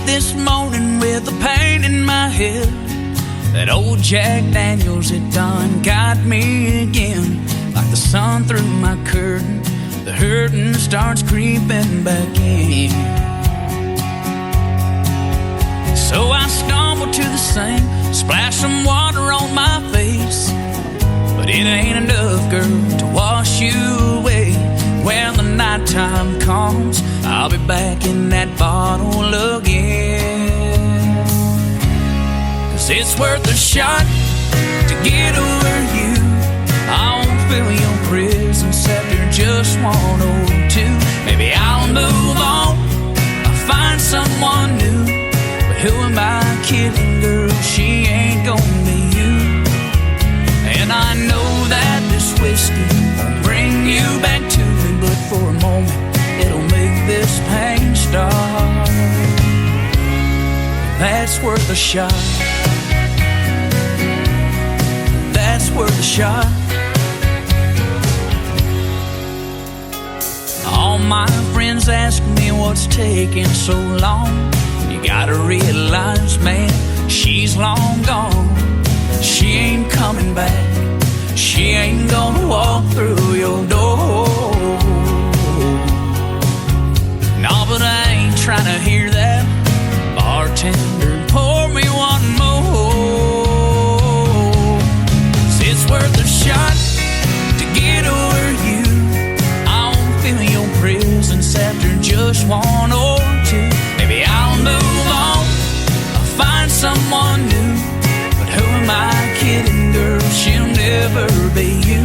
this morning with the pain in my head. That old Jack Daniels had done got me again. Like the sun through my curtain, the hurting starts creeping back in. So I stumble to the sink, splash some water on my face. But it ain't enough, girl, to wash you away. When the nighttime comes, I'll be back in that bottle again. 'Cause it's worth a shot to get over you. I won't fill your prison after just 102. Maybe I'll move on, I'll find someone new. But who am I kidding, girl? She ain't gonna be you. And I know that this whiskey won't bring you back to me, but for a moment it'll make this pain stop. That's worth a shot. That's worth a shot. All my friends ask me what's taking so long. You gotta realize, man, she's long gone. She ain't coming back. She ain't gonna walk through your door. No, but I ain't trying to hear that. Bartender, pour me one more. 'Cause it's worth a shot to get over you. I won't fill your prisons after just 1 or 2. Maybe I'll move on, I'll find someone new. But who am I kidding, girl? She'll never be you.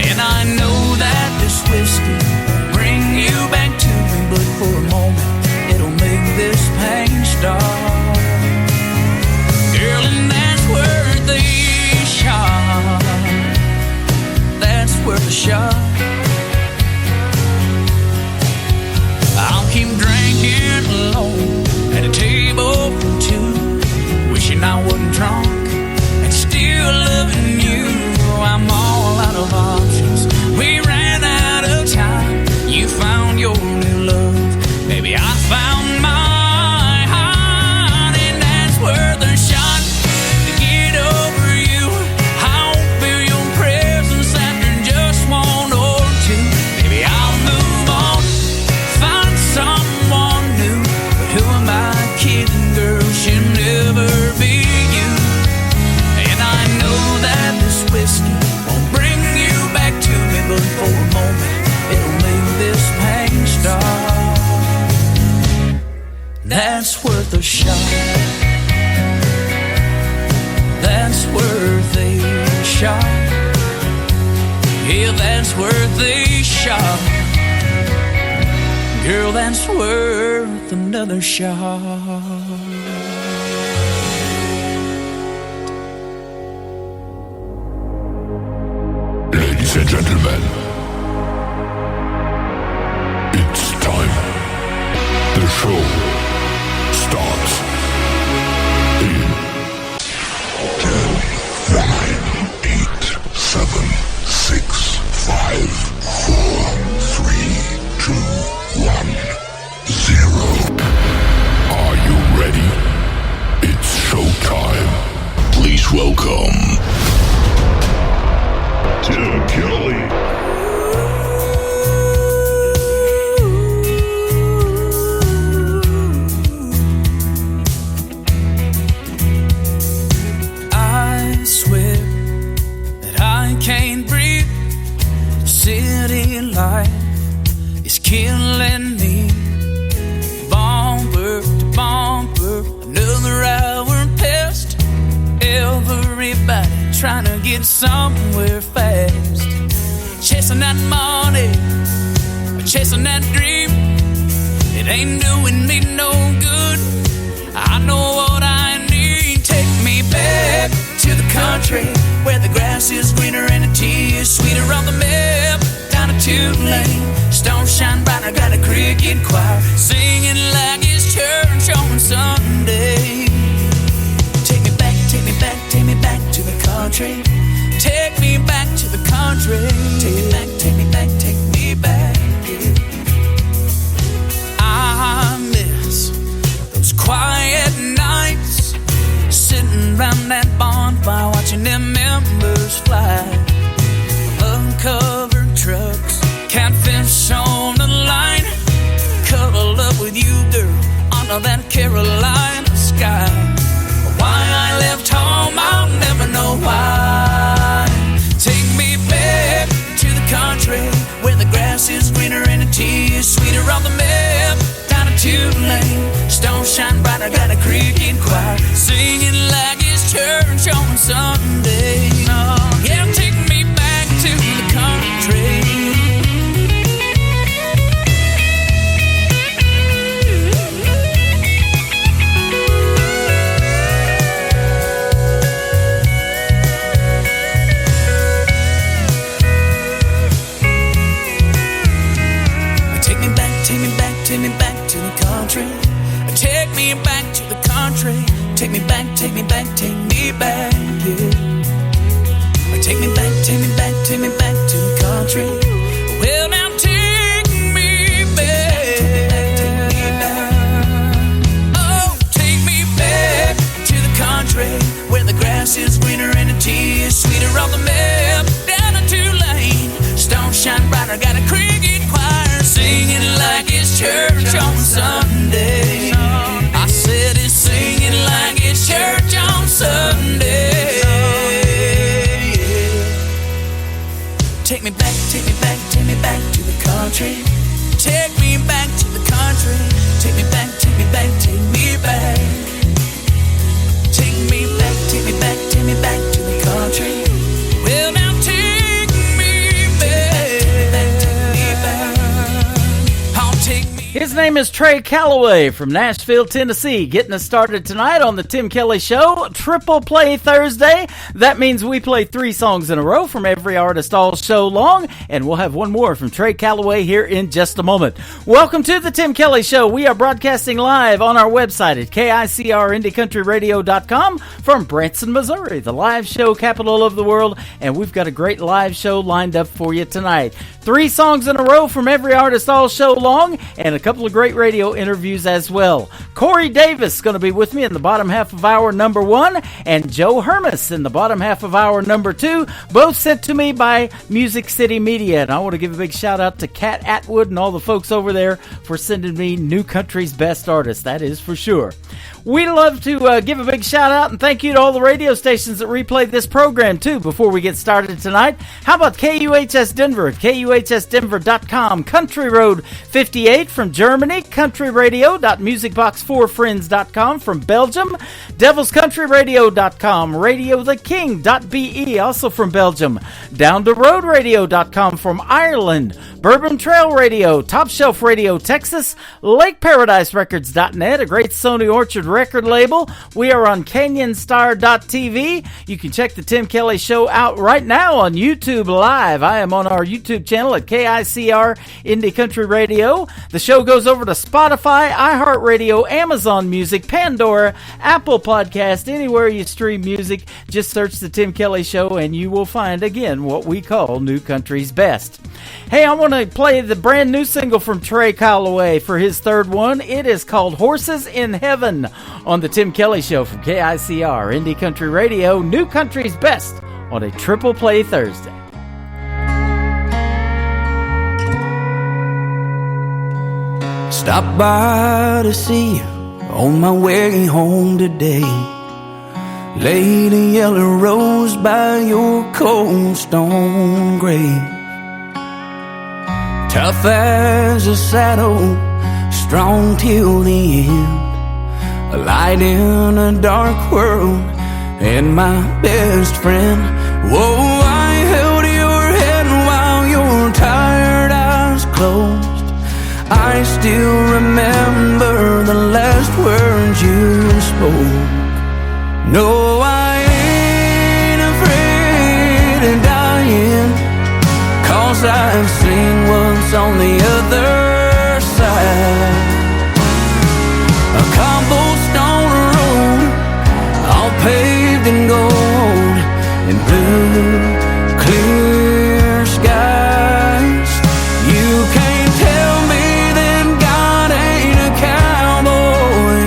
And I know that this whiskey won't bring you back to me, but for a moment it'll make this pain stop. Girl, and that's worth a shot. That's worth a shot. I'll keep drinking alone at a table for 2, wishing I wasn't drunk and still loving you. I'm all out of options. We ran out of time. You found your new love. Maybe I found mine, and that's worth a shot to get over you. I won't feel your presence after just 1 or 2. Maybe I'll move on, find someone new. But who am I kidding, girl? She'll never be you. And I know that this whiskey won't bring you back to me, but for a moment it'll make this pain stop. That's worth a shot. That's worth a shot. Yeah, that's worth a shot. Girl, that's worth another shot. Ladies and gentlemen, it's time. The show starts in 10, 9, 8, 7, 6, 5, 4, 3, 2, 1, 0. Are you ready? It's showtime. Please welcome Tim Kelly. I swear that I can't breathe. City life is killing me. Bumper to bumper, another hour passed. Everybody trying to get somewhere fast. Chasing that money, chasing that dream. It ain't doing me no good. I know what I need. Take me back to the country where the grass is greener and the tea is sweeter on the map. Down a 2-lane, stars shine bright. I got a cricket choir singing like it's church on Sunday. Take me back, take me back, take me back to the country. Take me back to the country. Take me back, take me back, take me back. Yeah. I miss embers fly. Uncovered trucks, catfish on the line. Cuddle up with you, girl, under that Carolina sky. Why I left home, I'll never know why. Take me back to the country where the grass is greener and the tea is sweeter on the map. Down a two-lane, stone shine bright, I got a cricket choir singing like it's church on Sunday. Yeah, take me back to the country. Take me back to the country. Take me back to the country. Take me back, take me back, take me back, yeah. Take me back, take me back, take me back to the country. Well, now take me back, take me back. Oh, take me back to the country where the grass is greener and the tea is sweeter on the map. Down a two-lane, stone shine bright, I got a cricket choir singing like it's church on Sunday. I said it's singing like it's church on Sunday. Take me back, take me back, take me back to the country. Take me back to the country. Take me back, take me back, take me back. Take me back, take me back, take me back to the country. Well, now take me back, take me back. I'll take me. His name is Trey Calloway from Nashville, Tennessee, getting us started tonight on the Tim Kelly Show, Triple Play Thursday. That means we play 3 songs in a row from every artist all show long, and we'll have one more from Trey Calloway here in just a moment. Welcome to the Tim Kelly Show. We are broadcasting live on our website at KICRIndieCountryRadio.com from Branson, Missouri, the live show capital of the world, and we've got a great live show lined up for you tonight. 3 songs in a row from every artist all show long, and a couple of great radio interviews as well. Corey Davis is going to be with me in the bottom half of hour number 1, and Joe Hermes in the bottom half of hour number 2, both sent to me by Music City Media. And I want to give a big shout out to Kat Atwood and all the folks over there for sending me New Country's best artists, that is for sure. We'd love to give a big shout out and thank you to all the radio stations that replay this program too before we get started tonight. How about KUHS Denver at KUHSdenver.com, Country Road 58 from Germany, countryradio.musicbox4friends.com from Belgium, devilscountryradio.com, radiotheking.be also from Belgium, downtheroadradio.com from Ireland, Bourbon Trail Radio, Top Shelf Radio Texas, LakeParadiseRecords.net, a great Sony Orchard record label. We are on CanyonStar.tv. You can check the Tim Kelly Show out right now on YouTube Live. I am on our YouTube channel at KICR Indie Country Radio. The show goes over to Spotify, iHeartRadio, Amazon Music, Pandora, Apple Podcast, anywhere you stream music. Just search the Tim Kelly Show and you will find, again, what we call New Country's best. Hey, I want to play the brand new single from Trey Calloway for his third one. It is called Horses in Heaven on the Tim Kelly Show from KICR Indie Country Radio, New Country's best on a Triple Play Thursday. Stopped by to see you on my way home today. Laid a yellow rose by your cold stone grave. Tough as a saddle, strong till the end. A light in a dark world, and my best friend. Whoa, I held your head while your tired eyes closed. I still remember the last words you spoke. No, I ain't afraid of dying, 'cause I've seen what's on the other side. A cobblestone road, all paved in gold, and blue, clear skies. You can't tell me that God ain't a cowboy.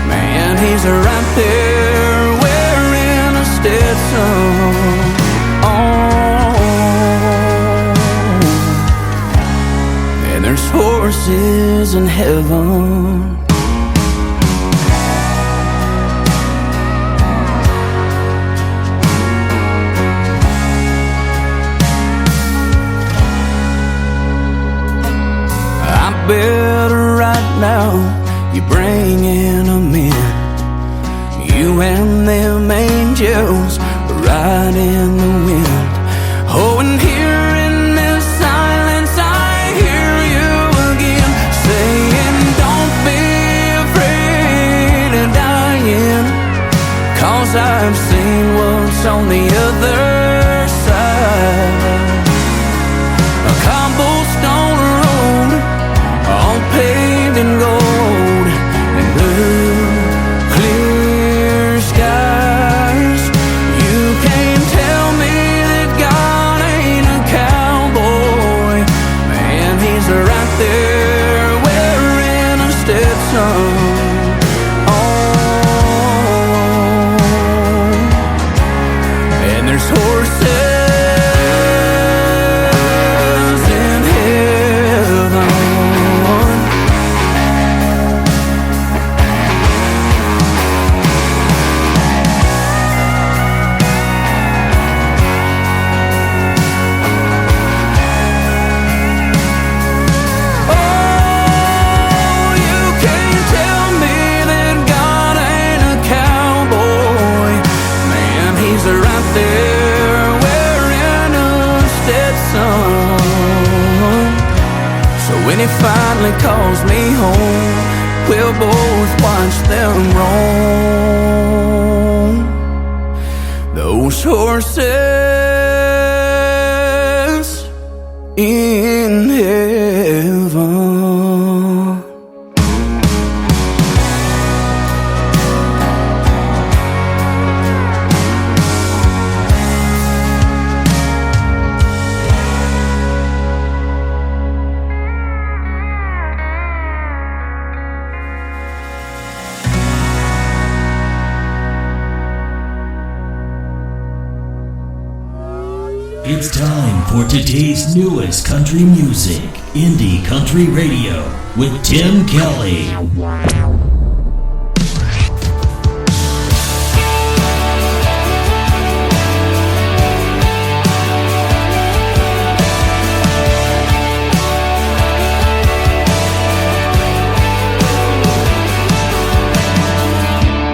Man, he's right there wearing a Stetson. horses in heaven. I bet right now you're bringing them in. You and them angels right in the wind. Oh, and here in this silence I hear you again, saying don't be afraid of dying, 'cause I've seen what's on the other side. A cobblestone road, all paved in gold and blue, clear skies. You can't tell me that God ain't a cowboy. Man, he's right there wearing a Stetson. Oh, and there's horses in heaven. So when he finally calls me home, we'll both watch them roam. Those horses in heaven. It's time for today's newest country music, Indie Country Radio, with Tim Kelly.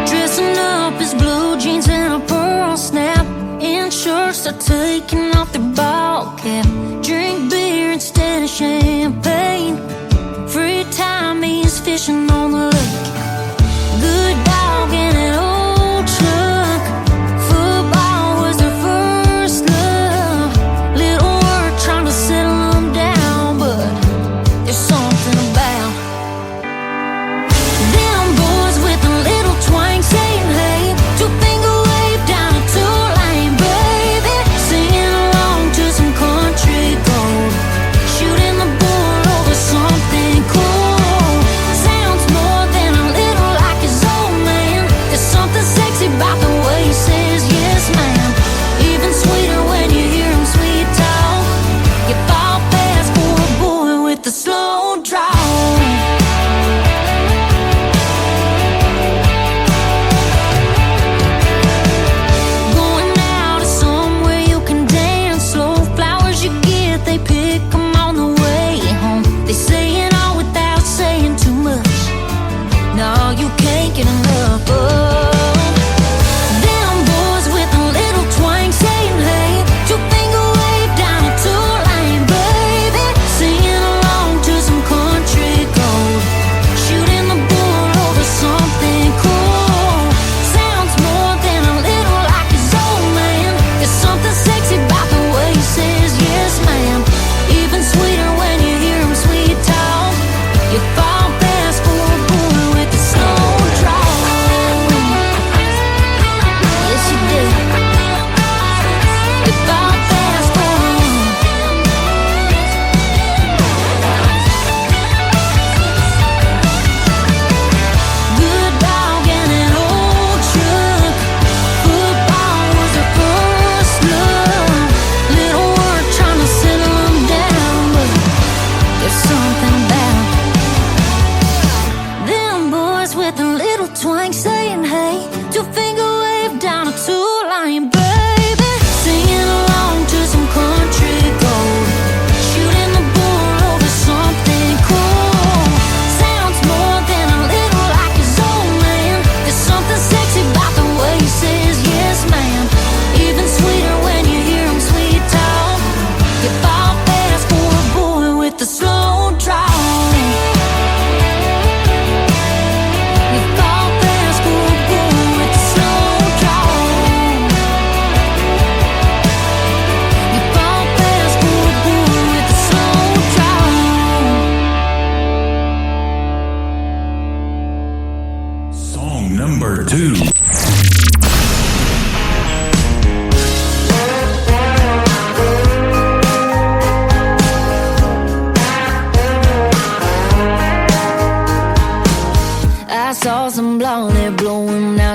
Dressing up his blue jeans and a pearl snap, in shirts are taking off their ball cap. Drink beer instead of champagne. Free time means fishing on the lake. Good dog in an old truck. Football was their first love. Little work trying to settle them down, but there's something about them boys with a little twang saying hey, two-finger wave down a two-lane, baby, singing along to some country gold, shooting the bull over something cool. Sounds more than a little like his old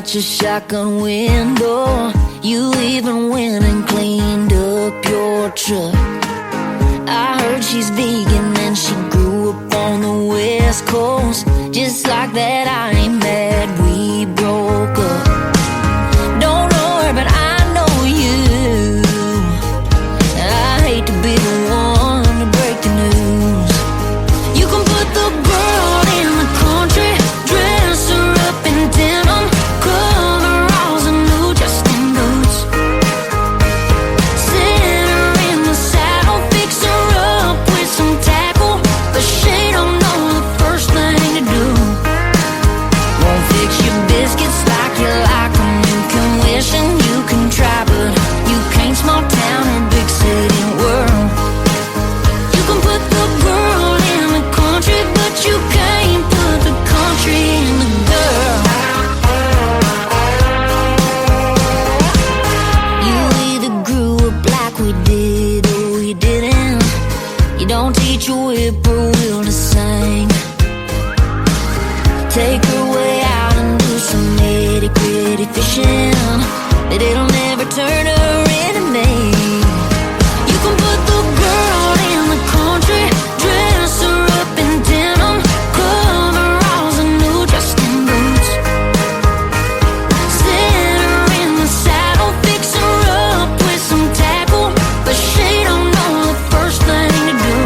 out your shotgun window. You even went and cleaned up your truck. I heard she's vegan and she grew up on the West Coast. Just like that, I ain't mad we broke up. Don't know her, but I know you. I hate to be the one to break the news. You can put the girl in the country, dress her up in denim, coveralls and new Justin boots. Sit her in the saddle, fix her up with some tackle, but she don't know the first thing to do. Won't fix your biscuits like you like them. You can wish and you can try, but you can't small town or big city world. You can put the girl in the country, but you can't put the country in the girl. You either grew up like we did or you didn't. You don't teach a whippoorwill to sing. Take her way out and do some nitty-gritty fishing, but it'll never turn her into me. You can put the girl in the country, dress her up in denim, coveralls and new Justin boots. Sit her in the saddle, fix her up with some tackle, but she don't know the first thing to do.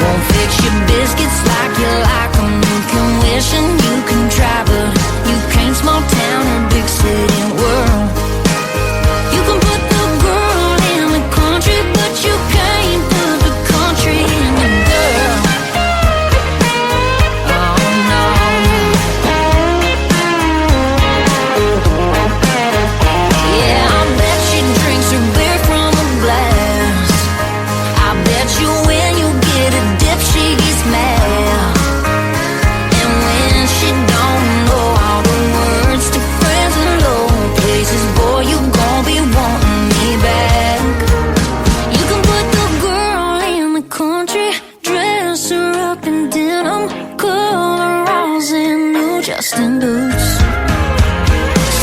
Won't fix your biscuits like you like them. You can wish and you can try, but you can't small town or big city world. You can put the girl in the country, but you can't put the country in the girl. Oh no. Yeah, I bet she drinks her beer from a glass. I bet you when you get a dip she gets mad. And when she don't know all the words to friends in low places, boy, you gon' be wanting me back. You can put the girl in the country, dress her up in denim, coveralls and new Justin boots.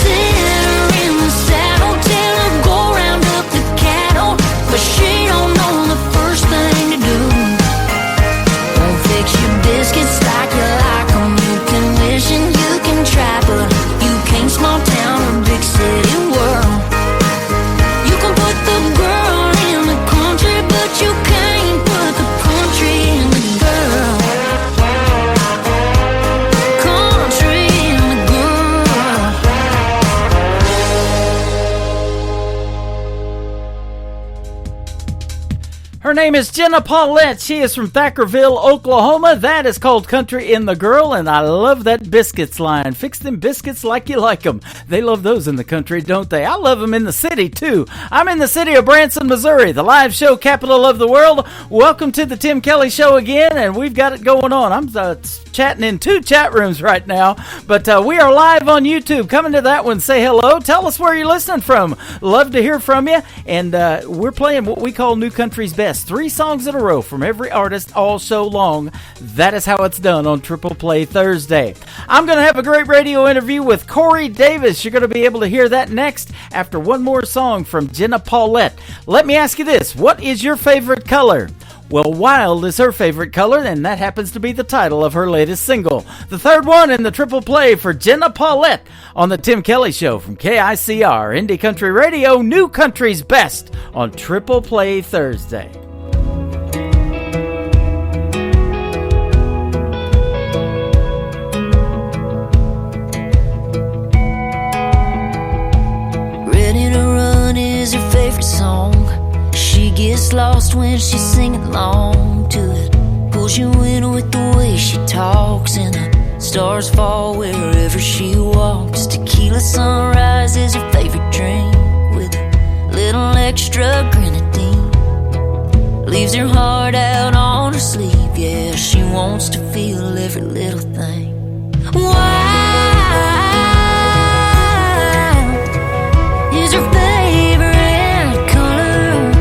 Sit her in the saddle, tell her go round up the cattle, but she don't know the first thing to do. Won't fix your biscuits like you like them. You can wish and you can try, but you can't small town or big city world. You can put the girl in the country, but you can't put the country in the girl. Country in the girl. Her name is Jenna Paulette. She is from Thackerville, Oklahoma. That is called Country in the Girl, and I love that biscuits line. Fix them biscuits like you like them. They love those in the country, don't they? I love them in the city, too. I'm in the city of Branson, Missouri, the live show capital of the world. Welcome to the Tim Kelly Show again, and we've got it going on. I'm chatting in 2 chat rooms right now, but we are live on YouTube. Coming to that one, say hello. Tell us where you're listening from. Love to hear from you, and we're playing what we call New Country's Best. 3 songs in a row from every artist all show long. That is how it's done on Triple Play Thursday. I'm going to have a great radio interview with Corey Davis. You're going to be able to hear that next after one more song from Jenna Paulette. Let me ask you this. What is your favorite color? Well, wild is her favorite color, and that happens to be the title of her latest single. The third one in the Triple Play for Jenna Paulette on the Tim Kelly Show from KICR, Indie Country Radio, New Country's Best on Triple Play Thursday. Ready to Run is her favorite song. She gets lost when she's singing along to it. Pulls you in with the way she talks, and the stars fall wherever she walks. Tequila sunrise is her favorite drink with a little extra grenadine. Leaves her heart out on her sleeve. Yeah, she wants to feel every little thing. Wild is her favorite color.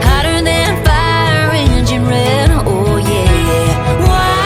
Hotter than fire engine red. Oh yeah, yeah. Wild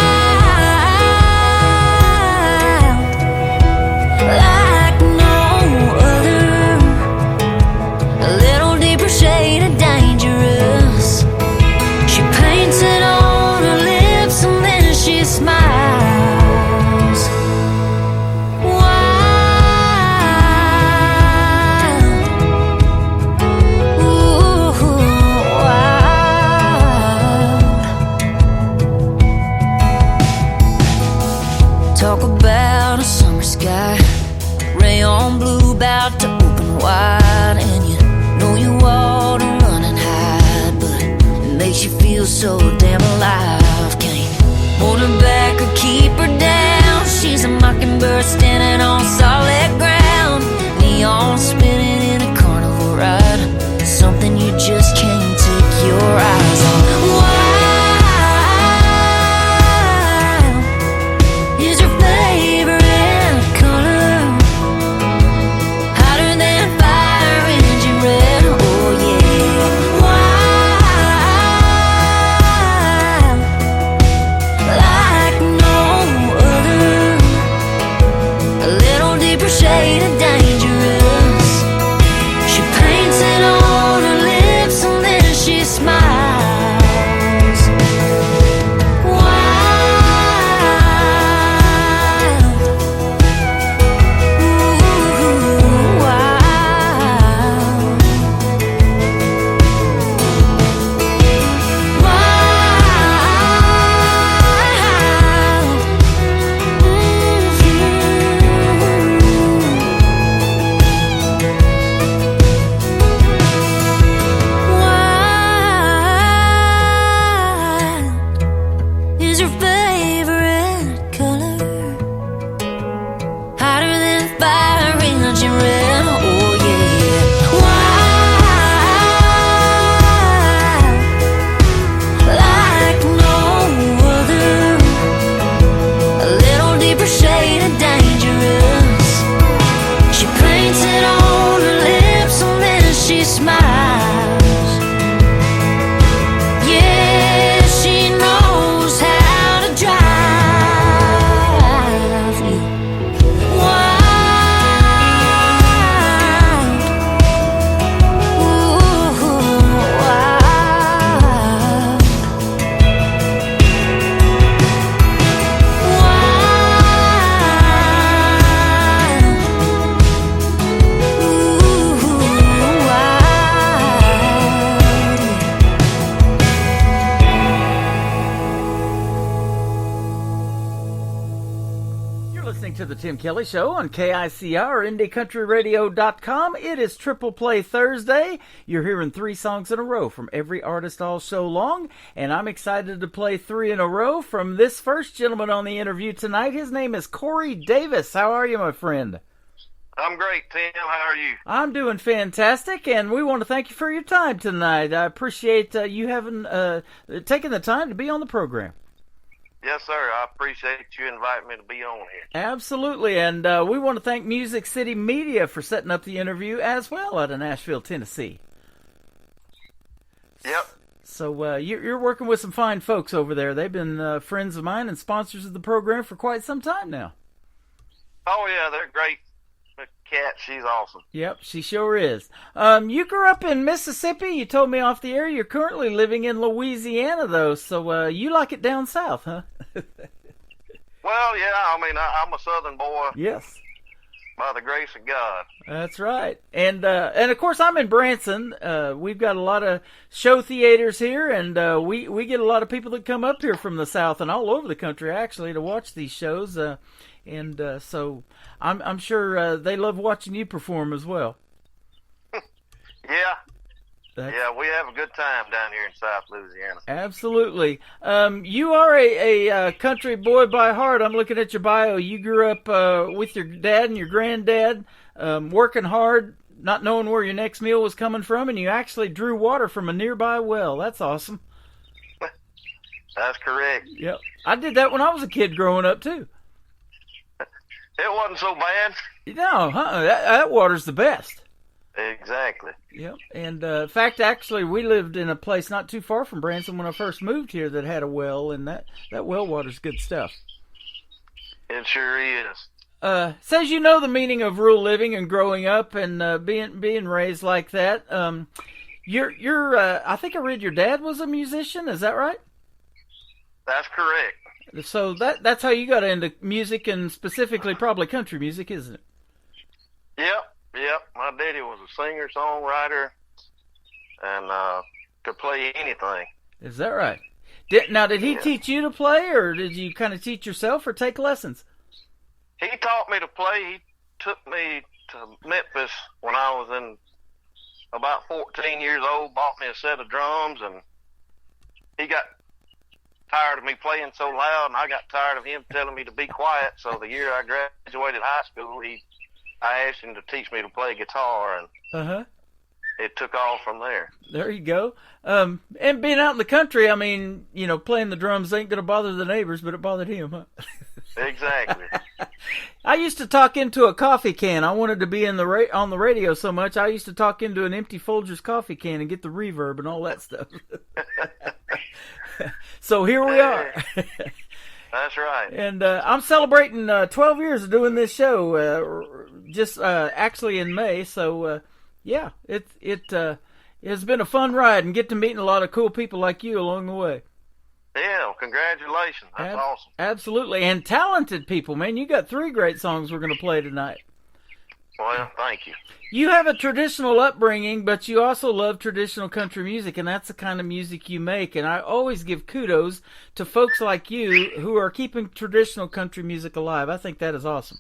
so damn alive. Can't hold her back or keep her down. She's a mockingbird standing on solid ground. Neon spinning in a carnival ride. Something you just can't take your eyes on. Wild is her favorite color. Hotter than fire engine red. Oh yeah. Wild like no other. A little deeper shade of dangerous. She paints it on her lips and then she smiles. Wild, ooh, wild, wild is her favorite color. Hotter than fire engine red. Oh yeah. Wild like no other. A little deeper shade of dangerous. She paints it on her lips and then she smiles. Yeah, she knows how to drive you wild. Ooh, wild. You're listening to the Tim Kelly Show on KICR, IndieCountryRadio.com. It is Triple Play Thursday. You're hearing 3 songs in a row from every artist all show long, and I'm excited to play 3 in a row from this first gentleman on the interview tonight. His name is Corey Davis. How are you, my friend? I'm great, Tim. How are you? I'm doing fantastic, and we want to thank you for your time tonight. I appreciate you having taken the time to be on the program. Yes, sir. I appreciate you inviting me to be on here. Absolutely, and we want to thank Music City Media for setting up the interview as well out of Nashville, Tennessee. Yep. So you're working with some fine folks over there. They've been friends of mine and sponsors of the program for quite some time now. Oh, yeah, they're great. The cat, she's awesome. Yep, she sure is. You grew up in Mississippi. You told me off the air you're currently living in Louisiana, though, so you like it down south, huh? Well, yeah, I mean, I'm a Southern boy Yes. by the grace of God. That's right. And of course, I'm in Branson. We've got a lot of show theaters here, and we get a lot of people that come up here from the South and all over the country, actually, to watch these shows. So I'm sure they love watching you perform as well. Yeah. That's- Yeah, we have a good time down here in South Louisiana. Absolutely. You are a country boy by heart. I'm looking at your bio. You grew up with your dad and your granddad, working hard, not knowing where your next meal was coming from, and you actually drew water from a nearby well. That's awesome. That's correct. Yep. I did that when I was a kid growing up, too. It wasn't so bad. No, that water's the best. Exactly. Yep. And in fact, actually, we lived in a place not too far from Branson when I first moved here that had a well, and that well water's good stuff. It sure is. Says you know the meaning of rural living and growing up and being raised like that. You're I think I read your dad was a musician. Is that right? That's correct. So that's how you got into music, and specifically probably country music, isn't it? Yep. My daddy was a singer, songwriter, and could play anything. Is that right? Did he teach you to play, or did you kind of teach yourself, or take lessons? He taught me to play. He took me to Memphis when I was in about 14 years old, bought me a set of drums, and he got tired of me playing so loud, and I got tired of him telling me to be quiet. So the year I graduated high school, I asked him to teach me to play guitar, and it took off from there. There you go. And being out in the country, I mean, you know, playing the drums ain't going to bother the neighbors, but it bothered him, huh? Exactly. I used to talk into a coffee can. I wanted to be on the radio so much, I used to talk into an empty Folgers coffee can and get the reverb and all that stuff. So here we are. That's right. And I'm celebrating 12 years of doing this show, actually in May. So, yeah, it has been a fun ride and get to meeting a lot of cool people like you along the way. Yeah, well, congratulations. That's awesome. Absolutely. And talented people, man. You got 3 great songs we're going to play tonight. Well, thank you. You have a traditional upbringing, but you also love traditional country music, and that's the kind of music you make. And I always give kudos to folks like you who are keeping traditional country music alive. I think that is awesome.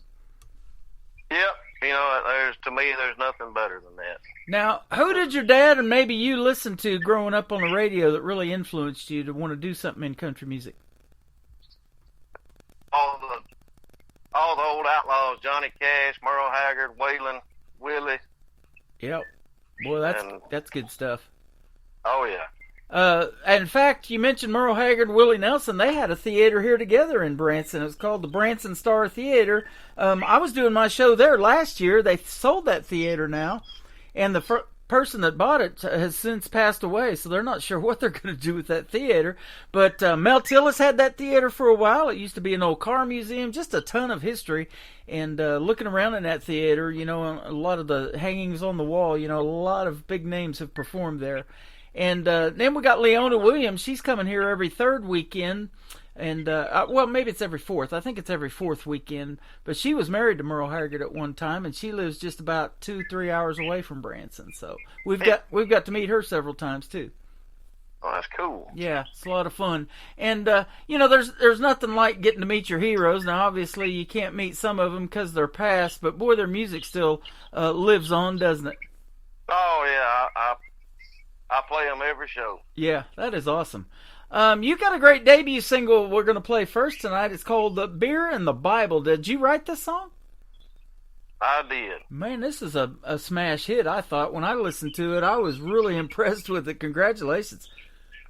Yep. You know, to me, there's nothing better than that. Now, who did your dad and maybe you listen to growing up on the radio that really influenced you to want to do something in country music? All the old outlaws, Johnny Cash, Merle Haggard, Waylon, Willie. Yep. Boy, that's good stuff. Oh, yeah. In fact, you mentioned Merle Haggard, Willie Nelson. They had a theater here together in Branson. It was called the Branson Star Theater. I was doing my show there last year. They sold that theater now, and the person that bought it has since passed away, so they're not sure what they're going to do with that theater. But Mel Tillis had that theater for a while. It used to be an old car museum, just a ton of history. And looking around in that theater, you know, a lot of the hangings on the wall, you know, a lot of big names have performed there. And then we got Leona Williams. She's coming here every 3rd weekend. And, well, maybe it's every 4th. I think it's every 4th weekend. But she was married to Merle Haggard at one time, and she lives just about 2-3 hours away from Branson. So we've got to meet her several times, too. Oh, that's cool. Yeah, it's a lot of fun. And, you know, there's nothing like getting to meet your heroes. Now, obviously, you can't meet some of them because they're past, but, boy, their music still lives on, doesn't it? Oh, yeah. I play them every show. Yeah, that is awesome. You got a great debut single we're going to play first tonight. It's called "The Beer and the Bible." Did you write this song? I did. Man, this is a smash hit, I thought. When I listened to it, I was really impressed with it. Congratulations.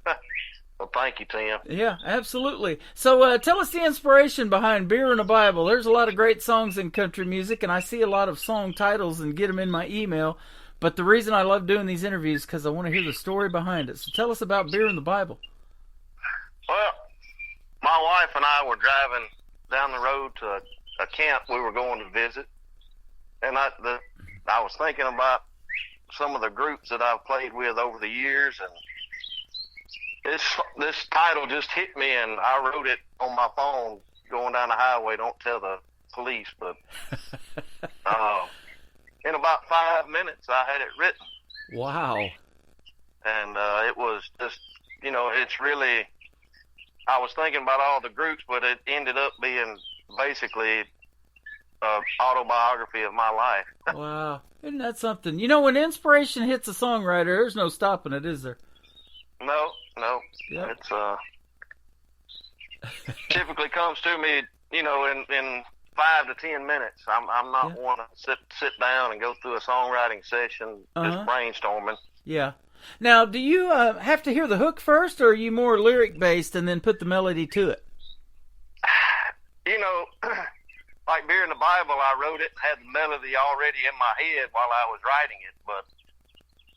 Well, thank you, Tim. Yeah, absolutely. So tell us the inspiration behind Beer and the Bible. There's a lot of great songs in country music, and I see a lot of song titles and get them in my email. But the reason I love doing these interviews is because I want to hear the story behind it. So tell us about Beer and the Bible. Well, my wife and I were driving down the road to a camp we were going to visit. And I was thinking about some of the groups that I've played with over the years. And this title just hit me, and I wrote it on my phone going down the highway. Don't tell the police, but in about 5 minutes, I had it written. Wow. And it was just, you know, it's really, I was thinking about all the groups, but it ended up being basically an autobiography of my life. Wow. Isn't that something? You know, when inspiration hits a songwriter, there's no stopping it, is there? No. Yep. It's typically comes to me, you know, in 5 to 10 minutes. I'm not one to sit down and go through a songwriting session, just brainstorming. Yeah. Now, do you have to hear the hook first, or are you more lyric-based and then put the melody to it? You know, like Beer in the Bible, I wrote it and had the melody already in my head while I was writing it. But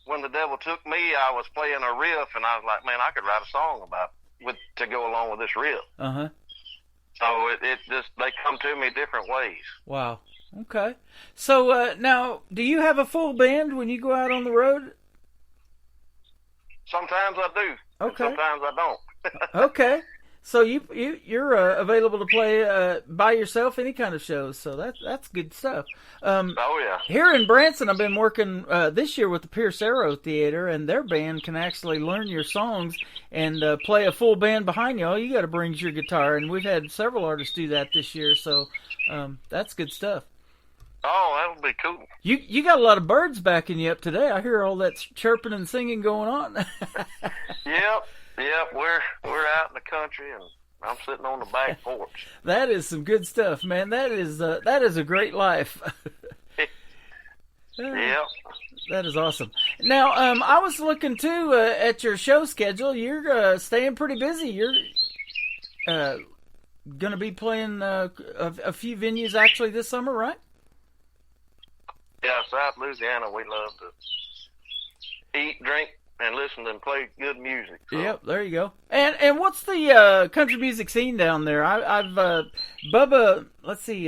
when the devil took me, I was playing a riff, and I was like, man, I could write a song to go along with this riff. Uh-huh. So it just, they come to me different ways. Wow. Okay. So now, do you have a full band when you go out on the road? Sometimes I do. Okay. Sometimes I don't. Okay. So you're available to play by yourself any kind of shows. So that's good stuff. Oh yeah. Here in Branson, I've been working this year with the Pierce Arrow Theater, and their band can actually learn your songs and play a full band behind you. All you got to bring is your guitar, and we've had several artists do that this year. So that's good stuff. Oh, that would be cool. You got a lot of birds backing you up today. I hear all that chirping and singing going on. Yep. Yep, we're out in the country, and I'm sitting on the back porch. That is some good stuff, man. That is a great life. Yep. That is awesome. Now, I was looking too at your show schedule. You're staying pretty busy. You're going to be playing a few venues actually this summer, right? Yeah, South Louisiana, we love to eat, drink, and listen and play good music. So. Yep, there you go. And what's the country music scene down there? I've Bubba. Let's see.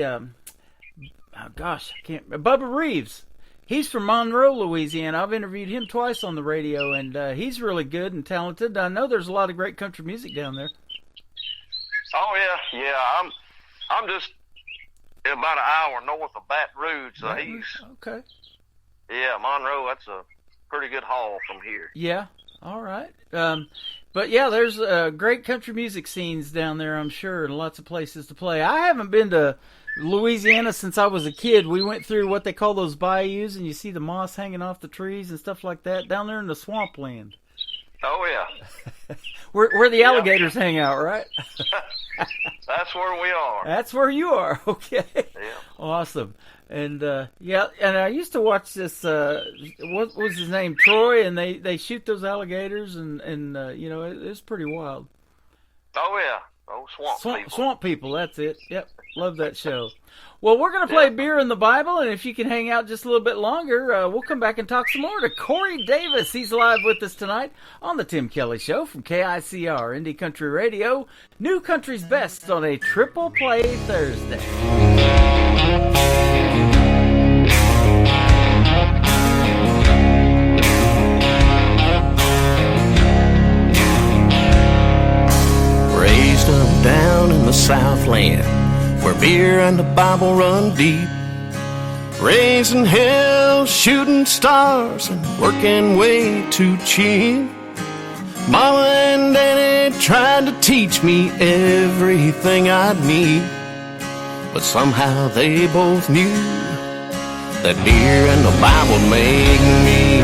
Bubba Reeves. He's from Monroe, Louisiana. I've interviewed him twice on the radio, and he's really good and talented. I know there's a lot of great country music down there. Oh yeah. I'm just about an hour north of Baton Rouge, so okay. Yeah, Monroe. That's a pretty good haul from here. Yeah. All right. But yeah, there's great country music scenes down there, I'm sure, and lots of places to play. I haven't been to Louisiana since I was a kid. We went through what they call those bayous, and you see the moss hanging off the trees and stuff like that down there in the swampland. Oh yeah. where the alligators hang out, right? That's where we are. That's where you are. Okay. Yeah. Awesome. And and I used to watch this. What was his name? Troy, and they shoot those alligators, and it's pretty wild. Oh yeah. Oh, swamp people. Swamp people. That's it. Yep. Love that show. Well, we're going to play Beer in the Bible, and if you can hang out just a little bit longer, we'll come back and talk some more to Corey Davis. He's live with us tonight on the Tim Kelly Show from KICR, Indie Country Radio. New Country's Best on a Triple Play Thursday. Raised up down in the Southland, where beer and the Bible run deep. Raising hell, shooting stars, and working way too cheap. Mama and Daddy tried to teach me everything I'd need, but somehow they both knew that beer and the Bible make me.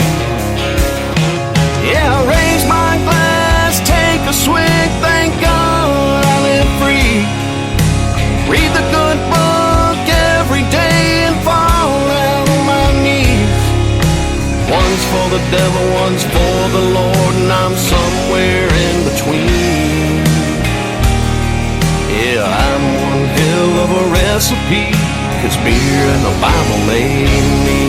Yeah, I raise my glass, take a swig, thank God I live free. Read the good book every day and fall down on my knees. One's for the devil, one's for the Lord, and I'm somewhere in between. Yeah, I'm one hell of a recipe, 'cause beer and the Bible made me.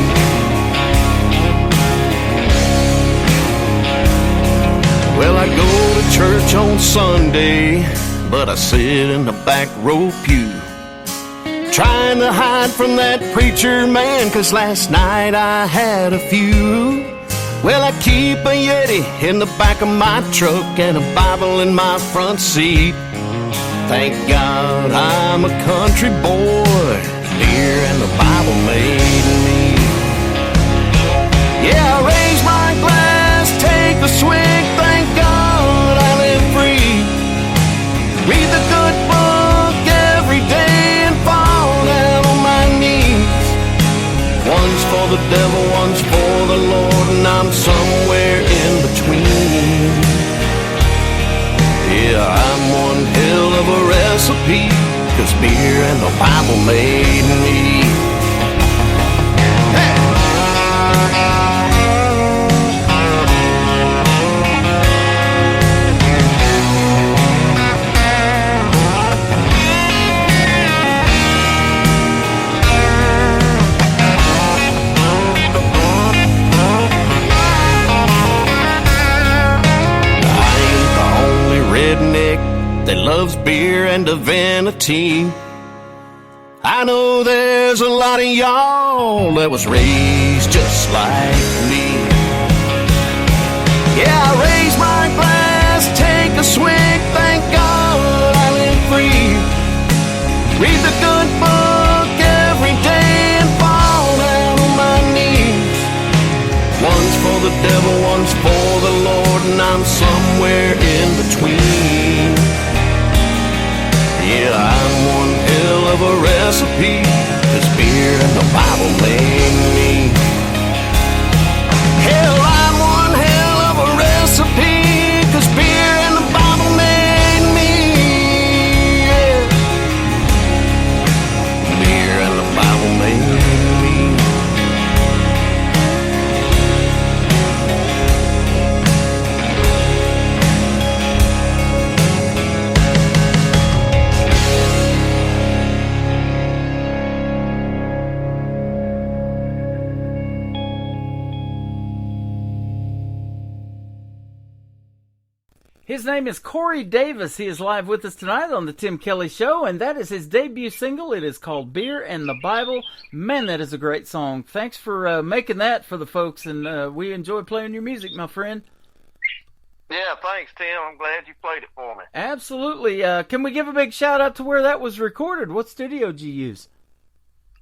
Well, I go to church on Sunday, but I sit in the back row pew, trying to hide from that preacher man, 'cause last night I had a few. Well, I keep a Yeti in the back of my truck and a Bible in my front seat. Thank God I'm a country boy, beer and the Bible made me. Yeah, I raise my glass, take a swig, thank God I live free. Read the good book every day and fall down on my knees. One's for the devil, one's for the Lord, and I'm somewhere in between. Yeah, I'm one hell of a recipe, 'cause beer and the Bible made me. That loves beer and divinity. I know there's a lot of y'all that was raised just like me. Yeah, I raise my glass, take a swig, thank God I live free. Read the good book every day and fall down on my knees. One's for the devil, one's for the Lord, and I'm somewhere in between. Yeah, I'm one hell of a recipe, 'cause beer and the Bible made me. Hell, I'm one hell of a recipe, 'cause beer and the His name is Corey Davis. He is live with us tonight on the Tim Kelly Show, and that is his debut single. It is called Beer and the Bible. Man, that is a great song. Thanks for making that for the folks, and we enjoy playing your music, my friend. Yeah, thanks, Tim. I'm glad you played it for me. Absolutely. Can we give a big shout-out to where that was recorded? What studio did you use?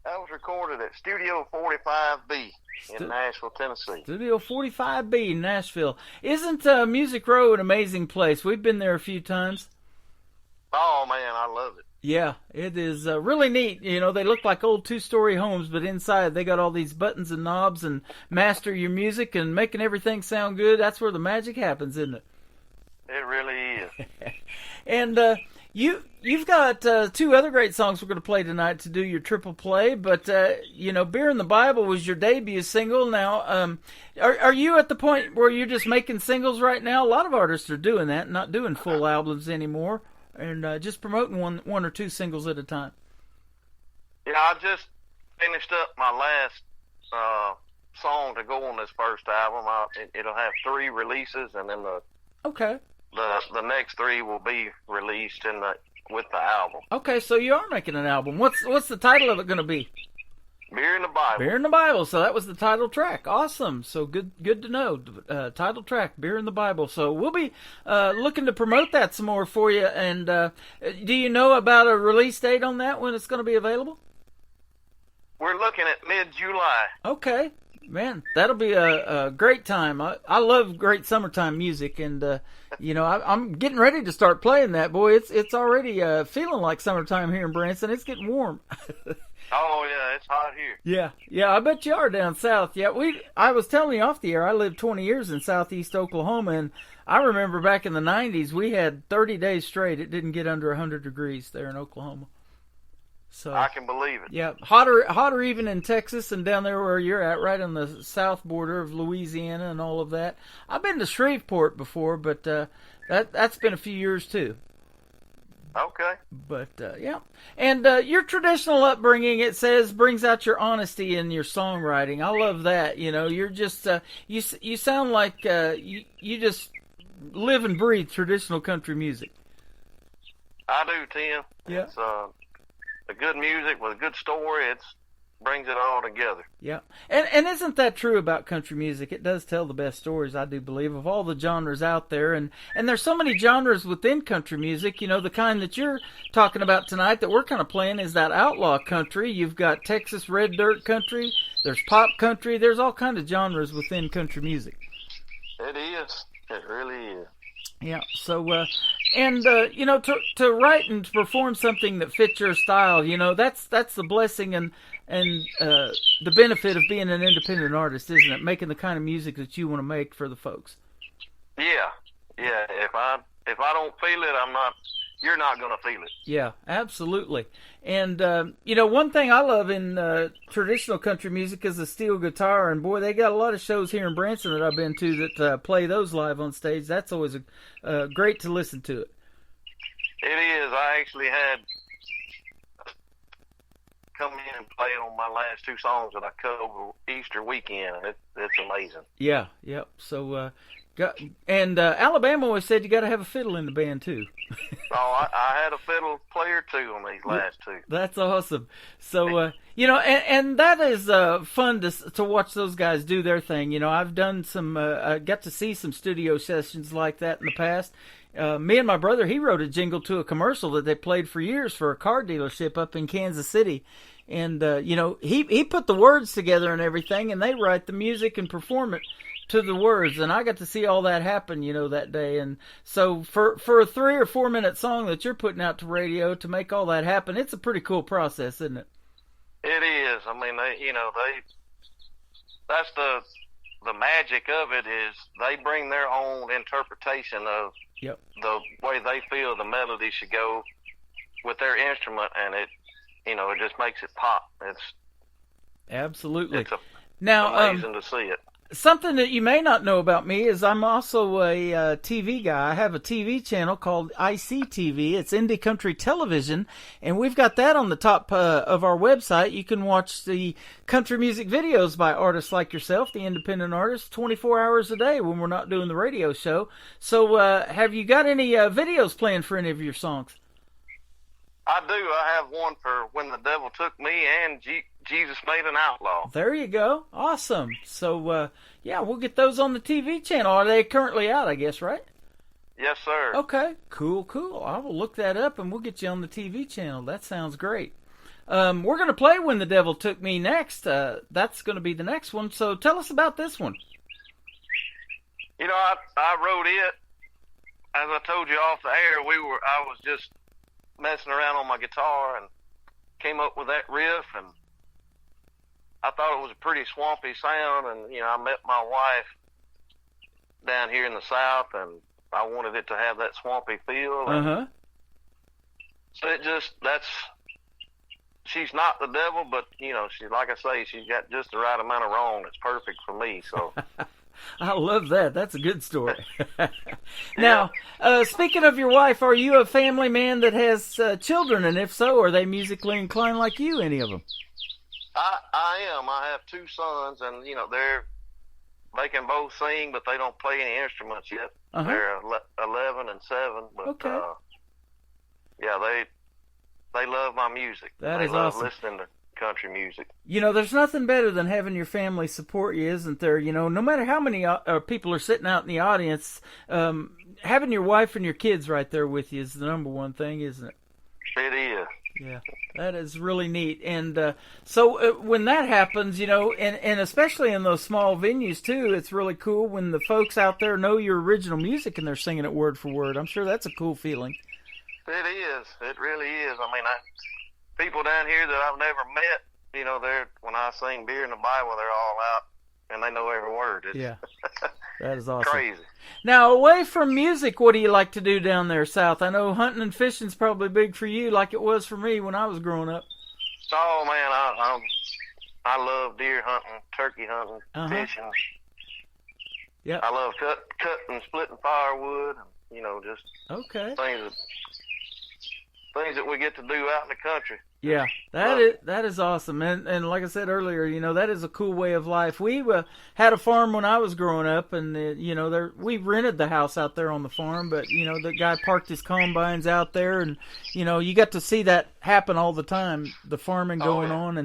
That was recorded at Studio 45B in Nashville, Tennessee. Studio 45B in Nashville. Isn't Music Row an amazing place? We've been there a few times. Oh, man, I love it. Yeah, it is really neat. You know, they look like old two-story homes, but inside they got all these buttons and knobs and master your music and making everything sound good. That's where the magic happens, isn't it? It really is. And you've got two other great songs we're going to play tonight to do your triple play, but, you know, Beer in the Bible was your debut single. Now, are you at the point where you're just making singles right now? A lot of artists are doing that, not doing full albums anymore, and just promoting one or two singles at a time. Yeah, I just finished up my last song to go on this first album. It'll have 3 releases, and then the next 3 will be released with the album. Okay, so you are making an album. What's the title of it going to be? Beer in the Bible. Beer in the Bible. So that was the title track. Awesome. So good to know. Title track, Beer in the Bible. So we'll be looking to promote that some more for you. And do you know about a release date on that, when it's going to be available? We're looking at mid-July. Okay. Man, that'll be a great time. I love great summertime music, and you know, I'm getting ready to start playing that. Boy, it's already feeling like summertime here in Branson. It's getting warm. Oh yeah, it's hot here. Yeah, I bet you are down south. Yeah, I was telling you off the air, I lived 20 years in southeast Oklahoma, and I remember back in the 90s we had 30 days straight. It didn't get under 100 degrees there in Oklahoma. So I can believe it. Yeah, hotter even in Texas and down there where you're at, right on the south border of Louisiana and all of that. I've been to Shreveport before, but that's been a few years too. Okay. But yeah, and your traditional upbringing, it says, brings out your honesty in your songwriting. I love that. You know, you're just you sound like you just live and breathe traditional country music. I do, Tim. Yeah. It's a good music with a good story. It brings it all together. Yeah. And isn't that true about country music? It does tell the best stories, I do believe, of all the genres out there. And there's so many genres within country music. You know, the kind that you're talking about tonight that we're kind of playing is that outlaw country. You've got Texas red dirt country. There's pop country. There's all kinds of genres within country music. It is. It really is. Yeah, so, you know, to write and to perform something that fits your style, you know, that's the blessing and the benefit of being an independent artist, isn't it? Making the kind of music that you want to make for the folks. Yeah. If I don't feel it, you're not going to feel it. Yeah, absolutely. And, you know, one thing I love in traditional country music is the steel guitar. And, boy, they got a lot of shows here in Branson that I've been to that play those live on stage. That's always great to listen to it. It is. I actually had come in and play on my last 2 songs that I cut over Easter weekend. It's amazing. Yeah, yep. So, Alabama always said you got to have a fiddle in the band too. Oh, I had a fiddle player too on these last 2. That's awesome. So you know, and that is fun to watch those guys do their thing. You know, I've done some, I got to see some studio sessions like that in the past. Me and my brother, he wrote a jingle to a commercial that they played for years for a car dealership up in Kansas City. And, you know, he put the words together and everything, and they write the music and perform it to the words. And I got to see all that happen, you know, that day. And so for a 3 or 4 minute song that you're putting out to radio to make all that happen, it's a pretty cool process, isn't it? It is. I mean, that's the magic of it, is they bring their own interpretation of the way they feel the melody should go with their instrument, and it just makes it pop. It's absolutely. It's amazing to see it. Something that you may not know about me is I'm also a TV guy. I have a TV channel called ICTV. It's Indie Country Television, and we've got that on the top of our website. You can watch the country music videos by artists like yourself, the independent artists, 24 hours a day when we're not doing the radio show. So have you got any videos planned for any of your songs? I do. I have one for When the Devil Took Me and Jesus Made an Outlaw. There you go. Awesome. So, yeah, we'll get those on the TV channel. Are they currently out, I guess, right? Yes, sir. Okay. Cool. I will look that up, and we'll get you on the TV channel. That sounds great. We're going to play When the Devil Took Me next. That's going to be the next one. So tell us about this one. You know, I wrote it, as I told you off the air, I was just messing around on my guitar and came up with that riff, and I thought it was a pretty swampy sound, and I met my wife down here in the South, and I wanted it to have that swampy feel. Uh-huh. So she's not the devil, but she, like I say, she's got just the right amount of wrong. It's perfect for me. So I love that. That's a good story. Now, speaking of your wife, are you a family man that has children? And if so, are they musically inclined like you, any of them? I am. I have two sons, and, they can both sing, but they don't play any instruments yet. Uh-huh. They're 11 and 7. But, okay. Yeah, they love my music. That is is awesome. They love listening to country music. There's nothing better than having your family support you, isn't there? No matter how many people are sitting out in the audience, having your wife and your kids right there with you is the number one thing, isn't it? It is. Yeah, that is really neat. And so when that happens, and especially in those small venues too, it's really cool when the folks out there know your original music and they're singing it word for word. I'm sure that's a cool feeling. It is. It really is. I mean, people down here that I've never met, when I sing Beer in the Bible, they're all out and they know every word. Yeah, that is awesome. Crazy. Now, away from music, what do you like to do down there south? I know hunting and fishing's probably big for you, like it was for me when I was growing up. Oh man, I love deer hunting, turkey hunting, fishing. Yeah. I love cutting, splitting firewood, and just things that we get to do out in the country. Yeah, that is awesome, and like I said earlier, that is a cool way of life. We had a farm when I was growing up, and we rented the house out there on the farm, but the guy parked his combines out there, and you got to see that happen all the time, the farming going on,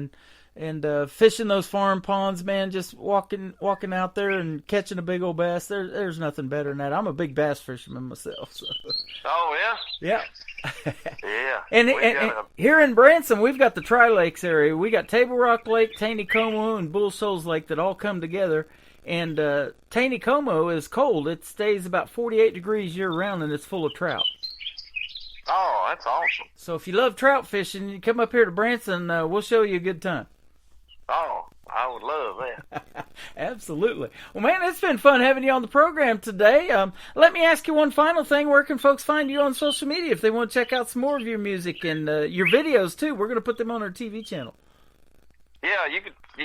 and fishing those farm ponds, man. Just walking out there and catching a big old bass. There's nothing better than that. I'm a big bass fisherman myself. So. Oh yeah. Yeah. Yeah. And here in Branson, we've got the Tri-Lakes area. We got Table Rock Lake, Taneycomo, and Bull Shoals Lake that all come together. And Taneycomo is cold. It stays about 48 degrees year-round, and it's full of trout. Oh, that's awesome. So if you love trout fishing, you come up here to Branson, we'll show you a good time. Oh, I would love that. Absolutely. Well, man, it's been fun having you on the program today. Let me ask you one final thing. Where can folks find you on social media if they want to check out some more of your music and your videos, too? We're going to put them on our TV channel. Yeah, you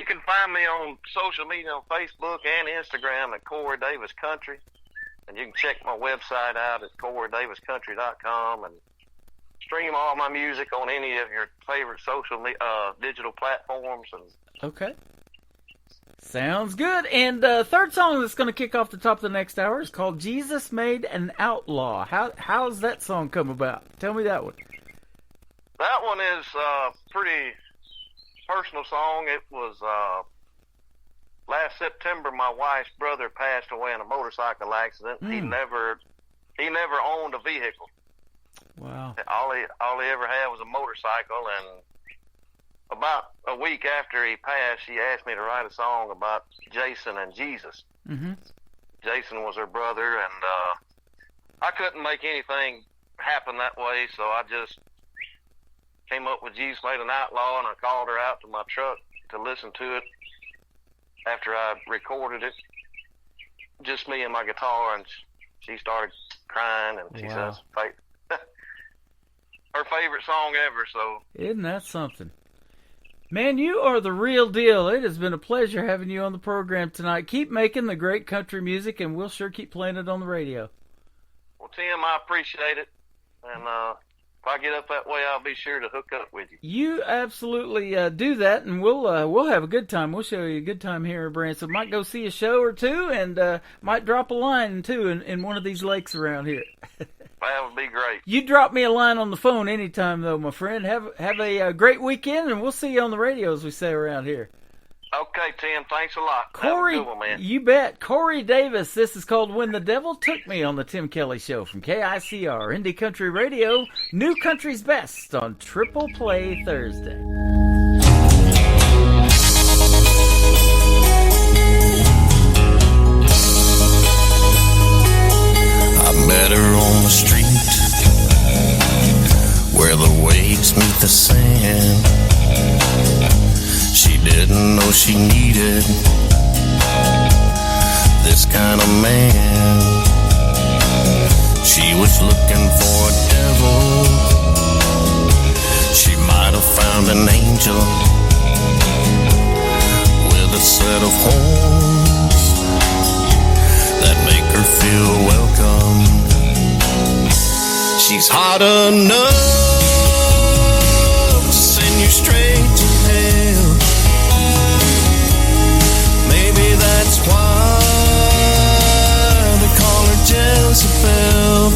can find me on social media on Facebook and Instagram at Corey Davis Country. And you can check my website out at CoreyDavisCountry.com and stream all my music on any of your favorite digital platforms. Okay. Sounds good. And third song that's going to kick off the top of the next hour is called Jesus Made an Outlaw. How's that song come about? Tell me that one. That one is a pretty personal song. It was last September. My wife's brother passed away in a motorcycle accident. He never owned a vehicle. Wow. All he ever had was a motorcycle, and about a week after he passed, she asked me to write a song about Jason and Jesus. Mm-hmm. Jason was her brother, and I couldn't make anything happen that way, so I just came up with Jesus Made an Outlaw, and I called her out to my truck to listen to it after I recorded it. Just me and my guitar, and she started crying, and she says, her favorite song ever. So isn't that something? Man, you are the real deal. It has been a pleasure having you on the program tonight. Keep making the great country music, and we'll sure keep playing it on the radio. Well, Tim, I appreciate it. And if I get up that way, I'll be sure to hook up with you. You absolutely do that, and we'll have a good time. We'll show you a good time here in Branson. Might go see a show or two, and might drop a line, too, in one of these lakes around here. That would be great. You drop me a line on the phone anytime, though, my friend. Have a great weekend, and we'll see you on the radio, as we say around here. Okay, Tim. Thanks a lot. Corey, have a good one, man. You bet. Corey Davis, this is called When the Devil Took Me on the Tim Kelly Show from KICR, Indie Country Radio, New Country's Best on Triple Play Thursday. I met her on the street where the waves meet the sand. She didn't know she needed this kind of man. She was looking for a devil. She might have found an angel with a set of horns that make her feel welcome. She's hot enough to send you straight to hell. Maybe that's why they call her Jezebel.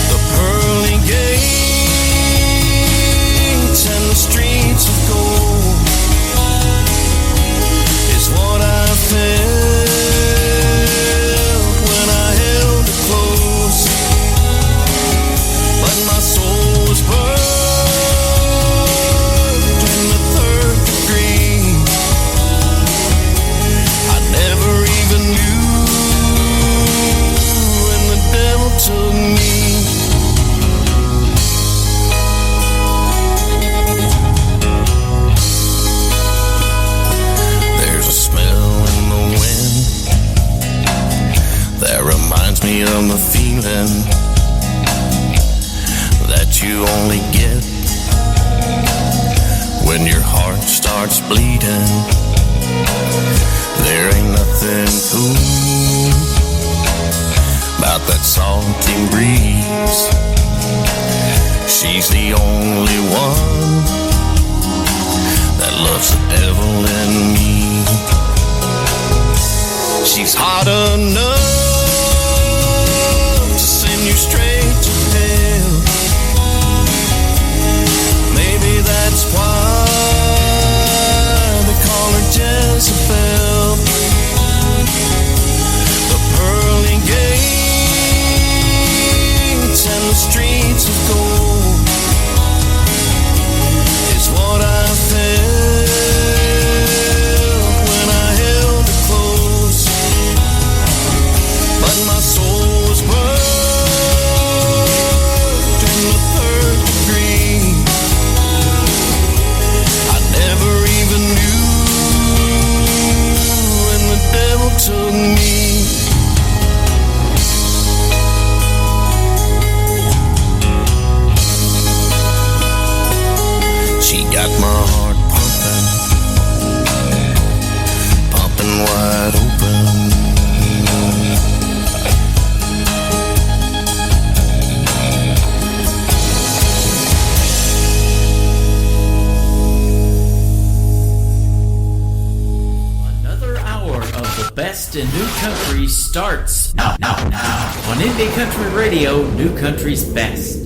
The pearly gates and the streets of gold is what I felt when I held her close. But my soul was burned in the third degree. I never even knew when the devil took me. There's a smell in the wind that reminds me of the feeling that you only get when your heart starts bleeding. There ain't nothing cool about that salty breeze. She's the only one that loves the devil in me. She's hot enough to send you straight to hell. Maybe that's why they call her Jezebel. The pearly gates and the streets of gold is what I felt when I held her close. But my soul was burned in the third degree. I never even knew when the devil took me. She got my heart pumping wide open. Another hour of the best in new country starts now on Indie Country Radio, New Country's Best.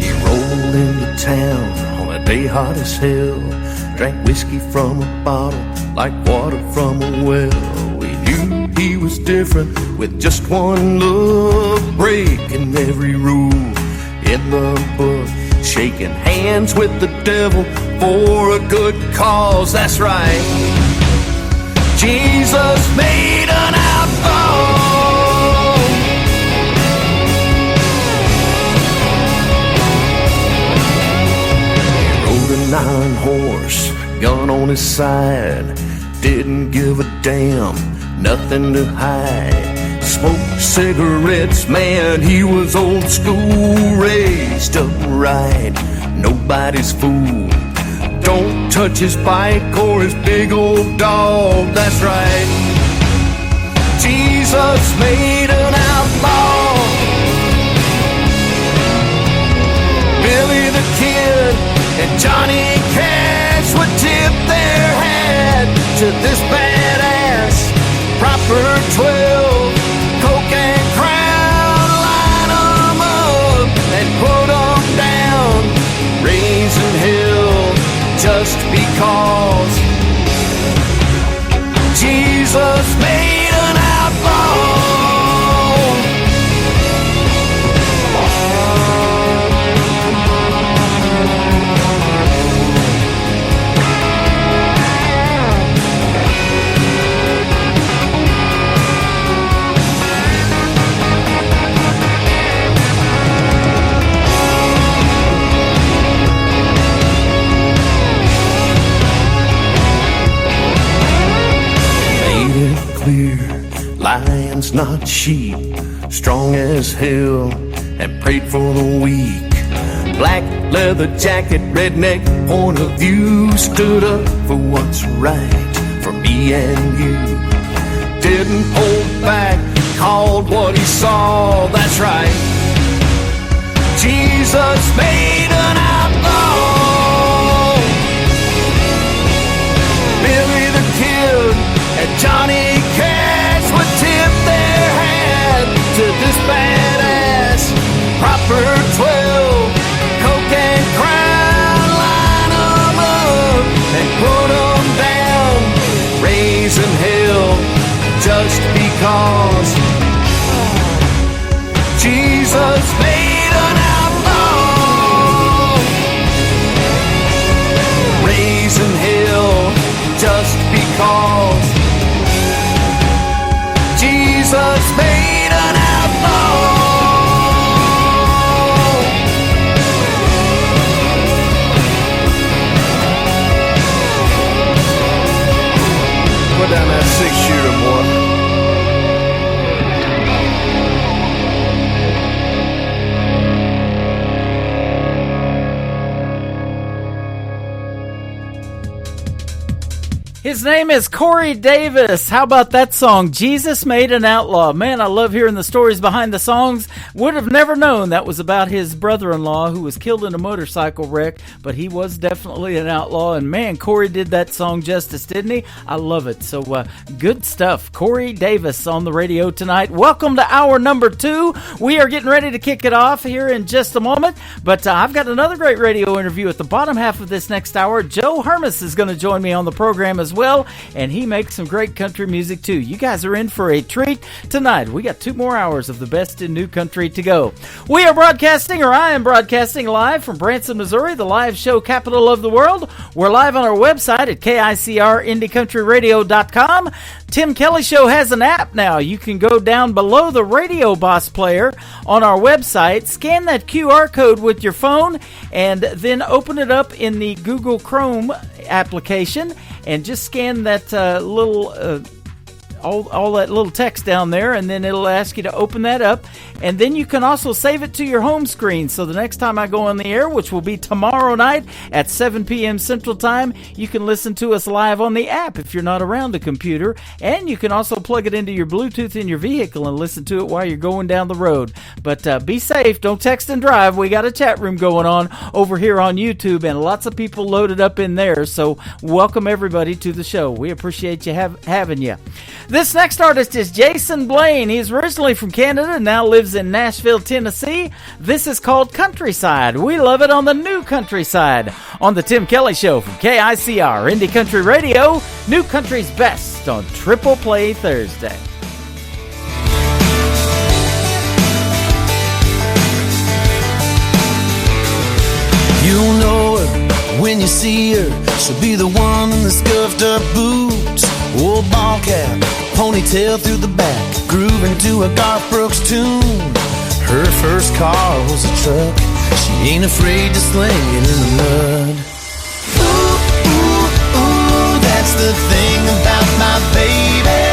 He rolled into town on a day hot as hell. Drank whiskey from a bottle like water from a well. We knew he was different with just one look, breaking every rule in the book. Shaking hands with the devil for a good cause, that's right. Jesus made an outlaw. He rode a 9-horse, gun on his side. Didn't give a damn, nothing to hide. Smoked cigarettes, man, he was old school. Raised upright, nobody's fool. Don't touch his bike or his big old dog, that's right. Jesus made an outlaw. Billy the Kid and Johnny Cash would tip their hat to this badass. Proper 12, Coke and Crown, line 'em up and put 'em down. Raising hell just because Jesus made an outlaw. Lions, not sheep, strong as hell, and prayed for the weak. Black leather jacket, redneck point of view, stood up for what's right for me and you. Didn't hold back, called what he saw, that's right. Jesus made an outlaw. Billy the Kid and Johnny Cash would tip their hat to this badass. Proper 12, Coke and Crown, line 'em up and put 'em down. Raising hell just because Jesus made an outlaw. Raising hell just because Jesus made an outlaw. Put down that 6-shooter, boy. His name is Corey Davis. How about that song, Jesus Made an Outlaw? Man, I love hearing the stories behind the songs. Would have never known that was about his brother-in-law who was killed in a motorcycle wreck, but he was definitely an outlaw. And man, Corey did that song justice, didn't he? I love it. So good stuff. Corey Davis on the radio tonight. Welcome to hour number 2. We are getting ready to kick it off here in just a moment, but I've got another great radio interview at the bottom half of this next hour. Joe Hermes is going to join me on the program as well, and he makes some great country music too. You guys are in for a treat tonight. We got 2 more hours of the best in new country to go. We are broadcasting, or I am broadcasting live from Branson, Missouri, the live show capital of the world. We're live on our website at KICRIndieCountryRadio.com. Tim Kelly Show has an app now. You can go down below the Radio Boss player on our website, scan that QR code with your phone, and then open it up in the Google Chrome application, and just scan that all that little text down there, and then it'll ask you to open that up, and then you can also save it to your home screen, so the next time I go on the air, which will be tomorrow night at 7 p.m. Central Time, you can listen to us live on the app if you're not around a computer, and you can also plug it into your Bluetooth in your vehicle and listen to it while you're going down the road. But be safe, don't text and drive. We got a chat room going on over here on YouTube, and lots of people loaded up in there, so welcome everybody to the show. We appreciate you having you. This next artist is Jason Blaine. He's originally from Canada and now lives in Nashville, Tennessee. This is called Countryside. We love it on the new Countryside on the Tim Kelly Show from KICR Indie Country Radio. New Country's best on Triple Play Thursday. You'll know her when you see her. She'll be the one in the scuffed up boots, old ball cap, ponytail through the back, grooving to a Garth Brooks tune. Her first car was a truck. She ain't afraid to sling it in the mud. Ooh, ooh, ooh, the thing about my baby.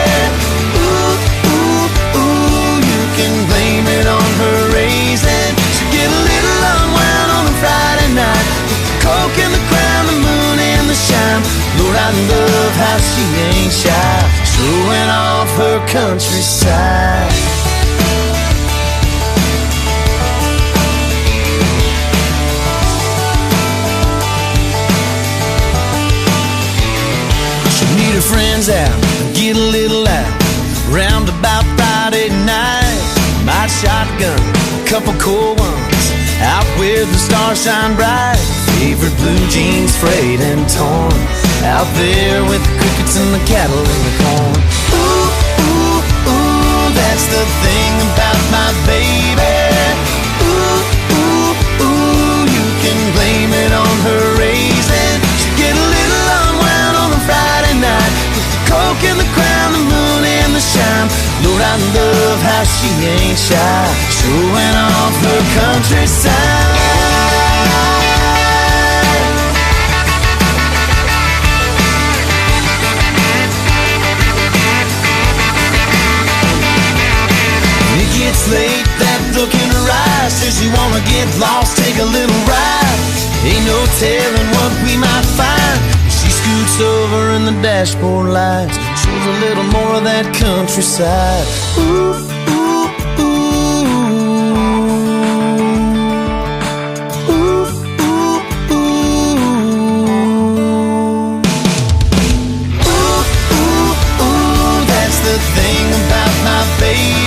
Ooh, ooh, ooh, you can blame it on her raising. She get a little unwound on a Friday night with the coke and the crown, the moon and the shine. Lord, I love how she ain't shy, showing off her countryside. Meet her friends out, get a little out, round about Friday night. Buy shotgun, a couple cool ones, out where the stars shine bright. Favorite blue jeans, frayed and torn, out there with the crickets and the cattle and the corn. Ooh, ooh, ooh, that's the thing about my baby. Ooh, ooh, ooh, you can blame it on her raising. She get a little unwound on a Friday night with the coke and the crown, the moon and the shine. Lord, I love how she ain't shy, showing off her countryside. It's late, that look in her eyes says you wanna get lost, take a little ride. Ain't no telling what we might find. She scoots over and the dashboard lights shows a little more of that countryside. Ooh, ooh, ooh. Ooh, ooh, ooh. Ooh, ooh, ooh, that's the thing about my baby.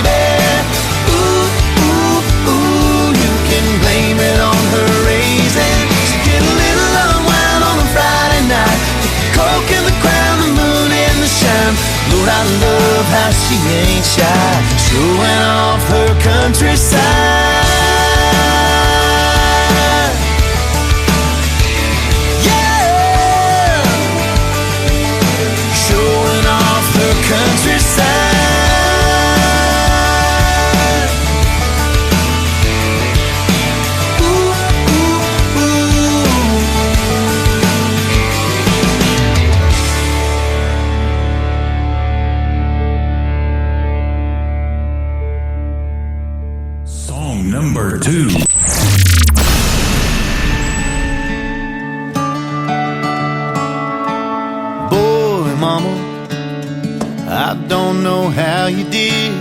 Blame it on her raising. She get a little unwound on a Friday night with the coke and the crown, the moon and the shine. Lord, I love how she ain't shy, showing off her countryside. Yeah, showing off her countryside. Number 2. Boy, mama, I don't know how you did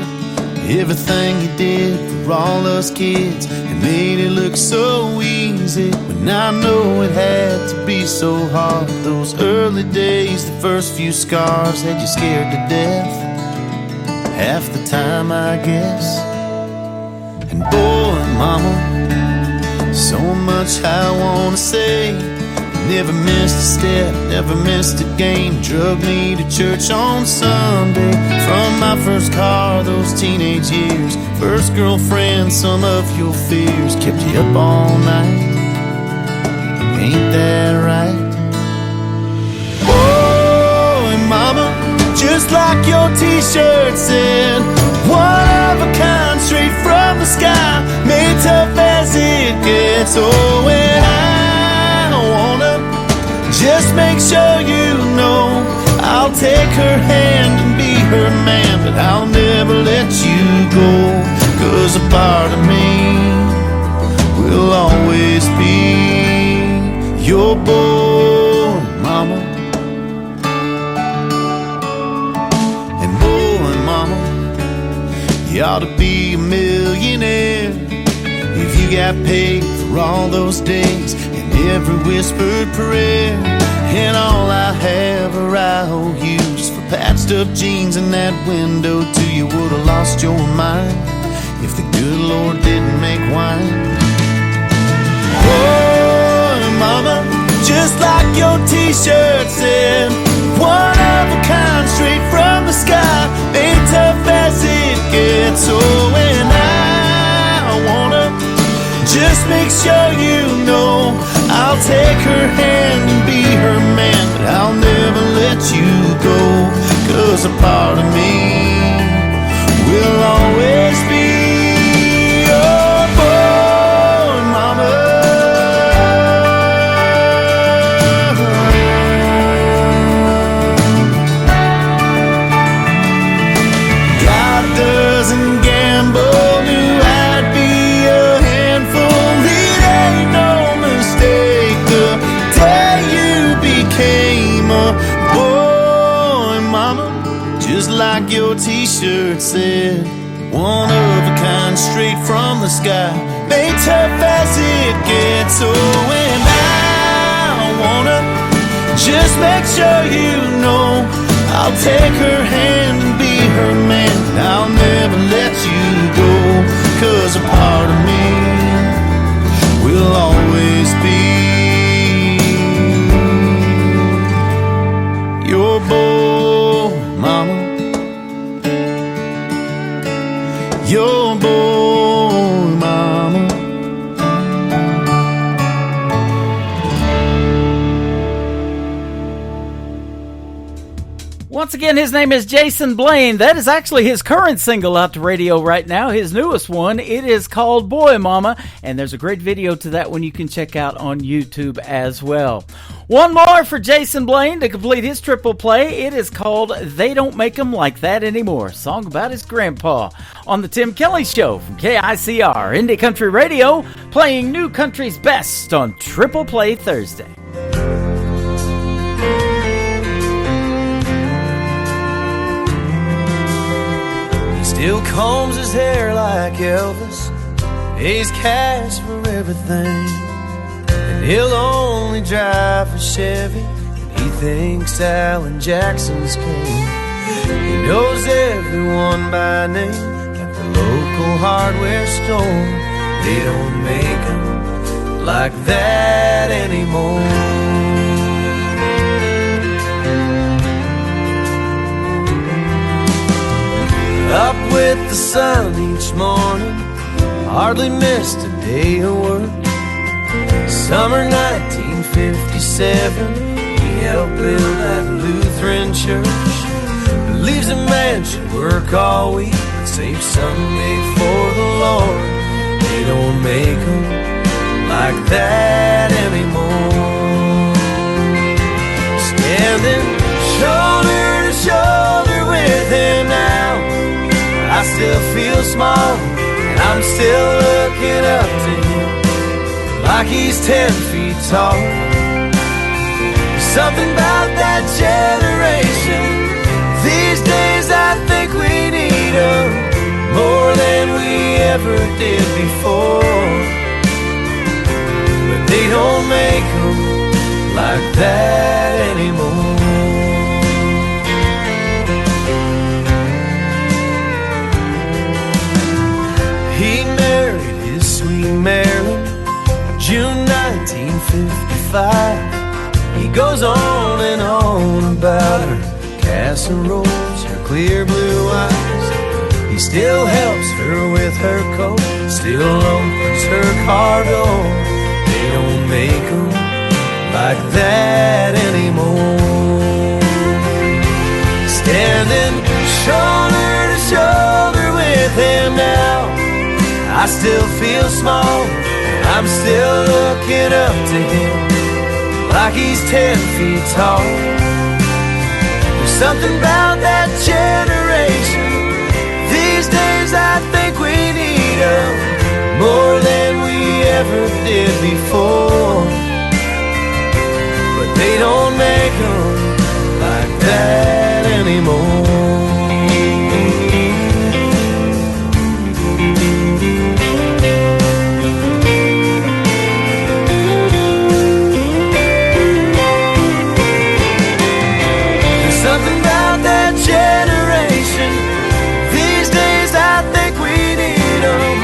everything you did for all us kids. You made it look so easy when I know it had to be so hard. Those early days, the first few scars had you scared to death half the time, I guess. And boy, mama, so much I wanna say. Never missed a step, never missed a game. Drug me to church on Sunday. From my first car, those teenage years. First girlfriend, some of your fears. Kept you up all night, ain't that right? Boy, mama, just like your t-shirt said, one of a kind, straight from the sky, made tough as it gets. Oh, and I wanna just make sure you know I'll take her hand and be her man, but I'll never let you go, 'cause a part of me will always be your boy, mama. And boy, mama, you ought to be a millionaire if you got paid for all those days and every whispered prayer. And all I have are IOUs for patched up jeans and that window too. You would have lost your mind if the good Lord didn't make wine. Oh, mama, just like your t-shirt said, one of a kind, straight from the sky, ain't tough as it gets. Oh, and I wanna just make sure you know I'll take her hand and be her man, but I'll never let you go, 'cause a part of me will always be your boy, mama. like your t-shirt said. One of a kind, straight from the sky, made tough as it gets. Oh, and I wanna just make sure you know I'll take her hand and be her man. I'll never let you go, 'cause a part of me will always be your boy, mama. Your boy, mama. Once again, his name is Jason Blaine. That is actually his current single out to radio right now, his newest one. It is called Boy Mama, and there's a great video to that one you can check out on YouTube as well. One more for Jason Blaine to complete his triple play. It is called They Don't Make 'Em Like That Anymore, a song about his grandpa, on the Tim Kelly Show from KICR, Indie Country Radio, playing new country's best on Triple Play Thursday. He still combs his hair like Elvis, pays cash for everything. He'll only drive a Chevy, and he thinks Alan Jackson's king. He knows everyone by name at the local hardware store. They don't make them like that anymore. Up with the sun each morning, hardly missed a day of work. Summer 1957, he helped build that Lutheran church. Believes a man should work all week, but save Sunday for the Lord. They don't make them like that anymore. Standing shoulder to shoulder with him now, I still feel small, and I'm still looking up to him like he's 10 feet tall. Something about that generation, these days I think we need them more than we ever did before. But they don't make them like that anymore. He married his sweet Mary, June 1955. He goes on and on about her casseroles, her clear blue eyes. He still helps her with her coat, still opens her car door. They don't make them like that anymore. Standing shoulder to shoulder with him now, I still feel small, I'm still looking up to him like he's 10 feet tall. There's something about that generation, these days I think we need them more than we ever did before. But they don't make them like that anymore. Generation, these days I think we need them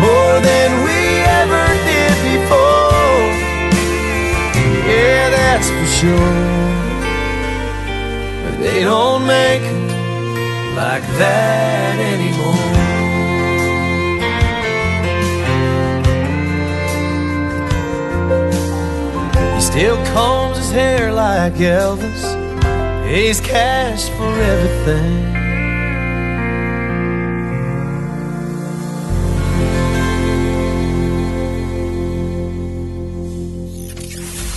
more than we ever did before. Yeah, that's for sure. But they don't make them like that anymore. He still combs his hair like Elvis, pays cash for everything.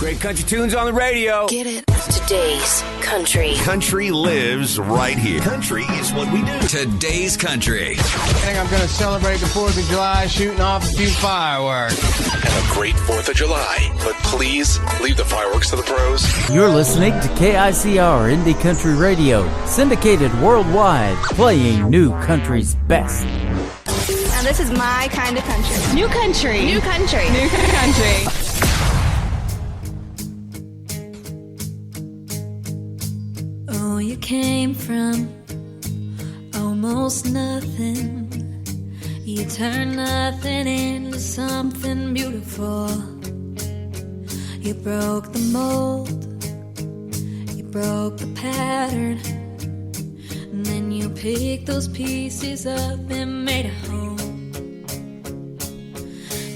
Great country tunes on the radio. Get it. Today's country. Country lives right here. Country is what we do. Today's country. I think I'm going to celebrate the 4th of July shooting off a few fireworks. Have a great 4th of July, but please leave the fireworks to the pros. You're listening to KICR Indie Country Radio, syndicated worldwide, playing new country's best. Now this is my kind of country. New country. New country. New country. Oh, you came from almost nothing. You turned nothing into something beautiful. You broke the mold. You broke the pattern. And then you picked those pieces up and made a home.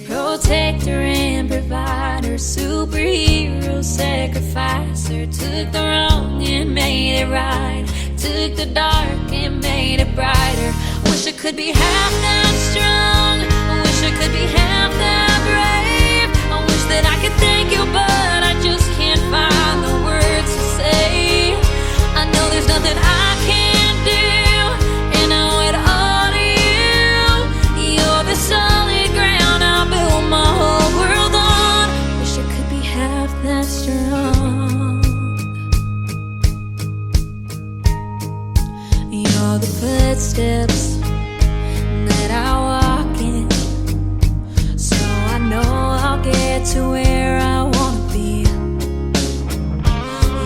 Protector and provider, superhero, sacrificer. Took the wrong and made it right. Took the dark and made it brighter. Wish I could be half that strong. I wish I could be half that brave. I wish that I could thank you, but I just can't find the words to say. I know there's nothing I can't do, and I owe it all to you. You're the solid ground I built my whole world on. Wish I could be half that strong. You're the footsteps that I walk in, so I know I'll get to where I wanna be.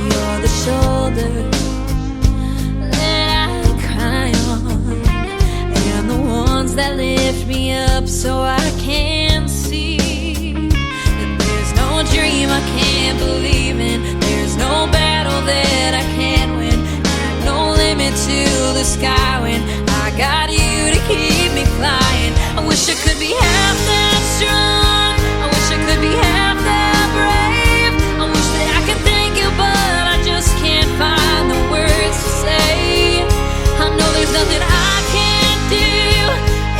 You're the shoulder that I cry on, and the ones that lift me up so I can see that there's no dream I can't believe in. There's no battle that I can't win. There's no limit to the sky when I got you to keep me flying. I wish I could be half that strong. I wish I could be half that brave. I wish that I could thank you, but I just can't find the words to say. I know there's nothing I can't do,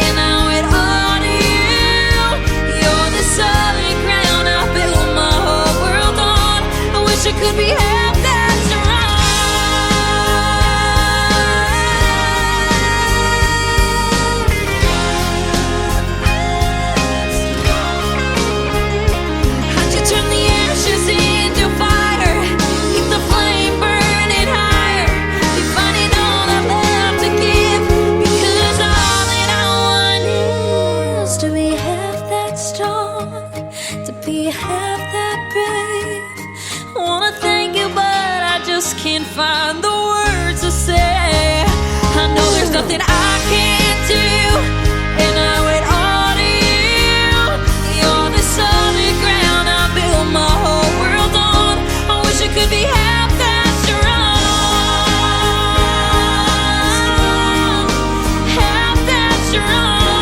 and I owe it all to you. You're the solid ground I built my whole world on. I wish I could be half that strong. Can't find the words to say. I know there's nothing I can't do, and I owe it all to you. You're the solid ground I built my whole world on. I wish I could be half that strong, half that strong.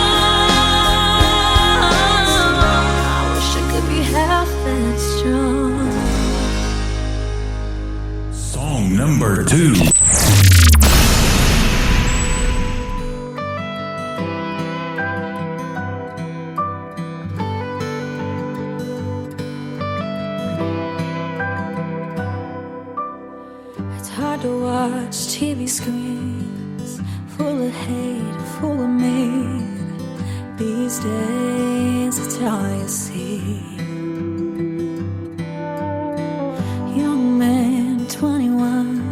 I wish I could be half that strong. Number 2. It's hard to watch TV screens full of hate, full of me. These days, it's all you see. Young man, 21,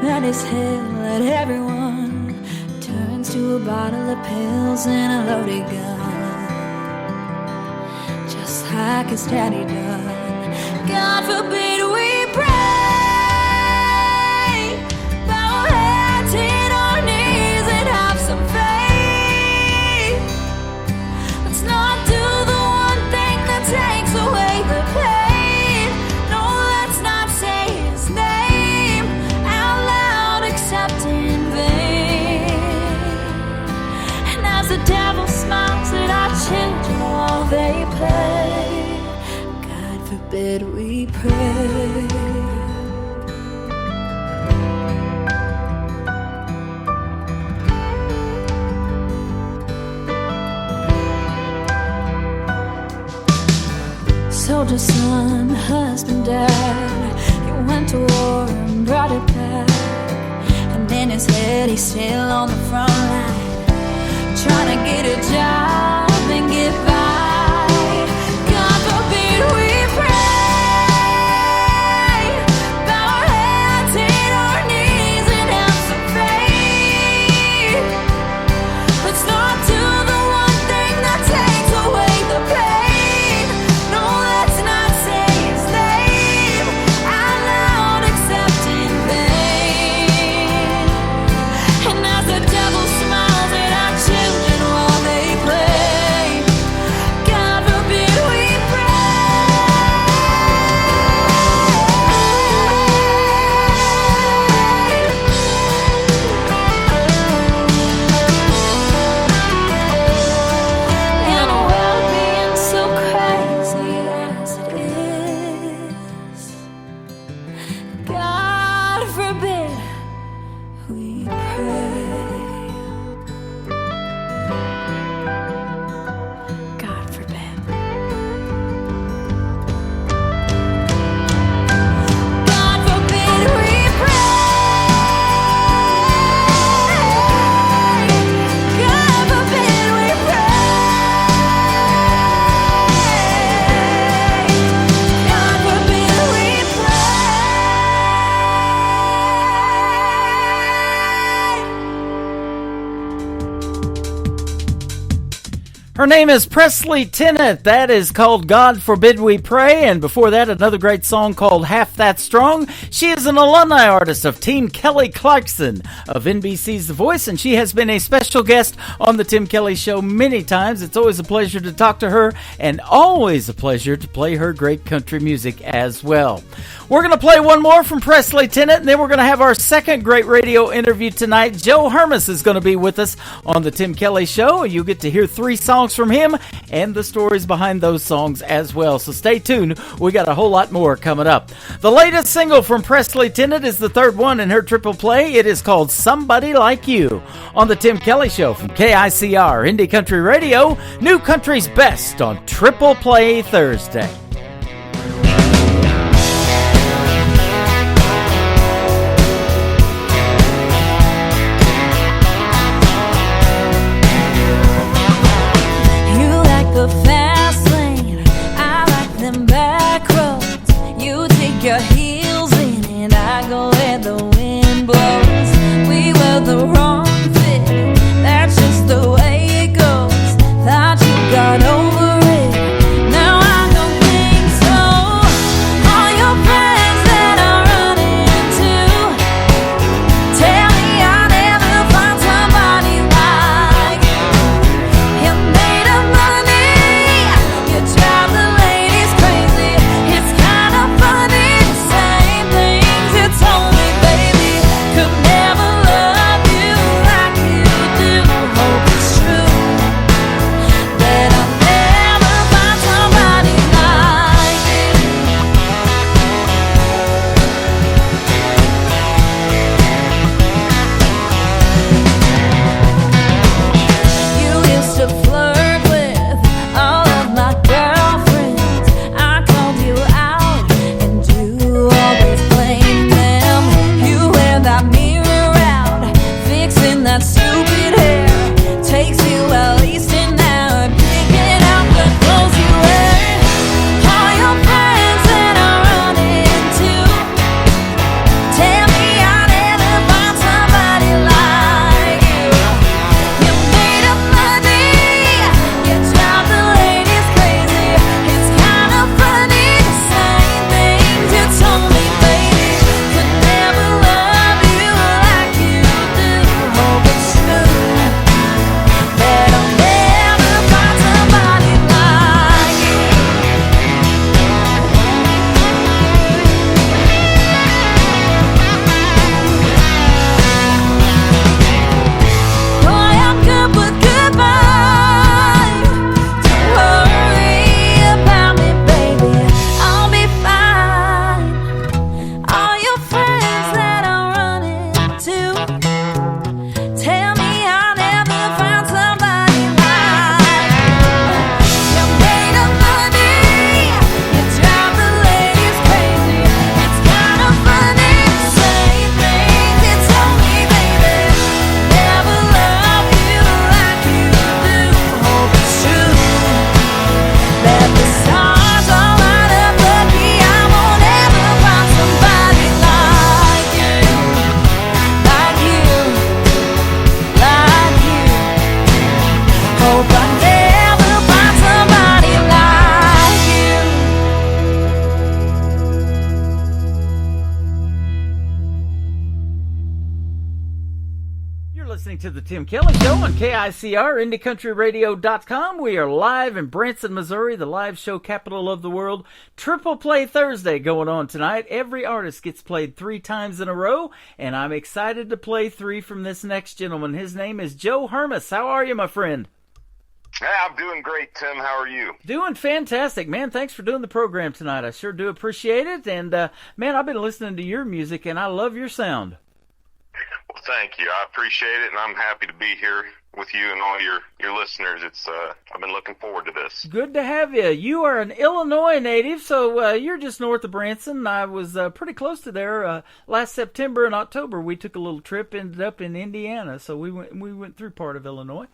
mad as hell at everyone. Turns to a bottle of pills and a loaded gun, just like his daddy done. God forbid we pray, bow our heads, hit our knees, and have some faith. Let's not do the one thing that takes away the pain. No, let's not say his name out loud except in vain. And as the devil smiles at our children while they play, God forbid we pray. Soldier son, husband, dad, you went to war and brought it back. And in his head he's still on the front line, trying to get a job and get by. God forbid we pray, bow our heads, hit our knees and have some faith. Let's not do the one thing that takes away the pain. No, let's not say his name out loud except in vain. And as the devil smiles at our children while they play, God forbid we in a world being so crazy as it is, God forbid we pray. God forbid. God forbid we pray. God forbid we pray. God forbid we Her name is Presley Tennant. That is called God Forbid We Pray. And before that, another great song called Half That Strong. She is an alumni artist of Team Kelly Clarkson of NBC's The Voice, and she has been a special guest on the Tim Kelly Show many times. It's always a pleasure to talk to her, and always a pleasure to play her great country music as well. We're going to play one more from Presley Tennant, and then we're going to have our second great radio interview tonight. Joe Hermes is going to be with us on the Tim Kelly Show. You'll get to hear 3 songs from him and the stories behind those songs as well. So stay tuned. We got a whole lot more coming up. The latest single from Presley Tennant is the third one in her triple play. It is called Somebody Like You on the Tim Kelly Show from KICR Indie Country Radio. New Country's Best on Triple Play Thursday. You like the fast lane, I like them back roads. You dig your heels in and I go where the wind blows. We were the wrong fit, that's just the way it goes. Thought you got over it, now I don't think listening to the Tim Kelly Show on KICR, IndieCountryRadio.com. We are live in Branson, Missouri, the live show capital of the world. Triple Play Thursday going on tonight. Every artist gets played 3 times in a row, and I'm excited to play 3 from this next gentleman. His name is Joe Hermes. How are you, my friend? Hey, I'm doing great, Tim. How are you? Doing fantastic, man. Thanks for doing the program tonight. I sure do appreciate it. And, man, I've been listening to your music, and I love your sound. Well, thank you. I appreciate it, and I'm happy to be here with you and all your listeners. I've been looking forward to this. Good to have you. You are an Illinois native, so you're just north of Branson. I was pretty close to there last September and October. We took a little trip, ended up in Indiana, so we went through part of Illinois.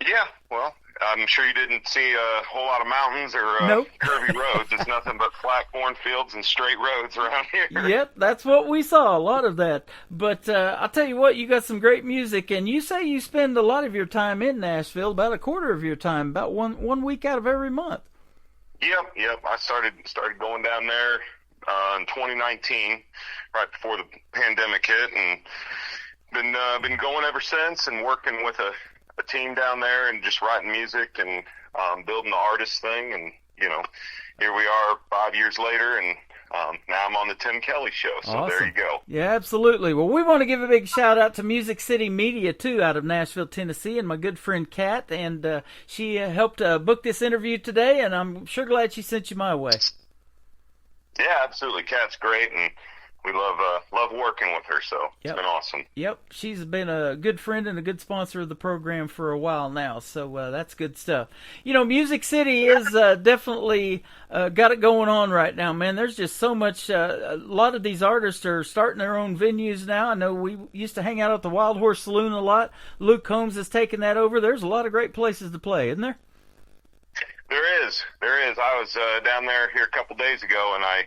Yeah, well, I'm sure you didn't see a whole lot of mountains or nope. curvy roads. It's nothing but flat cornfields and straight roads around here. Yep, that's what we saw, a lot of that. But I'll tell you what, you got some great music, and you say you spend a lot of your time in Nashville, about a quarter of your time, about one week out of every month. Yep. I started going down there in 2019, right before the pandemic hit, and been going ever since, and working with a team down there and just writing music and building the artist thing, and here we are 5 years later, and now I'm on the Tim Kelly Show, so awesome. There you go. Yeah, absolutely. Well, we want to give a big shout out to Music City Media too, out of Nashville, Tennessee, and my good friend Kat, and she helped book this interview today, and I'm sure glad she sent you my way. Yeah, absolutely. Kat's great, and we love working with her, so it's been awesome. Yep, she's been a good friend and a good sponsor of the program for a while now, so that's good stuff. Music City is definitely got it going on right now, man. There's just so much. A lot of these artists are starting their own venues now. I know we used to hang out at the Wild Horse Saloon a lot. Luke Combs has taken that over. There's a lot of great places to play, isn't there? There is. I was down there here a couple days ago, and I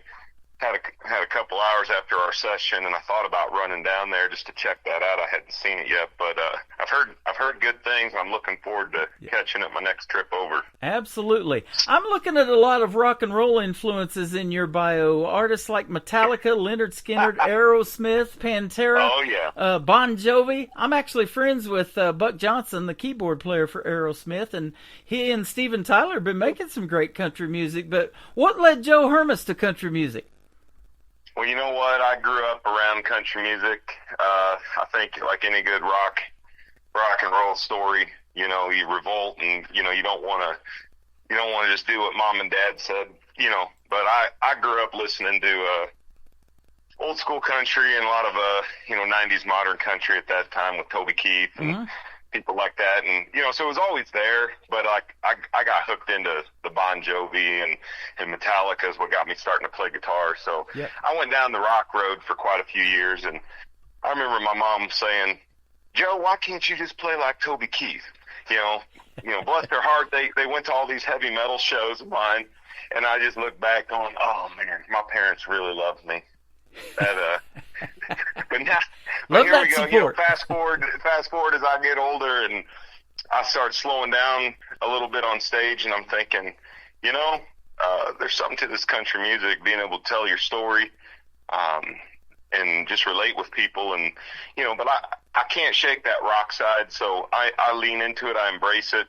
had a couple hours after our session, and I thought about running down there just to check that out. I hadn't seen it yet, but I've heard good things. I'm looking forward to catching it my next trip over. Absolutely. I'm looking at a lot of rock and roll influences in your bio. Artists like Metallica, Lynyrd Skynyrd, Aerosmith, Pantera, Bon Jovi. I'm actually friends with Buck Johnson, the keyboard player for Aerosmith, and he and Steven Tyler have been making some great country music. But what led Joe Hermes to country music? Well, you know what? I grew up around country music. I think like any good rock and roll story, you revolt, and you don't want to just do what mom and dad said, But I grew up listening to old school country and a lot of 90s modern country at that time with Toby Keith and people like that, and so it was always there. But I got hooked into the Bon Jovi and Metallica is what got me starting to play guitar. So I went down the rock road for quite a few years, and I remember my mom saying, "Joe, why can't you just play like Toby Keith?" Bless their heart, they went to all these heavy metal shows of mine, and I just look back going, "Oh man, my parents really loved me." But here we go. Support. Fast forward as I get older, and I start slowing down a little bit on stage, and I'm thinking, there's something to this country music, being able to tell your story, and just relate with people, and but I can't shake that rock side, so I lean into it, I embrace it.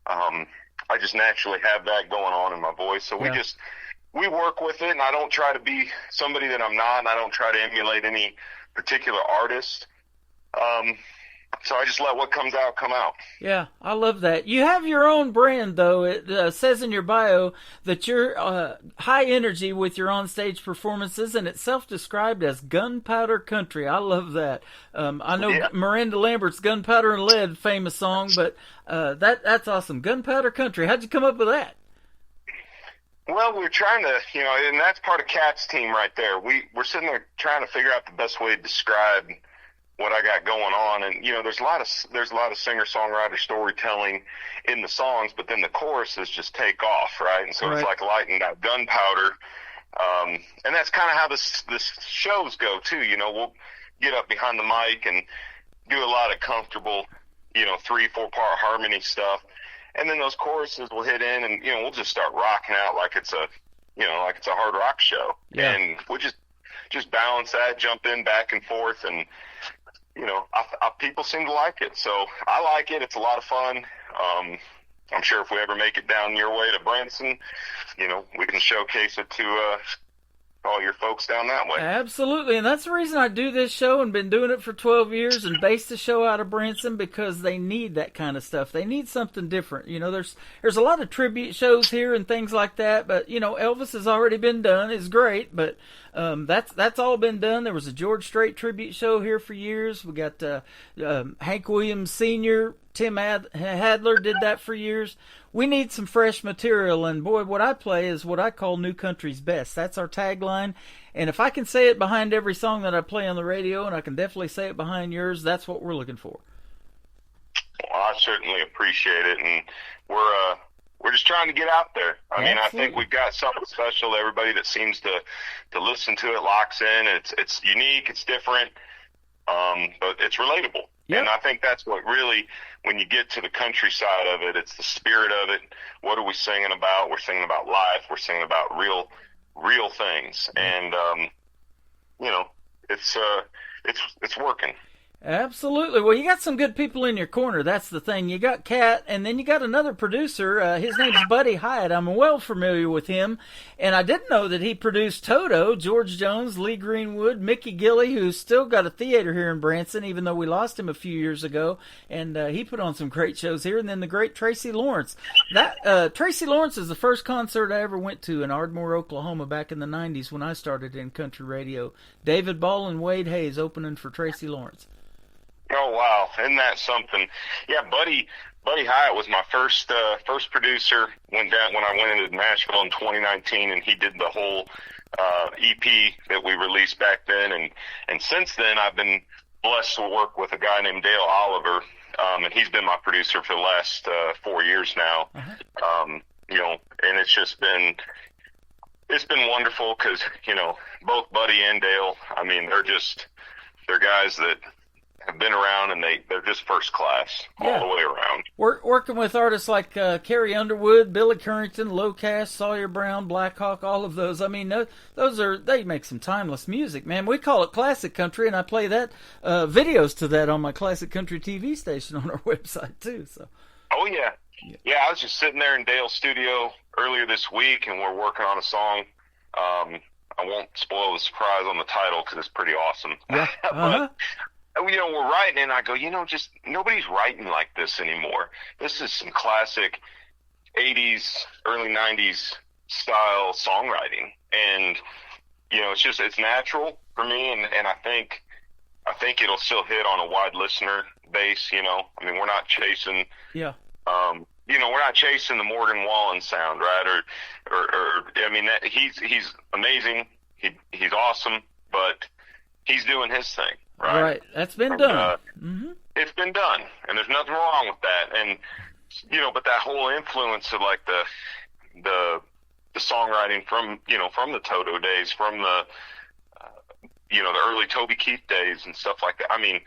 I just naturally have that going on in my voice, so we work with it, and I don't try to be somebody that I'm not, and I don't try to emulate any particular artist. So I just let what comes out come out. Yeah, I love that. You have your own brand, though. It says in your bio that you're high energy with your on-stage performances, and it's self-described as gunpowder country. I love that. I know Miranda Lambert's Gunpowder and Lead, famous song, but that's awesome. Gunpowder country. How'd you come up with that? Well, we're trying to, and that's part of Kat's team right there. We're sitting there trying to figure out the best way to describe what I got going on, and there's a lot of singer-songwriter storytelling in the songs, but then the choruses just take off, right? And so it's like lighting that gunpowder, and that's kind of how this shows go too. We'll get up behind the mic and do a lot of comfortable, 3-4 part harmony stuff. And then those choruses will hit in, and we'll just start rocking out like it's a hard rock show. And we'll just balance that, jump in back and forth, and people seem to like it. So I like it. It's a lot of fun. I'm sure if we ever make it down your way to Branson, we can showcase it to all your folks down that way. Absolutely, and that's the reason I do this show and been doing it for 12 years and based the show out of Branson, because they need that kind of stuff. They need something different. There's a lot of tribute shows here and things like that, but Elvis has already been done. It's great, but that's all been done. There was a George Strait tribute show here for years. We got Hank Williams Sr., Tim Hadler did that for years. We need some fresh material, and boy, what I play is what I call New Country's best. That's our tagline, and if I can say it behind every song that I play on the radio, and I can definitely say it behind yours, that's what we're looking for. Well, I certainly appreciate it, and we're just trying to get out there. I mean, I think we've got something special. Everybody that seems to listen to it locks in. It's unique, it's different, but it's relatable. Yep. And I think that's what really, when you get to the country side of it, it's the spirit of it. What are we singing about? We're singing about life. We're singing about real things. And, it's working. Absolutely. Well, you got some good people in your corner. That's the thing. You got Kat, and then you got another producer. His name's Buddy Hyatt. I'm well familiar with him, and I didn't know that he produced Toto, George Jones, Lee Greenwood, Mickey Gilley, who's still got a theater here in Branson, even though we lost him a few years ago, and he put on some great shows here. And then the great Tracy Lawrence. Tracy Lawrence is the first concert I ever went to in Ardmore, Oklahoma, back in the 90s when I started in country radio. David Ball and Wade Hayes opening for Tracy Lawrence. Oh, wow. Isn't that something? Yeah, Buddy Hyatt was my first producer when I went into Nashville in 2019, and he did the whole EP that we released back then. And since then, I've been blessed to work with a guy named Dale Oliver, and he's been my producer for the last 4 years now. And it's just been wonderful because, both Buddy and Dale, I mean, they're guys that have been around, and they're just first class all the way around. Working with artists like Carrie Underwood, Billy Currington, Locast, Sawyer Brown, Blackhawk, all of those. I mean, they make some timeless music, man. We call it classic country, and I play that videos to that on my classic country TV station on our website too. So. Oh yeah. I was just sitting there in Dale's studio earlier this week, and we're working on a song. I won't spoil the surprise on the title because it's pretty awesome. Yeah. But, we're writing, and I go, just nobody's writing like this anymore. This is some classic 80s, early 90s style songwriting. And, it's natural for me, and I think it'll still hit on a wide listener base, I mean, we're not chasing, we're not chasing the Morgan Wallen sound, right? Or I mean, he's amazing. He's awesome, but he's doing his thing. Right. That's been done. It's been done, and there's nothing wrong with that. And but that whole influence of like the songwriting from the Toto days, from the the early Toby Keith days and stuff like that. I mean,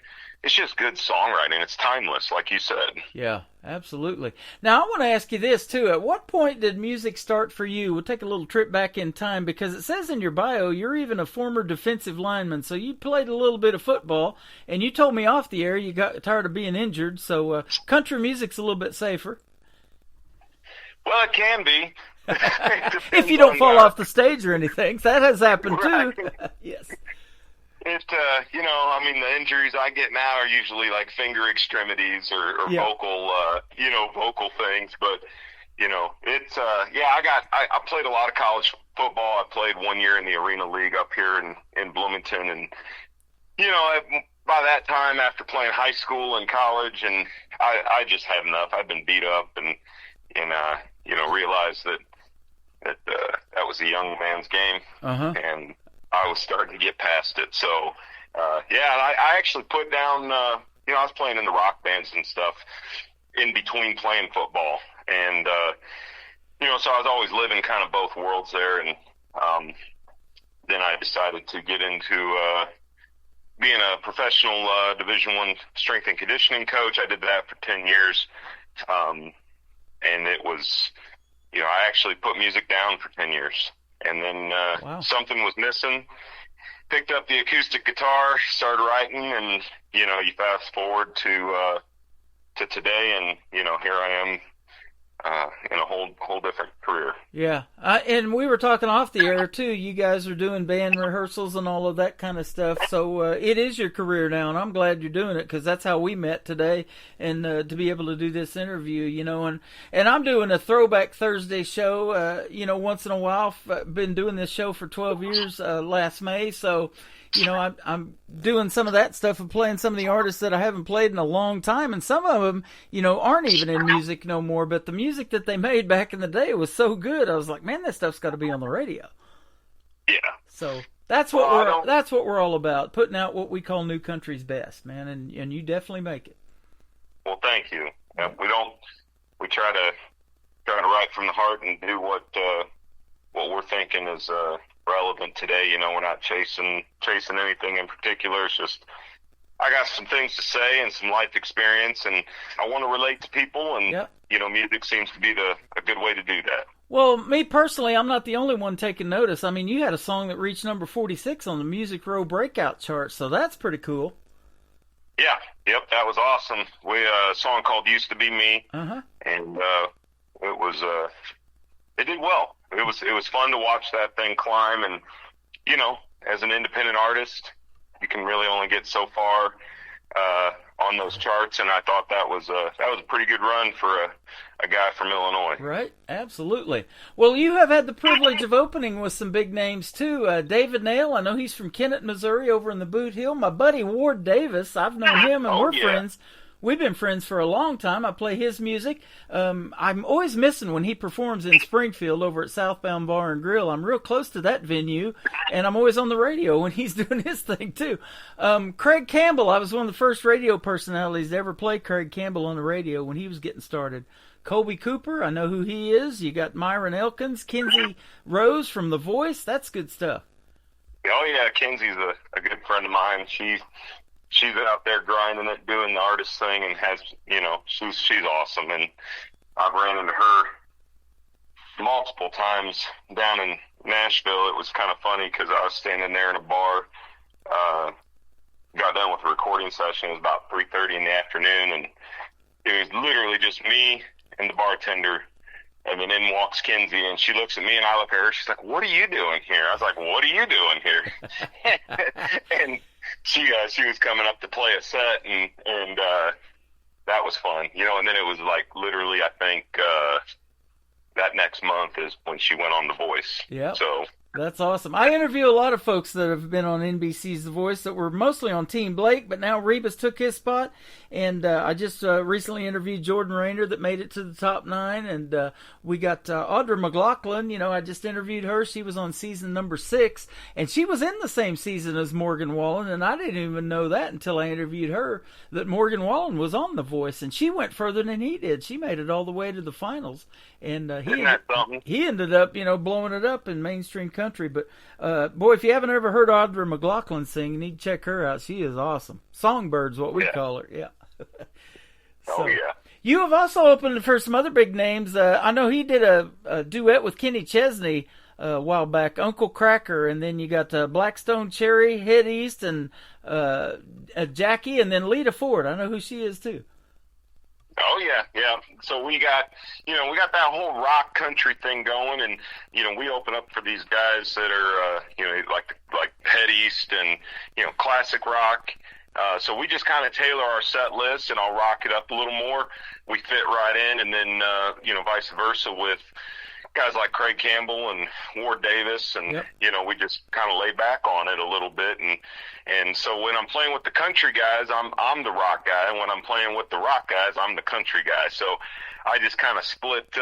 it's just good songwriting. It's timeless, like you said. Yeah, absolutely. Now, I want to ask you this, too. At what point did music start for you? We'll take a little trip back in time, because it says in your bio you're even a former defensive lineman, so you played a little bit of football, and you told me off the air you got tired of being injured, so country music's a little bit safer. Well, it can be. If you don't fall off the stage or anything. That has happened, too. Yes. I mean, the injuries I get now are usually like finger extremities or vocal things. But, I played a lot of college football. I played 1 year in the Arena League up here in Bloomington. And, by that time, after playing high school and college, and I just had enough. I'd been beat up and realized that was a young man's game. And I was starting to get past it. So, I actually put down, I was playing in the rock bands and stuff in between playing football. And, so I was always living kind of both worlds there. And then I decided to get into being a professional Division I strength and conditioning coach. I did that for 10 years. And it was, I actually put music down for 10 years. And then something was missing, picked up the acoustic guitar, started writing, and, you fast forward to today, and here I am in a whole different career. Yeah, and we were talking off the air too. You guys are doing band rehearsals and all of that kind of stuff. So it is your career now, and I'm glad you're doing it, because that's how we met today. And to be able to do this interview, and I'm doing a Throwback Thursday show. Once in a while. I've been doing this show for 12 years. Last May, so. I'm doing some of that stuff and playing some of the artists that I haven't played in a long time. And some of them, aren't even in music no more. But the music that they made back in the day was so good. I was like, man, that stuff's got to be on the radio. Yeah. So that's what we're all about, putting out what we call New Country's best, man. And you definitely make it. Well, thank you. We try to write from the heart and do what we're thinking is relevant today. We're not chasing anything in particular. It's just I got some things to say and some life experience, and I want to relate to people, and yep. Music seems to be a good way to do that. Well, me personally, I'm not the only one taking notice. I mean, you had a song that reached number 46 on the Music Row breakout chart, so that's pretty cool. Yeah, yep, that was awesome. We a song called "Used to Be Me," and it did well. It was fun to watch that thing climb, and as an independent artist, you can really only get so far on those charts, and I thought that was a pretty good run for a guy from Illinois. Right, absolutely. Well, you have had the privilege of opening with some big names too. David Nail, I know he's from Kennett, Missouri, over in the Boot Hill. My buddy Ward Davis, I've known him, and we're friends. We've been friends for a long time. I play his music. I'm always missing when he performs in Springfield over at Southbound Bar and Grill. I'm real close to that venue, and I'm always on the radio when he's doing his thing too. Craig Campbell, I was one of the first radio personalities to ever play Craig Campbell on the radio when he was getting started. Colby Cooper, I know who he is. You got Myron Elkins, Kinsey Rose from The Voice. That's good stuff. Oh yeah, Kinsey's a good friend of mine. She's out there grinding it, doing the artist thing, and has, she's awesome. And I've ran into her multiple times down in Nashville. It was kind of funny because I was standing there in a bar, got done with a recording session. It was about 3:30 in the afternoon, and it was literally just me and the bartender. And then in walks Kinsey, and she looks at me, and I look at her. She's like, "What are you doing here?" I was like, "What are you doing here?" And she was coming up to play a set, and that was fun, and then it was like literally, I think that next month is when she went on The Voice. Yeah. So that's awesome. I interview a lot of folks that have been on NBC's The Voice that were mostly on Team Blake, but now Rebus took his spot. And I just recently interviewed Jordan Rayner that made it to the top 9. And we got Audra McLaughlin. I just interviewed her. She was on season number 6. And she was in the same season as Morgan Wallen. And I didn't even know that until I interviewed her, that Morgan Wallen was on The Voice. And she went further than he did. She made it all the way to the finals. And he ended up, blowing it up in mainstream country. But, boy, if you haven't ever heard Audra McLaughlin sing, you need to check her out. She is awesome. Songbird's what we call her. Yeah. So, yeah. You have also opened for some other big names. I know he did a duet with Kenny Chesney a while back, Uncle Cracker, and then you got Blackstone Cherry, Head East, and Jackie, and then Lita Ford. I know who she is too. Oh yeah. So we got that whole rock country thing going, and we open up for these guys that are like Head East and classic rock. So we just kind of tailor our set list, and I'll rock it up a little more. We fit right in, and then vice versa with guys like Craig Campbell and Ward Davis, and we just kind of lay back on it a little bit, and so when I'm playing with the country guys, I'm the rock guy, and when I'm playing with the rock guys, I'm the country guy. So I just kind of split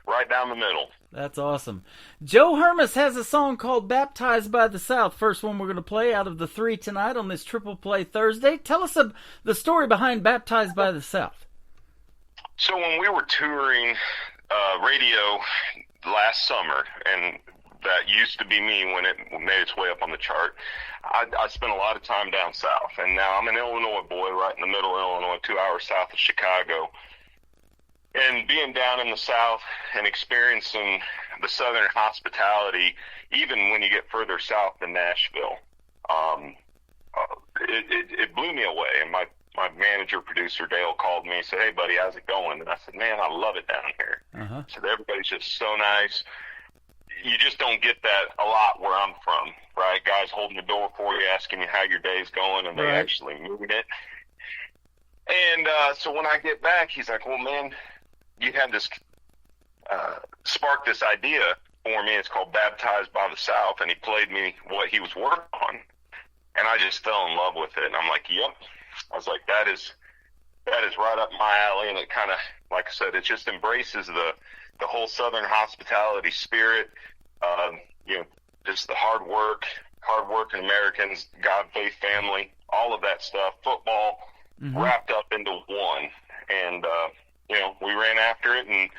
right down the middle. That's awesome. Joe Hermes has a song called Baptized by the South. First one we're going to play out of the 3 tonight on this Triple Play Thursday. Tell us the story behind Baptized by the South. So when we were touring radio last summer, and that Used to Be Me when it made its way up on the chart, I spent a lot of time down south, and now I'm an Illinois boy right in the middle of Illinois, 2 hours south of Chicago. And being down in the South and experiencing the Southern hospitality, even when you get further south than Nashville, it blew me away. And my manager, producer, Dale, called me and said, "Hey, buddy, how's it going?" And I said, "Man, I love it down here." Uh-huh. So everybody's just so nice. You just don't get that a lot where I'm from, right? Guys holding the door for you, asking you how your day's going, and they Right. actually mean it. And so when I get back, he's like, "Well, man, you had this sparked this idea for me. It's called Baptized by the South," and he played me what he was working on, and I just fell in love with it. And I'm like, "Yep." I was like, "That is right up my alley," and it kind of, like I said, it just embraces the whole Southern hospitality spirit. You know, just the hard-working Americans, God, faith, family, all of that stuff, football, wrapped up into one. And, you know, we ran after it and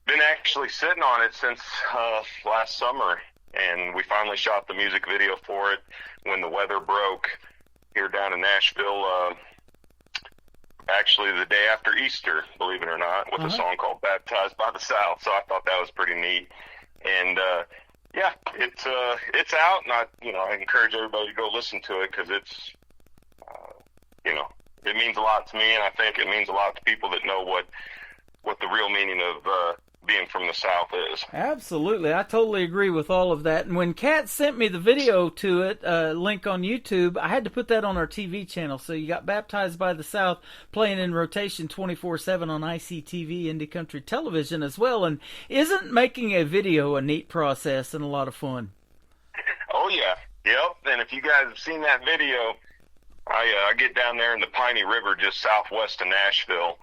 been actually sitting on it since last summer. And we finally shot the music video for it when the weather broke here down in Nashville, actually the day after Easter, believe it or not, with a song called Baptized by the South. So I thought that was pretty neat. And, yeah, it's out, and I encourage everybody to go listen to it, because it's, you know, it means a lot to me, and I think it means a lot to people that know what the real meaning of being from the South is. Absolutely. I totally agree with all of that. And when Kat sent me the video to it, link on YouTube, I had to put that on our TV channel. So you got Baptized by the South playing in rotation 24/7 on ICTV, Indie Country Television as well. And isn't making a video a neat process and a lot of fun? Oh, yeah. Yep. And if you guys have seen that video, I get down there in the Piney River just southwest of Nashville,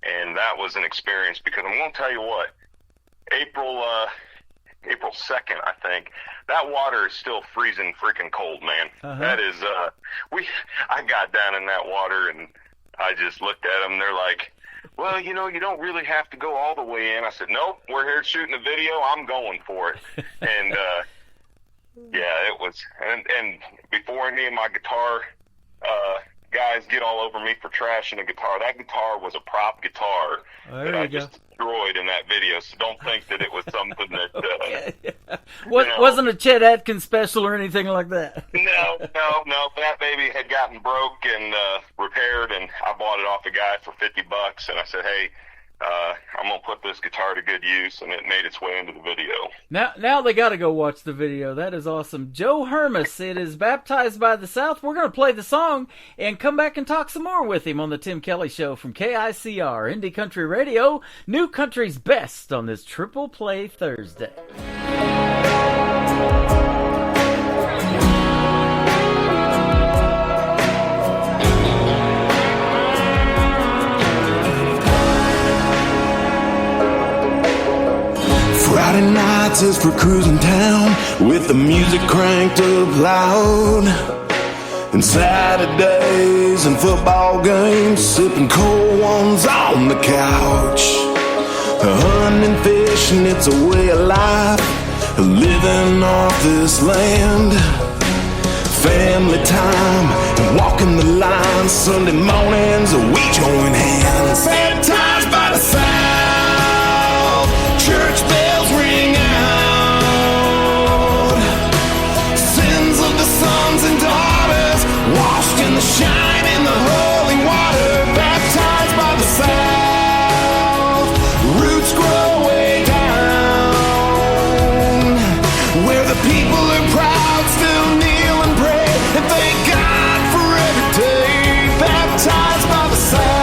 and that was an experience, because I'm going to tell you what, April 2nd, I think, that water is still freezing freaking cold, man. That is, I got down in that water, and I just looked at them, they're like, "Well, you know, you don't really have to go all the way in." I said, "Nope, we're here shooting a video, I'm going for it." And, yeah, it was, and before any of my guitar guys get all over me for trashing a guitar, that guitar was a prop guitar that I just destroyed in that video. So don't think that it was something that wasn't a Chet Atkins special or anything like that. No. That baby had gotten broke and repaired, and I bought it off a guy for $50, and I said, "Hey, I'm gonna put this guitar to good use," and it made its way into the video. Now they got to go watch the video. That is awesome. Joe Hermes, it is Baptized by the South. We're going to play the song and come back and talk some more with him on the Tim Kelly Show from KICR, Indie Country Radio, New Country's best on this Triple Play Thursday. Friday nights is for cruising town with the music cranked up loud. And Saturdays and football games, sipping cold ones on the couch. Hunting, fishing, it's a way of life, living off this land. Family time and walking the line, Sunday mornings we join hands. Baptized by the South, church bells ring out. Sins of the sons and daughters washed in the shine in the holy water. Baptized by the South, roots grow way down, where the people are proud, still kneel and pray and thank God for every day. Baptized by the South.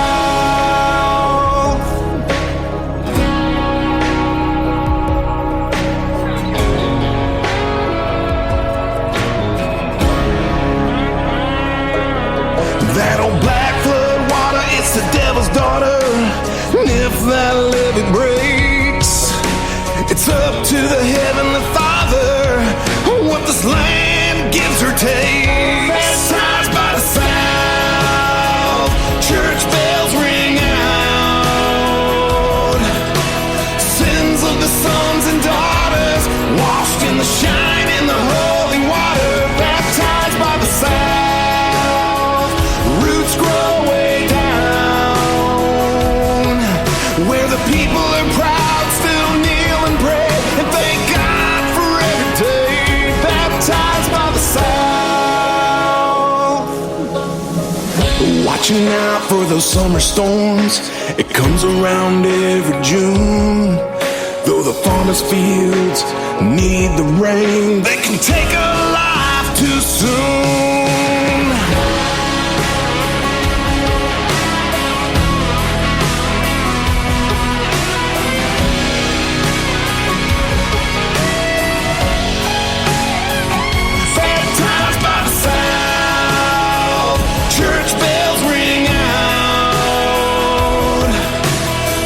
those summer storms. It comes around every June. Though the farmers' fields need the rain, they can take a life too soon. Baptized by the South, church bells ring out.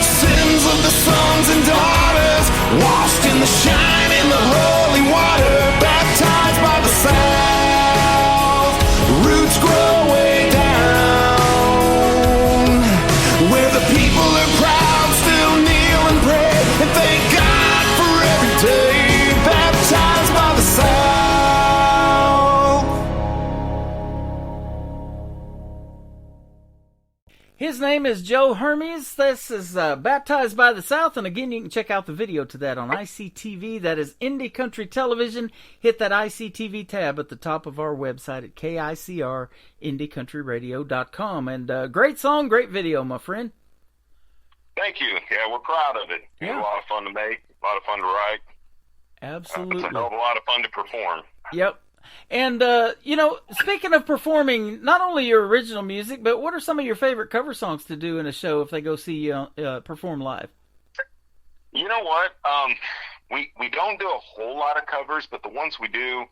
Sins of the sons and daughters washed in the shine in the holy water. Baptized by the South, roots grow way down. Where the people are proud, still kneel and pray and thank God for every day. Baptized by the South. His name is Joe Hermes. This is Baptized by the South. And again, you can check out the video to that on ICTV. That is Indie Country Television. Hit that ICTV tab at the top of our website at KICR-IndieCountryRadio.com. And great song, great video, my friend. Thank you. Yeah, we're proud of it. It was a lot of fun to make, a lot of fun to write. Absolutely. It's a hell of a lot of fun to perform. Yep. And, speaking of performing not only your original music, but what are some of your favorite cover songs to do in a show if they go see you perform live? You know what? We don't do a whole lot of covers, but the ones we do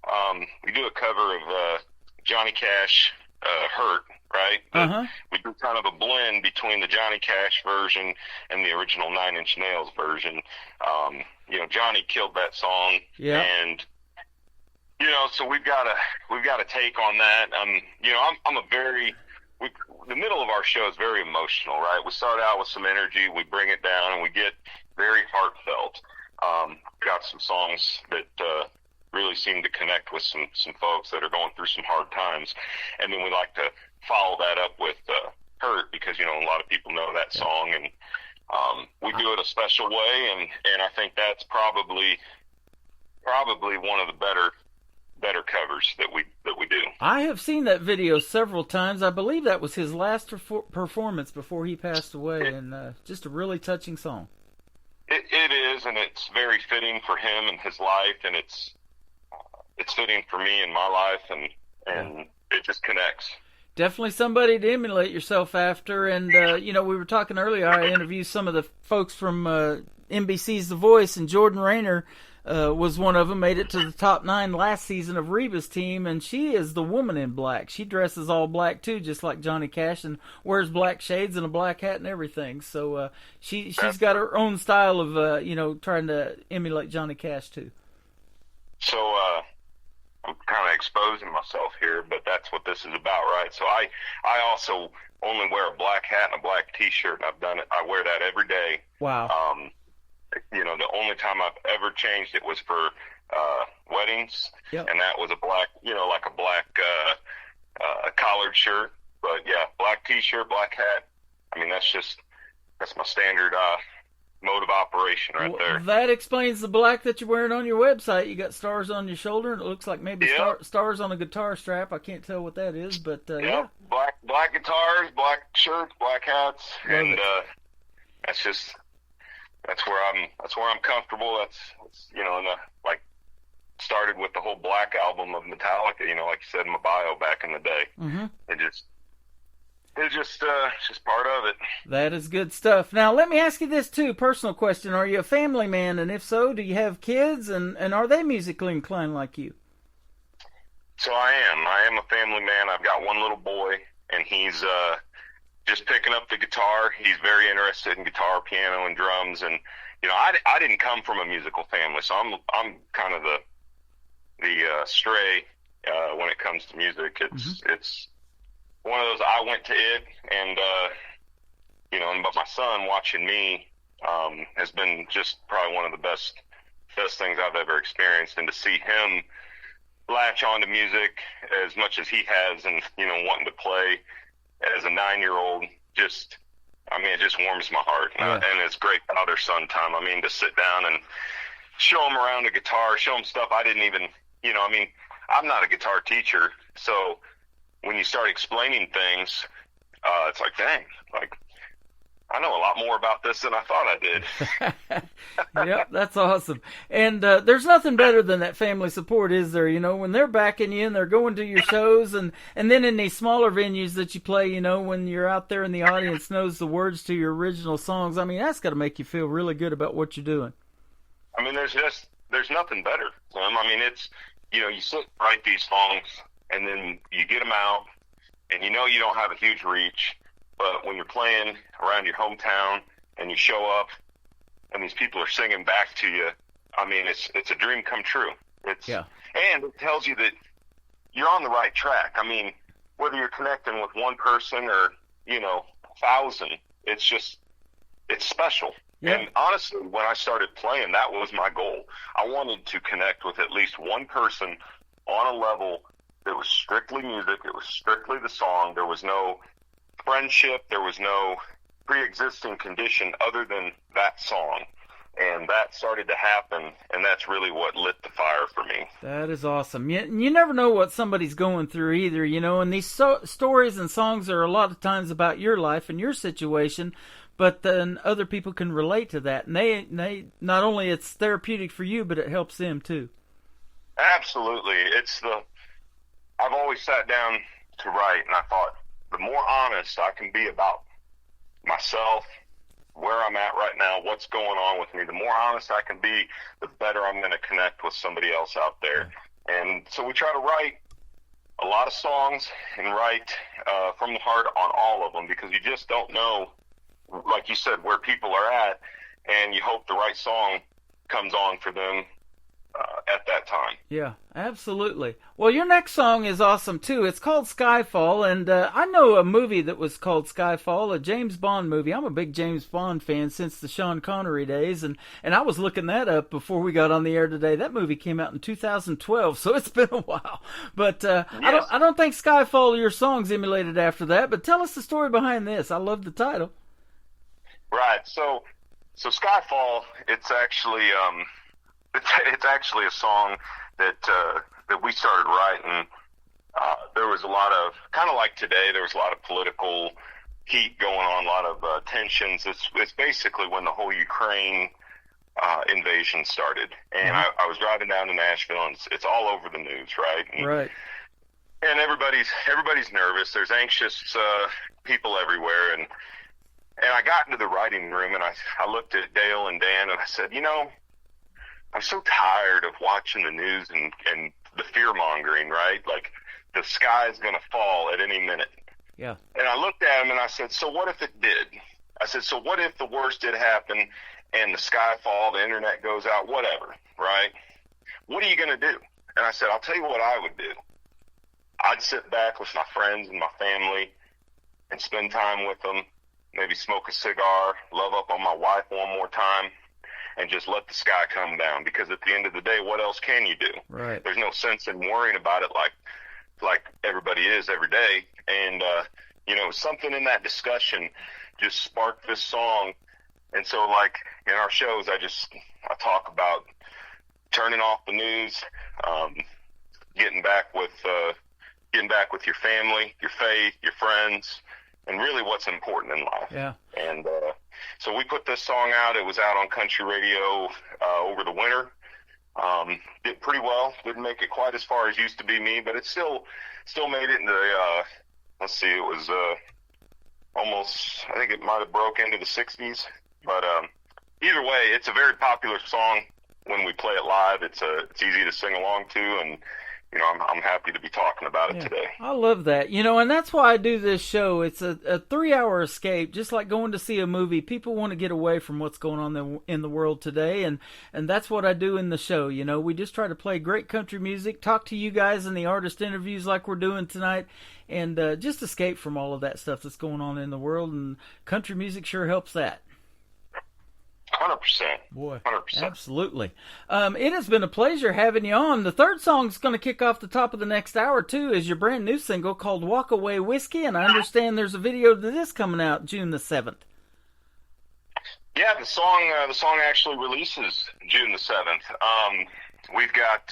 a cover of Johnny Cash, Hurt, right? Uh-huh. We do kind of a blend between the Johnny Cash version and the original Nine Inch Nails version. Johnny killed that song. Yeah. And so we've got a take on that. I'm a the middle of our show is very emotional, right? We start out with some energy, we bring it down, and we get very heartfelt. Got some songs that really seem to connect with some folks that are going through some hard times, and then we like to follow that up with Hurt, because a lot of people know that song, and we do it a special way, and I think that's probably one of the better covers that we do. I have seen that video several times. I believe that was his last performance before he passed away, and just a really touching song. It is, and it's very fitting for him and his life, and it's fitting for me in my life, and it just connects. Definitely somebody to emulate yourself after, and we were talking earlier, I interviewed some of the folks from NBC's The Voice, and Jordan Rayner was one of them, made it to the top 9 last season of Reba's team, and she is the woman in black. She dresses all black too, just like Johnny Cash, and wears black shades and a black hat and everything. So she's got her own style of trying to emulate Johnny Cash too. So I'm kind of exposing myself here, but that's what this is about, right? So I also only wear a black hat and a black T-shirt. I've done it. I wear that every day. Wow. The only time I've ever changed it was for weddings, and that was a black, like a black collared shirt. But yeah, black T-shirt, black hat. I mean, that's my standard mode of operation right there. That explains the black that you're wearing on your website. You got stars on your shoulder, and it looks like maybe stars on a guitar strap. I can't tell what that is, but yeah. Black guitars, black shirts, black hats, and that's where I'm comfortable. That's started with the whole Black Album of Metallica, like you said in my bio back in the day. Mm-hmm. It's just part of it. That is good stuff. Now, let me ask you this too, personal question. Are you a family man? And if so, do you have kids? And are they musically inclined like you? So I am a family man. I've got one little boy, and he's just picking up the guitar. He's very interested in guitar, piano, and drums. And I didn't come from a musical family, so I'm kind of the stray when it comes to music. It's one of those, I went to it, and but my son watching me has been just probably one of the best things I've ever experienced, and to see him latch onto music as much as he has, and wanting to play as a 9-year-old, it just warms my heart. And it's great father-son time. I mean, to sit down and show him around a guitar, show him stuff I didn't even, I'm not a guitar teacher, so when you start explaining things, it's like, dang, like, I know a lot more about this than I thought I did. Yep, that's awesome. And there's nothing better than that family support, is there? You know, when they're backing you and they're going to your shows, and then in these smaller venues that you play, you know, when you're out there and the audience knows the words to your original songs, I mean, that's got to make you feel really good about what you're doing. I mean, there's nothing better, Tim. I mean, it's, you know, you sit and write these songs, and then you get them out, and you know you don't have a huge reach. But when you're playing around your hometown and you show up and these people are singing back to you, I mean, it's a dream come true. And it tells you that you're on the right track. I mean, whether you're connecting with one person or, you know, 1,000, it's special. Yeah. And honestly, when I started playing, that was my goal. I wanted to connect with at least one person on a level that was strictly music. It was strictly the song. There was no friendship, there was no pre-existing condition other than that song, and that started to happen, and that's really what lit the fire for me. That is awesome. You never know what somebody's going through either, you know, and these stories and songs are a lot of times about your life and your situation, but then other people can relate to that, and they not only it's therapeutic for you, but it helps them too. Absolutely. I've always sat down to write, and I thought, the more honest I can be about myself, where I'm at right now, what's going on with me, the more honest I can be, the better I'm going to connect with somebody else out there. And so we try to write a lot of songs and write from the heart on all of them, because you just don't know, like you said, where people are at, and you hope the right song comes on for them at that time. Yeah, absolutely. Well, your next song is awesome too. It's called Skyfall, and I know a movie that was called Skyfall, a James Bond movie. I'm a big James Bond fan since the Sean Connery days, and I was looking that up before we got on the air today. That movie came out in 2012, so it's been a while. But yes. I don't think Skyfall, your song's emulated after that, but tell us the story behind this. I love the title. Right. So Skyfall, it's actually it's actually a song that we started writing. There was a lot of, kind of like today, there was a lot of political heat going on, a lot of tensions. It's basically when the whole Ukraine invasion started. And I was driving down to Nashville, and it's all over the news, right? Right. And everybody's nervous. There's anxious people everywhere. And I got into the writing room, and I looked at Dale and Dan, and I said, you know, I'm so tired of watching the news and the fear-mongering, right? Like, the sky is going to fall at any minute. Yeah. And I looked at him and I said, so what if it did? I said, so what if the worst did happen and the sky fall, the internet goes out, whatever, right? What are you going to do? And I said, I'll tell you what I would do. I'd sit back with my friends and my family and spend time with them, maybe smoke a cigar, love up on my wife one more time, and just let the sky come down, because at the end of the day, what else can you do? Right. There's no sense in worrying about it like everybody is every day. And, you know, something in that discussion just sparked this song. And so, like, in our shows, I talk about turning off the news, getting back with your family, your faith, your friends, and really what's important in life. Yeah. And so we put this song out. It was out on country radio over the winter. Did pretty well. Didn't make it quite as far as Used to Be Me, but it still made it into let's see, it was almost, I think it might have broke into the 60s. But either way, it's a very popular song. When we play it live, it's easy to sing along to, and you know, I'm happy to be talking about it today. I love that. You know, and that's why I do this show. It's a 3-hour escape, just like going to see a movie. People want to get away from what's going on in the world today, and that's what I do in the show. You know, we just try to play great country music, talk to you guys in the artist interviews like we're doing tonight, and just escape from all of that stuff that's going on in the world, and country music sure helps that. 100%. Boy, 100%. Absolutely. It has been a pleasure having you on. The third song's going to kick off the top of the next hour, too, is your brand new single called Walk Away Whiskey, and I understand there's a video to this coming out June the 7th. Yeah, the song actually releases June the 7th. We've got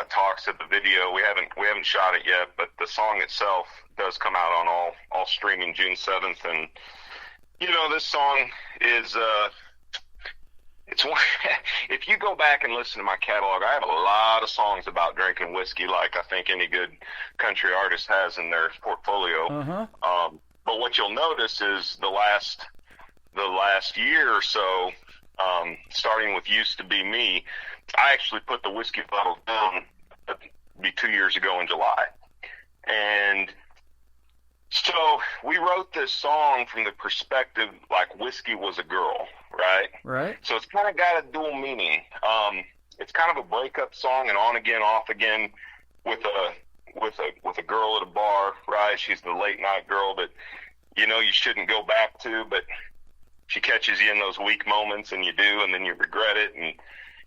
talks of the video. We haven't shot it yet, but the song itself does come out on all streaming June 7th. And, you know, this song is, it's one, if you go back and listen to my catalog, I have a lot of songs about drinking whiskey, like I think any good country artist has in their portfolio. But what you'll notice is the last year or so, starting with Used to Be Me, I actually put the whiskey bottle down, be 2 years ago in July. And so we wrote this song from the perspective like whiskey was a girl, right? Right. So it's kind of got a dual meaning. It's kind of a breakup song, and on again, off again, with a girl at a bar, right? She's the late night girl that, you know, you shouldn't go back to, but she catches you in those weak moments, and you do, and then you regret it, and,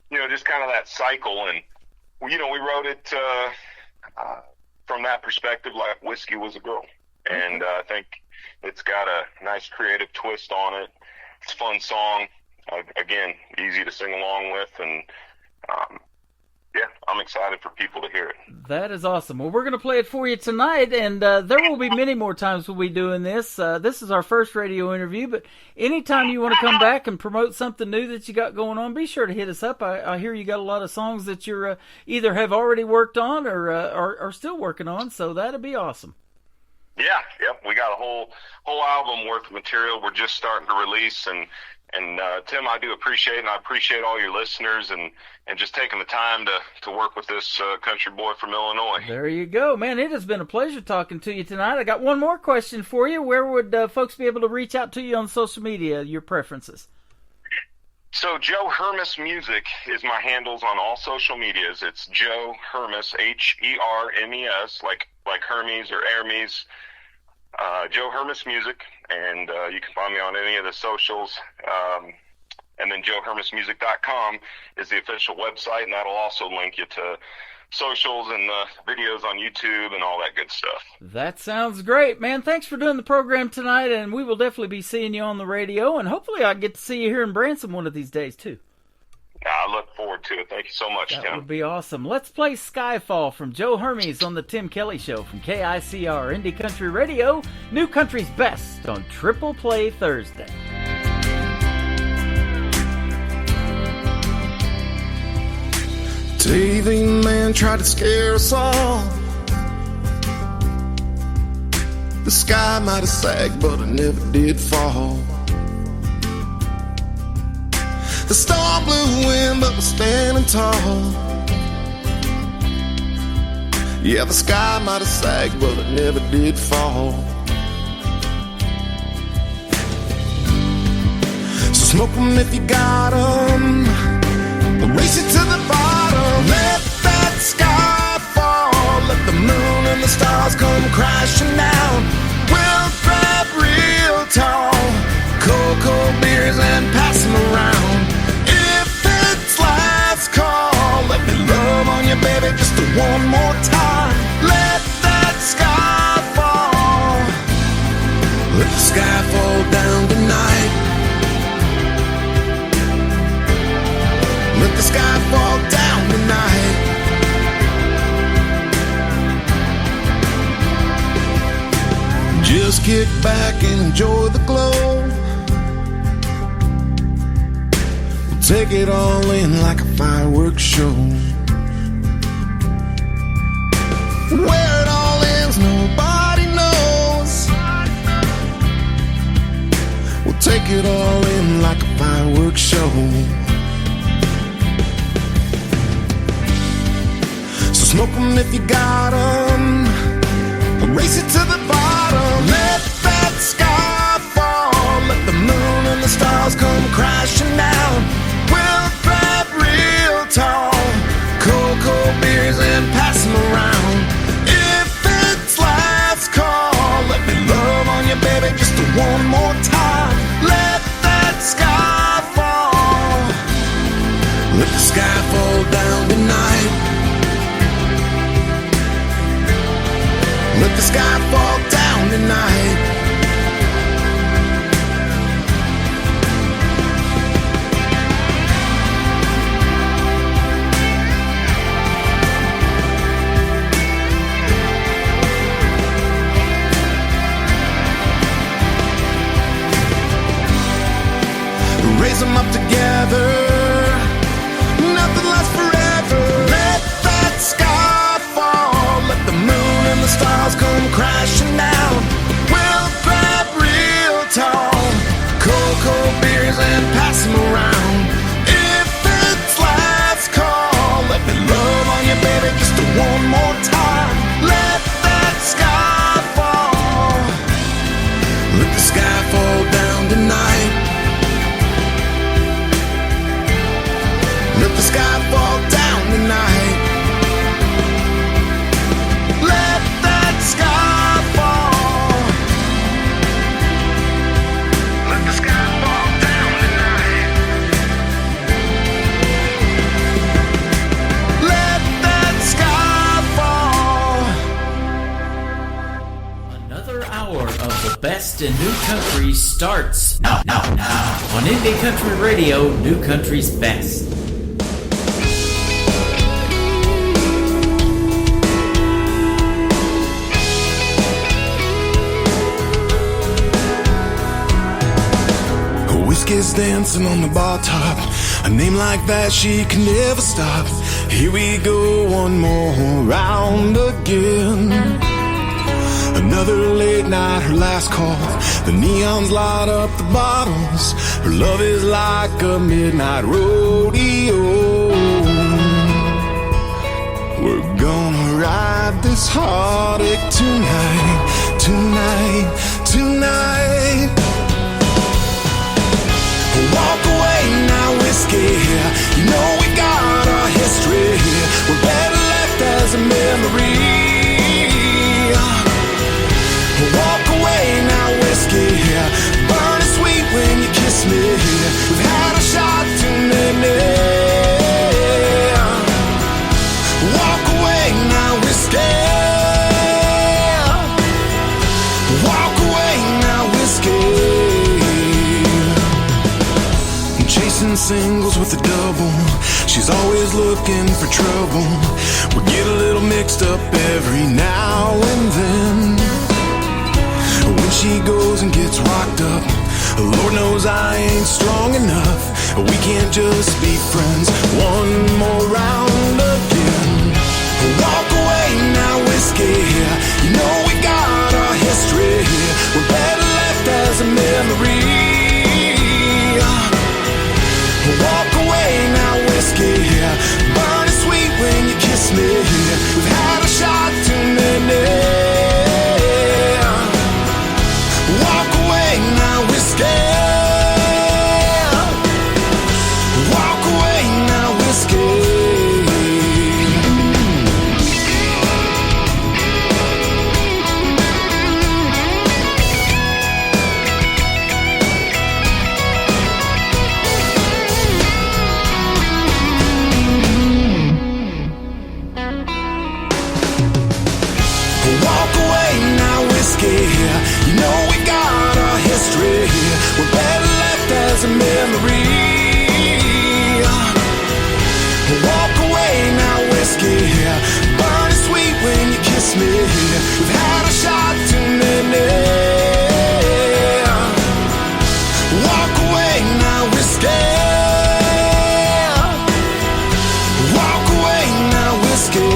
you know, just kind of that cycle. And, you know, we wrote it from that perspective, like whiskey was a girl. And I think it's got a nice creative twist on it. It's a fun song. Again, easy to sing along with, and yeah, I'm excited for people to hear it. That is awesome. Well, we're going to play it for you tonight, and there will be many more times we'll be doing this. This is our first radio interview, but anytime you want to come back and promote something new that you got going on, be sure to hit us up. I hear you got a lot of songs that you're either have already worked on or are still working on, so that'll be awesome. Yeah, yep. We got a whole album worth of material we're just starting to release, and Tim, I do appreciate, and I appreciate all your listeners and just taking the time to work with this country boy from Illinois. There you go, man. It has been a pleasure talking to you tonight. I got one more question for you. Where would folks be able to reach out to you on social media, your preferences? So Joe Hermes Music is my handles on all social medias. It's Joe Hermes, Hermes, like Hermes or Hermes. Joe Hermes Music, and you can find me on any of the socials. And then JoeHermesMusic.com is the official website, and that'll also link you to socials and videos on YouTube and all that good stuff. That sounds great, man. Thanks for doing the program tonight, and we will definitely be seeing you on the radio, and hopefully I'll get to see you here in Branson one of these days, too. I look forward to it. Thank you so much, Tim. That would be awesome. Let's play Skyfall from Joe Hermes on the Tim Kelly Show from KICR Indie Country Radio, New Country's Best on Triple Play Thursday. TV man tried to scare us all. The sky might have sagged, but it never did fall. The storm blew in, but we're standing tall. Yeah, the sky might have sagged, but it never did fall. So smoke 'em if you got 'em. Race it to the bottom. Let that sky fall. Let the moon and the stars come crashing down. We'll grab real tall. Cold, cold beers and pass them around. If it's last call, let me love on you, baby, just one more time. Let that sky fall. Let the sky fall down tonight. Let the sky fall down tonight. Just kick back and enjoy the glow. We'll take it all in like a fireworks show. Where it all ends, nobody knows. We'll take it all in like a fireworks show. Smoke 'em if you got 'em. Race it to the bottom. Let that sky fall. Let the moon and the stars come crashing down. We'll grab real tall. Cold, cold beers and pass them around. If it's last call, let me love on you, baby, just one more time. Let that sky fall. Let the sky fall down tonight. Let the sky fall down tonight. raise them up together. Nothing lasts forever. Let that sky fall. Let the moon and the stars come crashing down. We'll grab real tall, cold, cold beers and pass them around. If it's last call, let me love on you, baby, just one more time. Let that sky fall. Let the sky fall down tonight. Let the sky fall down tonight. Let that sky fall. Let the sky fall down tonight. Let that sky fall. Another hour of the best in new country starts now on Indie Country Radio, New Country's Best. Whiskey's dancing on the bar top. A name like that, she can never stop. Here we go, one more round again. Another late night, her last call. The neons light up the bottles. Her love is like a midnight rodeo. We're gonna ride this heartache tonight, tonight, tonight. Walk away now, whiskey. You know we got our history. We're better left as a memory. Walk away now, whiskey. Burn it sweet when you kiss me. We've had a shot too many. Walk away now, whiskey. Walk away now, whiskey. Chasing singles with a double. She's always looking for trouble. We get a little mixed up every now and then. When she goes and gets rocked up, Lord knows I ain't strong enough. We can't just be friends. One more round again. Walk away now, whiskey. You know we got our history. We're better left as a memory. Walk away now, whiskey. Burn it sweet when you kiss me. We've had a shot too many. Walk away now, whiskey. Walk away now, whiskey. You know we got our history. We're better left as a memory. Walk away now, whiskey. Burn it sweet when you kiss me. We've had a shot too many. Walk away now, whiskey. Walk away now, whiskey.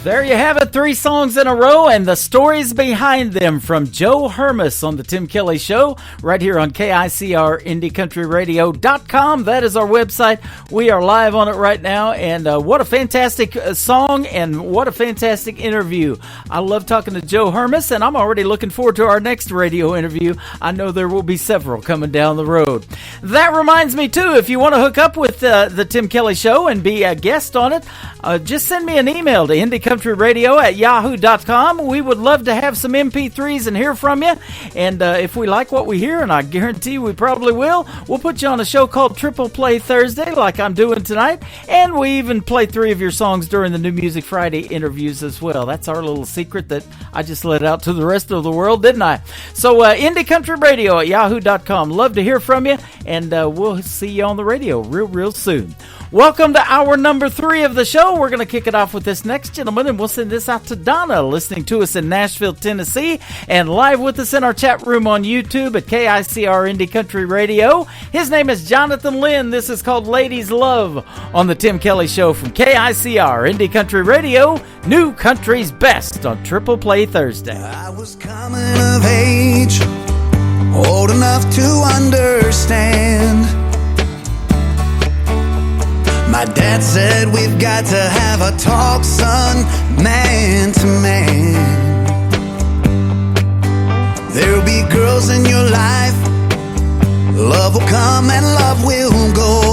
There you have it, 3 songs in a row and the stories behind them from Joe Hermes on the Tim Kelly Show right here on KICR IndieCountryRadio.com. That is our website. We are live on it right now, and what a fantastic song and what a fantastic interview. I love talking to Joe Hermes, and I'm already looking forward to our next radio interview. I know there will be several coming down the road. That reminds me, too, if you want to hook up with the Tim Kelly Show and be a guest on it, just send me an email to IndieCountryRadio@yahoo.com. We would love to have some MP3s and hear from you. And if we like what we hear, and I guarantee we probably will, we'll put you on a show called Triple Play Thursday, like I'm doing tonight. And we even play 3 of your songs during the New Music Friday interviews as well. That's our little secret that I just let out to the rest of the world, didn't I? So IndieCountryRadio@yahoo.com. Love to hear from you. and we'll see you on the radio real soon. Welcome to hour number 3 of the show. We're going to kick it off with this next gentleman, and we'll send this out to Donna, listening to us in Nashville, Tennessee, and live with us in our chat room on YouTube at KICR Indie Country Radio. His name is Jonathan Lynn. This is called Ladies Love on the Tim Kelly Show from KICR Indie Country Radio, New Country's Best on Triple Play Thursday. I was coming of age, old enough to understand. My dad said we've got to have a talk, son, man to man. There'll be girls in your life, love will come and love will go.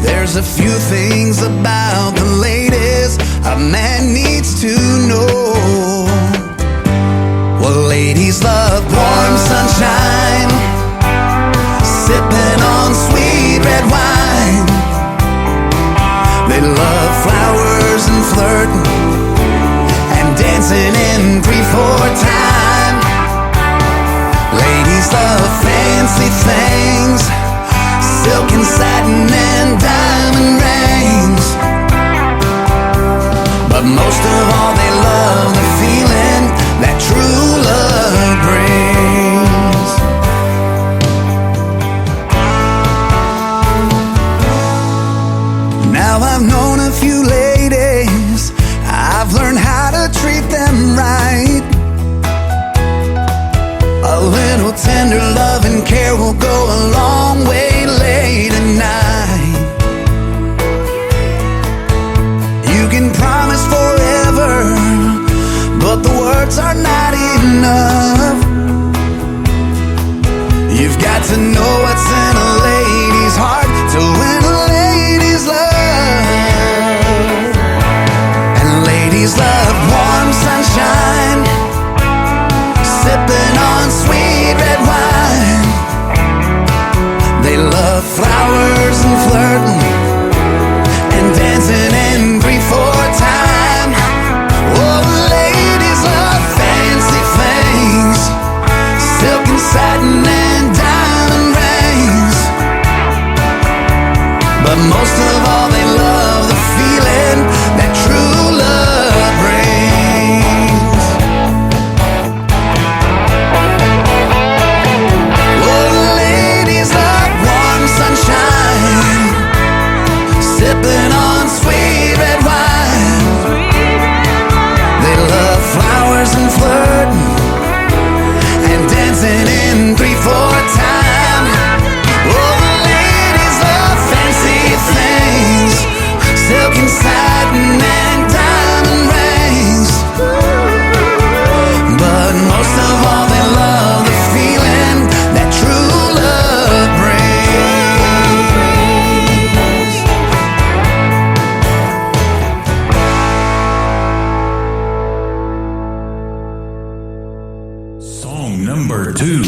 There's a few things about the ladies a man needs to know. Well, ladies love warm sunshine, sipping on sweet red wine. They love flowers and flirting and dancing in 3/4 time. Ladies love fancy things, silk and satin and diamond rings. But most of all they love the feeling that true love brings. Now I've known a few ladies, I've learned how to treat them right. A little tender love and care will go a long way late at night. You can promise forever, but the words are not enough. You've got to know what's in a lady's heart to win a lady's love. And ladies love warm sunshine, sipping on sweet red wine. They love flowers and flirting and dancing in 3/4 time. Oh, ladies love fancy things, silk and satin and diamond rings. But most of all they love the feeling that true love brings. Oh, ladies love warm sunshine, sipping on sweet red wine. They love flowers and flirting and dancing in 3/4 time. Oh, ladies love fancy things, silk and satin and diamond rings. But most of all they love the feeling that true love brings. Song number 2.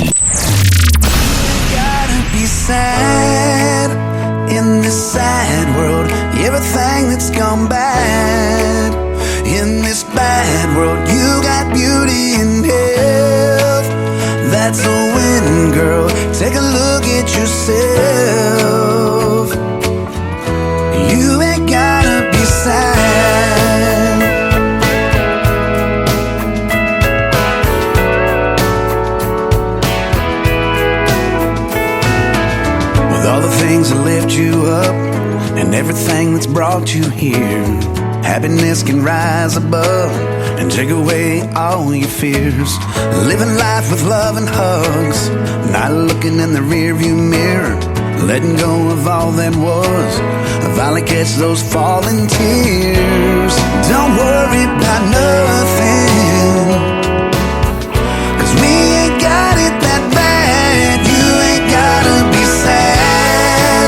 Gotta be sad in this sad world. Everything that's gone bad in this bad world. You got beauty and health, that's a win, girl. Take a look at yourself. You ain't gotta be sad. With all the things that lift you up and everything that's brought you here, happiness can rise above and take away all your fears. Living life with love and hugs, not looking in the rearview mirror, letting go of all that was. Finally catch those falling tears. Don't worry about nothing, 'cause we ain't got it that bad. You ain't gotta be sad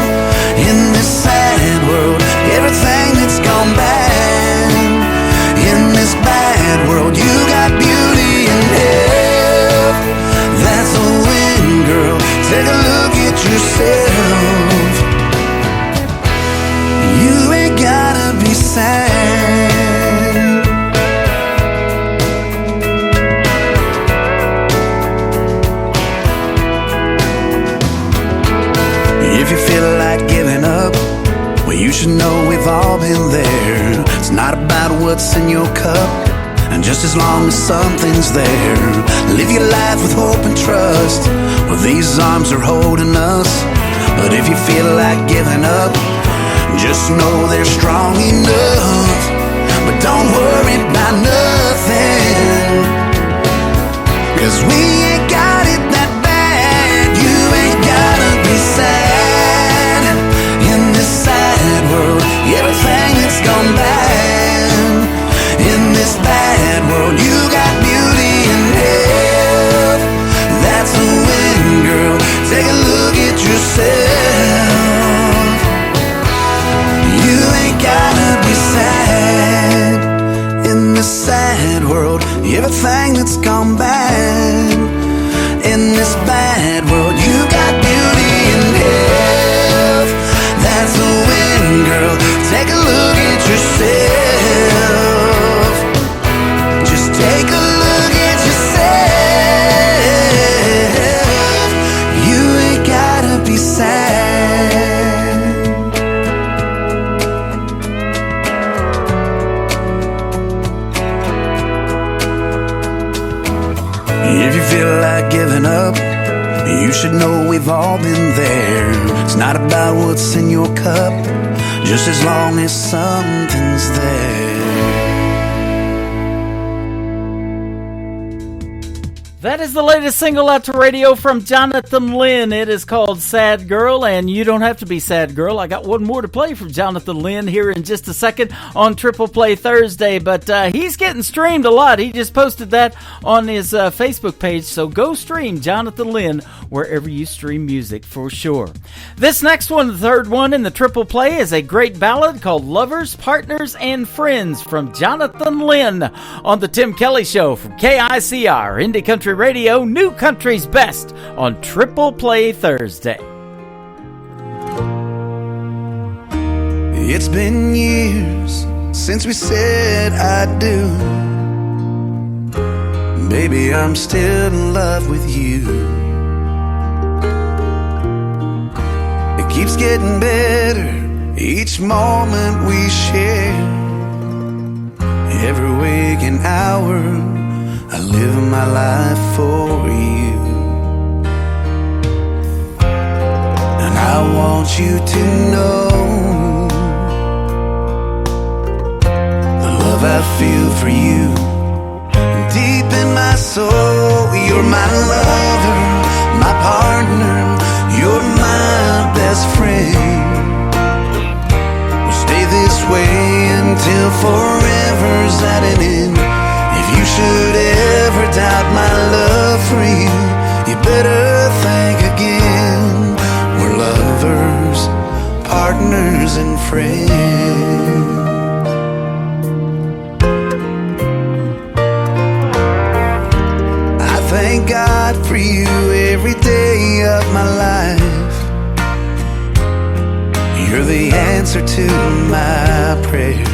in this sad world. Everything that's gone bad in this bad world. You got beauty and health, that's a win, girl. Take a look at yourself. You ain't gotta be sad. should know we've all been there. It's not about what's in your cup, and just as long as something's there, live your life with hope and trust. Well, these arms are holding us, but if you feel like giving up, just know they're strong enough. But don't worry about nothing, 'cause we ain't got it that bad. You ain't gotta be sad in this sad world. Everything that's gone bad in this bad world, you got beauty in health. That's a win, girl. Take a look at yourself. You ain't gotta be sad in this sad world. Everything that's gone bad in this bad world, you got beauty in health. That's a win, girl. Take a look at yourself. Just take a look at yourself. You ain't gotta be sad. If you feel like giving up, you should know we've all been there. It's not about what's in your cup, just as long as something's there. That is the latest single out to radio from Jonathan Lynn. It is called Sad Girl, and you don't have to be sad, girl. I got one more to play from Jonathan Lynn here in just a second on Triple Play Thursday, but he's getting streamed a lot. He just posted that on his Facebook page, so go stream Jonathan Lynn wherever you stream music for sure. This next one, the third one in the Triple Play, is a great ballad called Lovers, Partners, and Friends from Jonathan Lynn on The Tim Kelly Show from KICR, Indie Country Radio, New Country's Best on Triple Play Thursday. It's been years since we said I do. Baby, I'm still in love with you. It keeps getting better each moment we share. Every waking hour I live my life for you, and I want you to know the love I feel for you. Deep in my soul, you're my lover, my partner, you're my best friend. We'll stay this way until forever's at an end. If you should ever doubt my love for you, you better think again. We're lovers, partners, and friends. I thank God for you every day of my life. You're the answer to my prayers.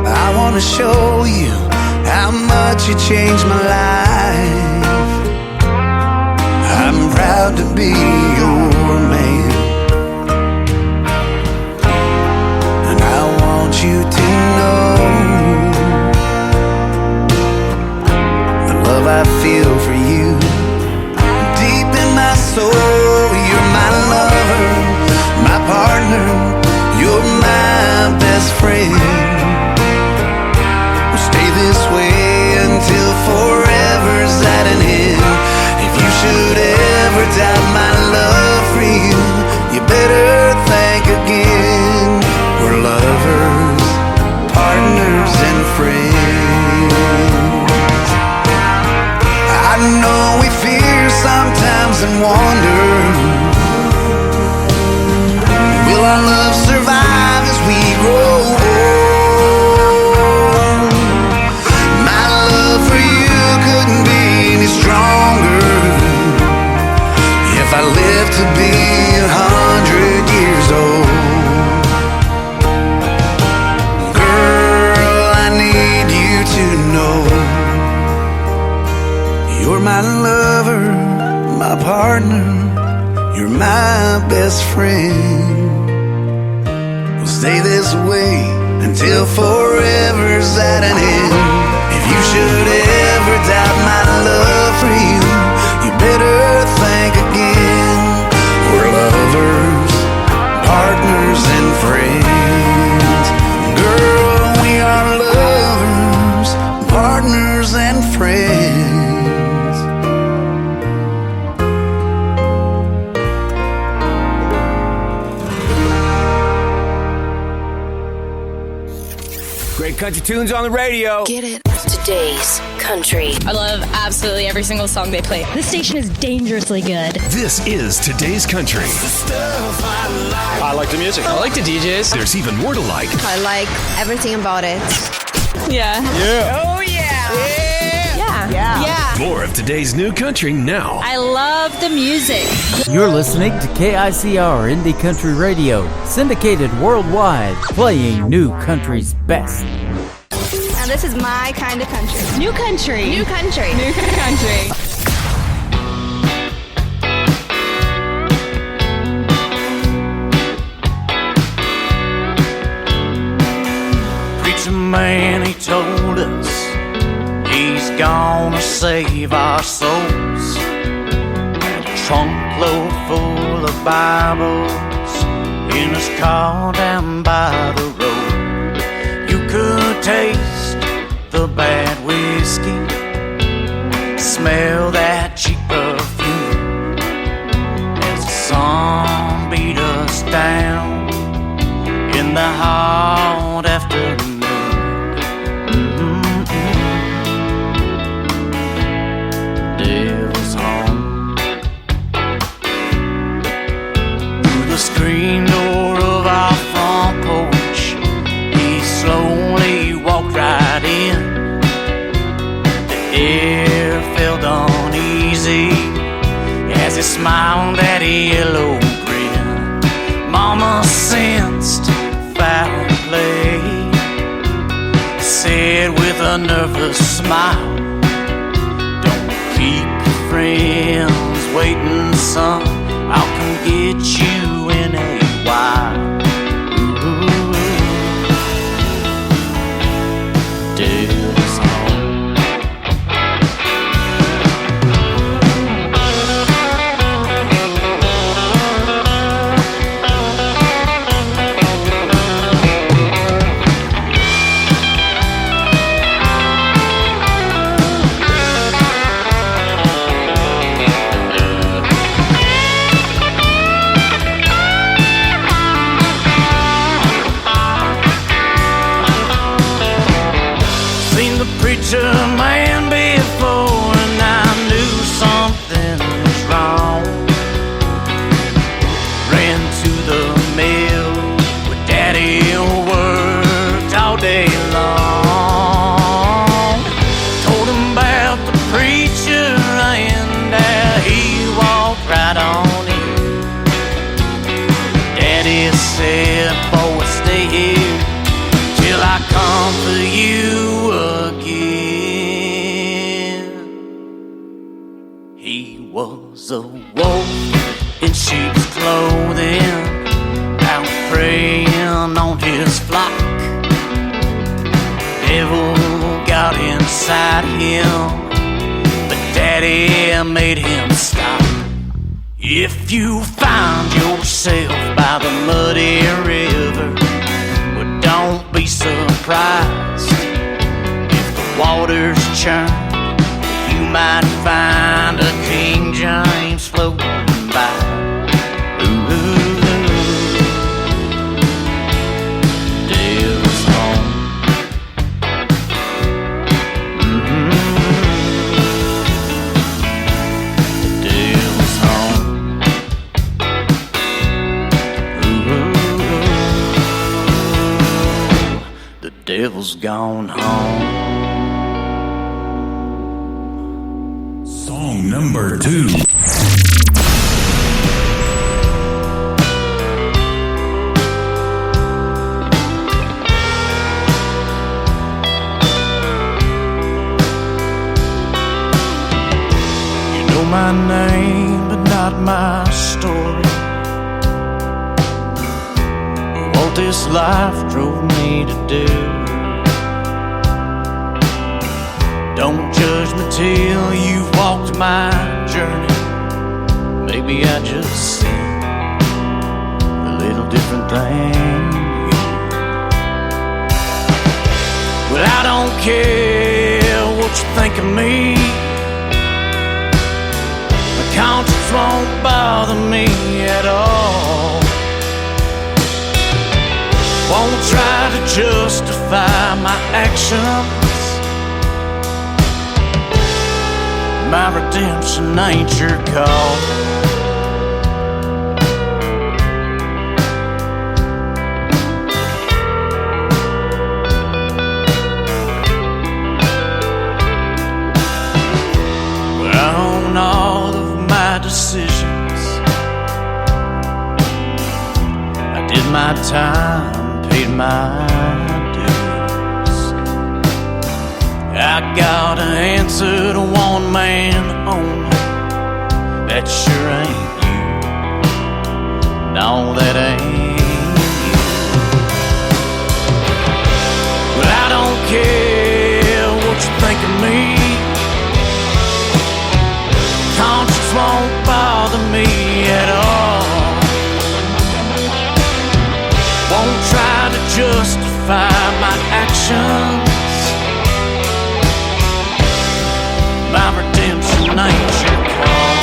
I want to show you how much you changed my life. I'm proud to be your man, and I want you to know the love I feel for you. Deep in my soul, you're my lover, my partner, you're my best friend. Stay this way until forever's at an end. If you should ever doubt my love for you, you better think again. We're lovers, partners, and friends. I know we fear sometimes and wonder, will our love survive as we grow old? My love for you couldn't be any stronger if I lived to be 100 years old. Girl, I need you to know you're my lover, my partner, You're my best friend. We'll stay this way until forever's at an end. If you should ever doubt my love for you, you better think again. We're lovers, partners, and friends. Girl, we are lovers, partners, and friends. Great country tunes on the radio. Get it? Today's country. I love absolutely every single song they play. This station is dangerously good. This is Today's Country. I like the music. I like the DJs. There's even more to like. I like everything about it. Yeah. Yeah. Oh, yeah. Yeah. More of today's new country now. I love the music. You're listening to KICR Indie Country Radio, syndicated worldwide, playing new country's best. And this is my kind of country. New country. New country. New country. Preacher man, he told us he's gonna save our souls. Had a trunk load full of Bibles in his car down by the road. You could taste the bad whiskey, smell that cheap perfume as the sun beat us down in the hot afternoon. Devil's home. Through the screen door of our front porch, he slowly walked right in. The air felt uneasy as he smiled at a yellow grin. Mama sensed foul play, said with a nervous smile, "Don't keep your friends waiting, son. I'll come get you in a while." Devil's home. Seen the preacher man before, and I knew something was wrong. Ran to the mill where Daddy worked all day long. Told him about the preacher, and he walked right on in. Daddy said, "Boy, stay here till I come for you again." He was a wolf in sheep's clothing, out preying on his flock. Devil got inside him, but Daddy made him stop. If you find yourself by the muddy river, well, don't be surprised if the waters churn. You might find a King James floating by. Ooh, Devil's home. Devil's home. The devil's gone home. Song number 2. You know my name, but not not my story, what this life drove me to do. Don't judge me till you've walked my journey. Maybe I just see a little different thing. Well, I don't care what you think of me. My conscience won't bother me at all. Won't try to justify my actions. My redemption ain't your call. Well, I own all of my decisions. I did my time, paid my I got an answer to one man only. That sure ain't you. No, that ain't you. Well, I don't care what you think of me. Conscience won't bother me at all. Won't try to justify my actions. My redemption ain't your call.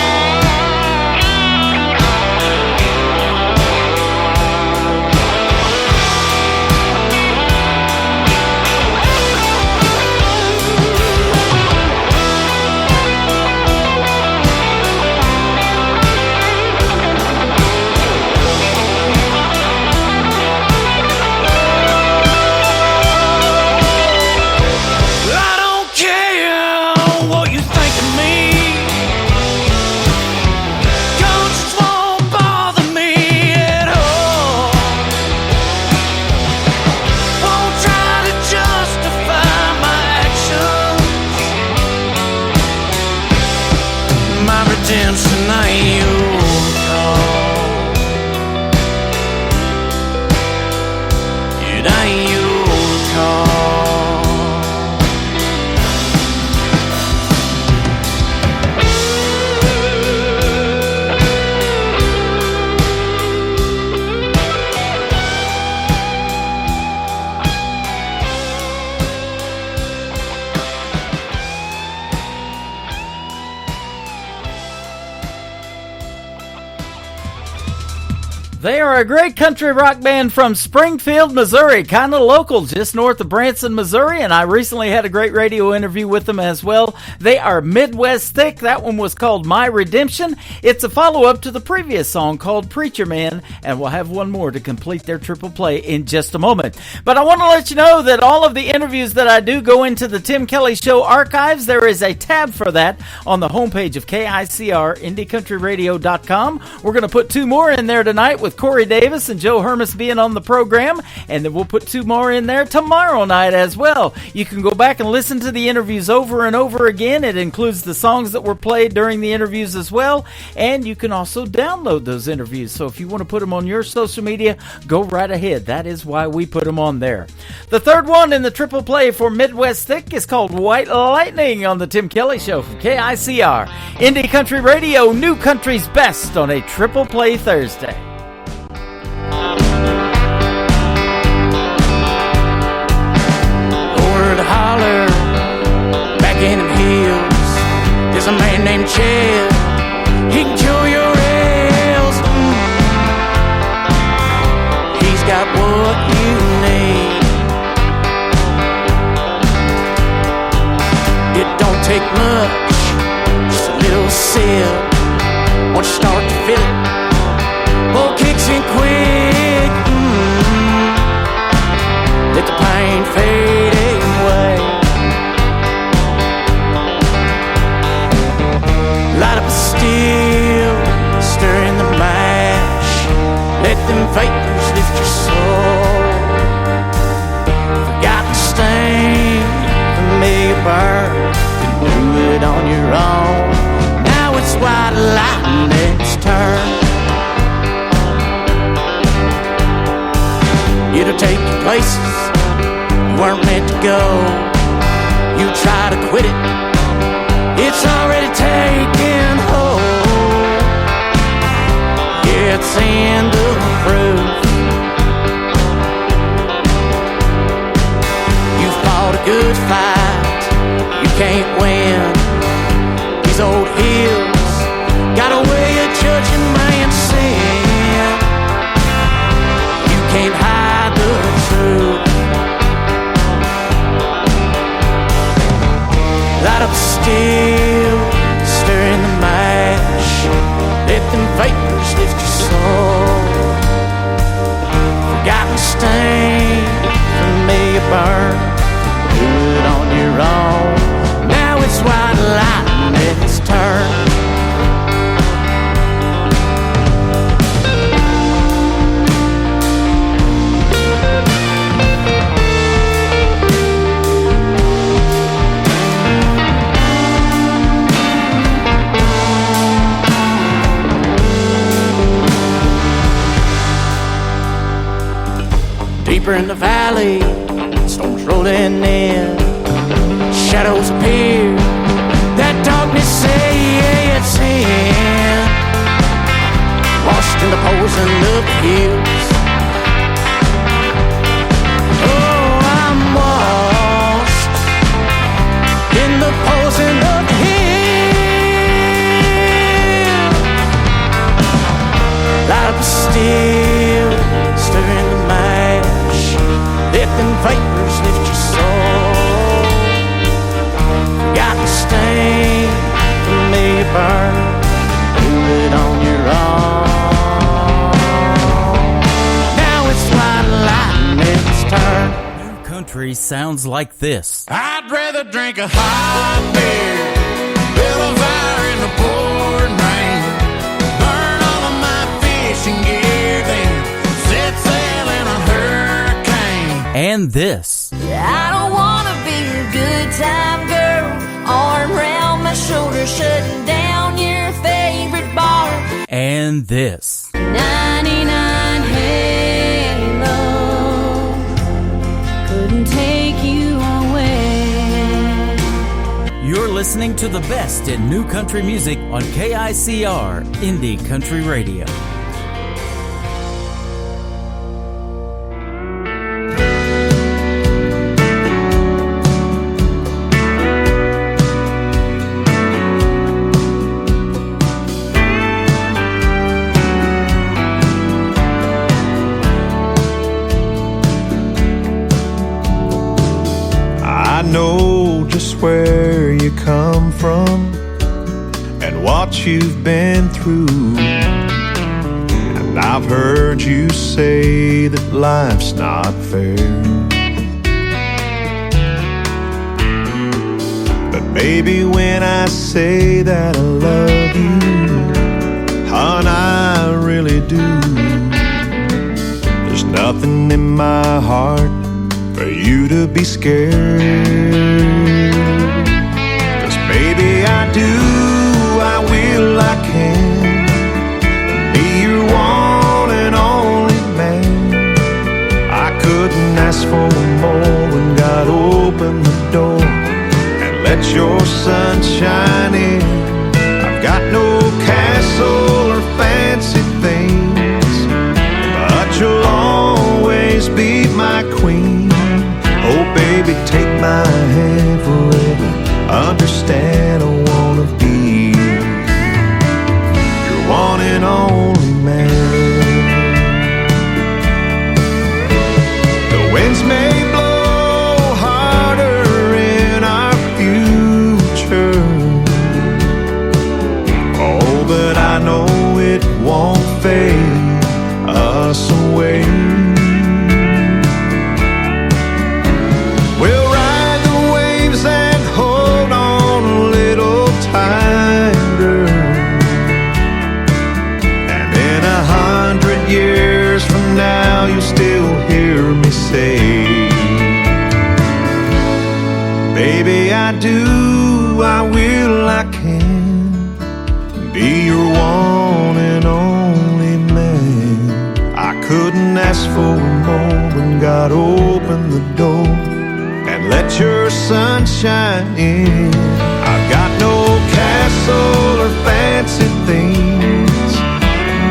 They are a great country rock band from Springfield, Missouri, kind of local, just north of Branson, Missouri, and I recently had a great radio interview with them as well. They are Midwest Thick. That one was called My Redemption. It's a follow-up to the previous song called Preacher Man, and we'll have one more to complete their triple play in just a moment. But I want to let you know that all of the interviews that I do go into the Tim Kelly Show archives. There is a tab for that on the homepage of KICR, IndieCountryRadio.com. We're going to put two more in there tonight with Corey Davis and Joe Hermes being on the program, and then we'll put two more in there tomorrow night as well. You can go back and listen to the interviews over and over again. It includes the songs that were played during the interviews as well, and you can also download those interviews. So if you want to put them on your social media, go right ahead. That is why we put them on there. The third one in the triple play for Midwest Thick is called White Lightning on the Tim Kelly Show from KICR. Indie Country Radio, New Country's Best on a triple play Thursday. Holler, back in them hills, there's a man named Chad. He can cure your ills. He's got what you need. It don't take much, just a little sip. Once you start to feel it, oh, kicks in quick. Let the pain fade away. Light up a still, stir in the mash. Let them vapors lift your soul. Forgotten stain, familiar burn. Can do it on your own. Now it's white lightning. places you weren't meant to go. You try to quit it, it's already taken hold. Yeah, it's end of proof. You fought a good fight, you can't win. These old hills got a way of judging man's sin. You can't hide the truth. Light up still, stir in the mash. Let them vapors lift your soul. Forgotten stain, familiar burn. Do it on your own. Now it's white light and it's turned. Deeper in the valley, storms rolling in, shadows appear, that darkness say yeah, it's in. Washed in the poison of the hills. Oh, I'm washed in the poison of the hills. Light up a still, stir in the mash. Let them vapors lift your soul. Got the stain, familiar burn. Do it on your own. Now it's white light and it's turned. New country sounds like this. I'd rather drink a hot beer, build a fire in the pouring rain, burn all of my fishing gear, then set sail in a hurricane. And this. I don't wanna be your good time girl, arm around my shoulder, shutting down your favorite bar. And this. 99 Halo couldn't take you away. You're listening to the best in new country music on KICR Indie Country Radio. I know just where you come from and what you've been through. And I've heard you say that life's not fair. But baby, when I say that I love you, hon, I really do. There's nothing in my heart for you to be scared. 'Cause baby, I do, I will, I can be your one and only man. I couldn't ask for more when God opened the door and let your sun shine in. I've got no castle or fancy things, but you'll always be my queen. Oh baby, take my hand forever. Understand I wanna be your one and only man. The winds may blow harder in our future, oh, but I know it won't fade us away. We'll ride the waves and hold on a little tighter. And in 100 years from now, you'll still hear me say, baby, I do, I will, I can be your one and only man. I couldn't ask for more when God sunshine in. I've got no castle or fancy things,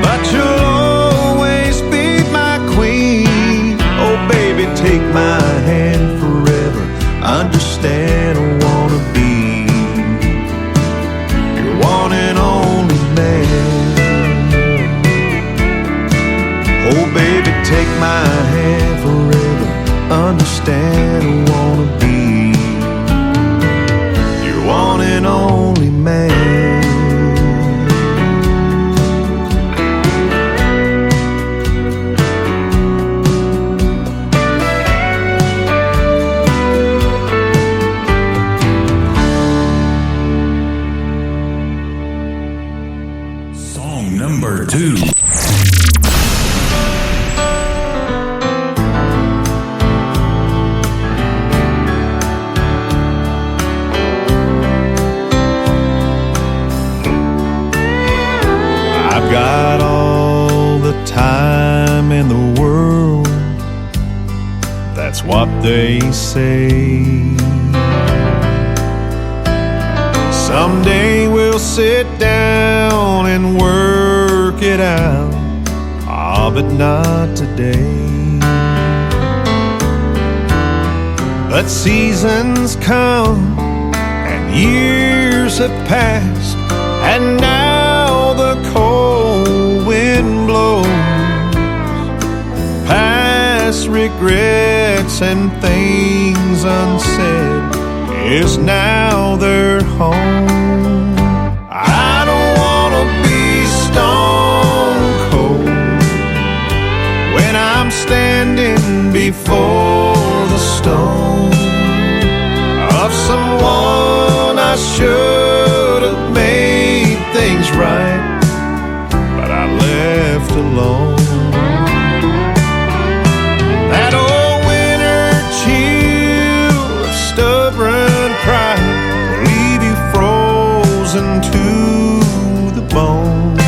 but you'll always be my queen. Oh baby, take my hand forever. Understand I wanna be your one and only man. Oh baby, take my hand forever. Understand I wanna be your one and only man. Song number 2. I've got all the time in the world, that's what they say. Someday we'll sit down and work it out, but not today. But seasons come and years have passed, and now the cold wind blows. Past regrets and things unsaid is now their home. I don't wanna be stone cold when I'm standing before the stone of someone I should have made things right, but I left alone. That old winter chill of stubborn pride will leave you frozen to the bone.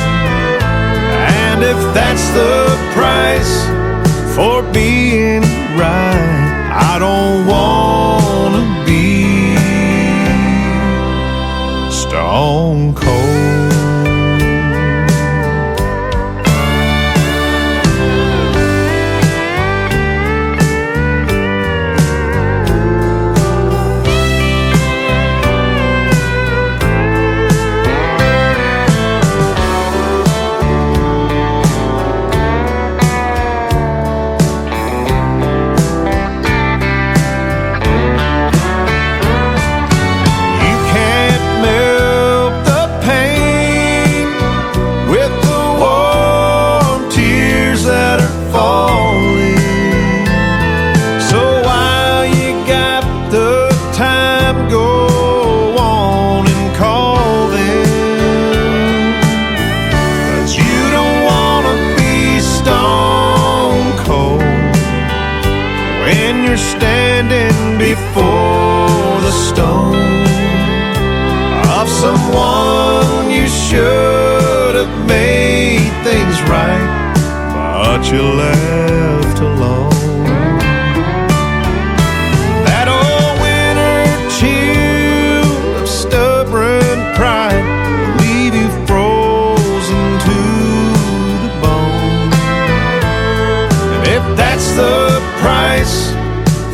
And if that's the price for being right, I don't wanna be stone cold. Before the stone of someone you should have made things right, but you left alone. That old winter chill of stubborn pride will leave you frozen to the bone. And if that's the price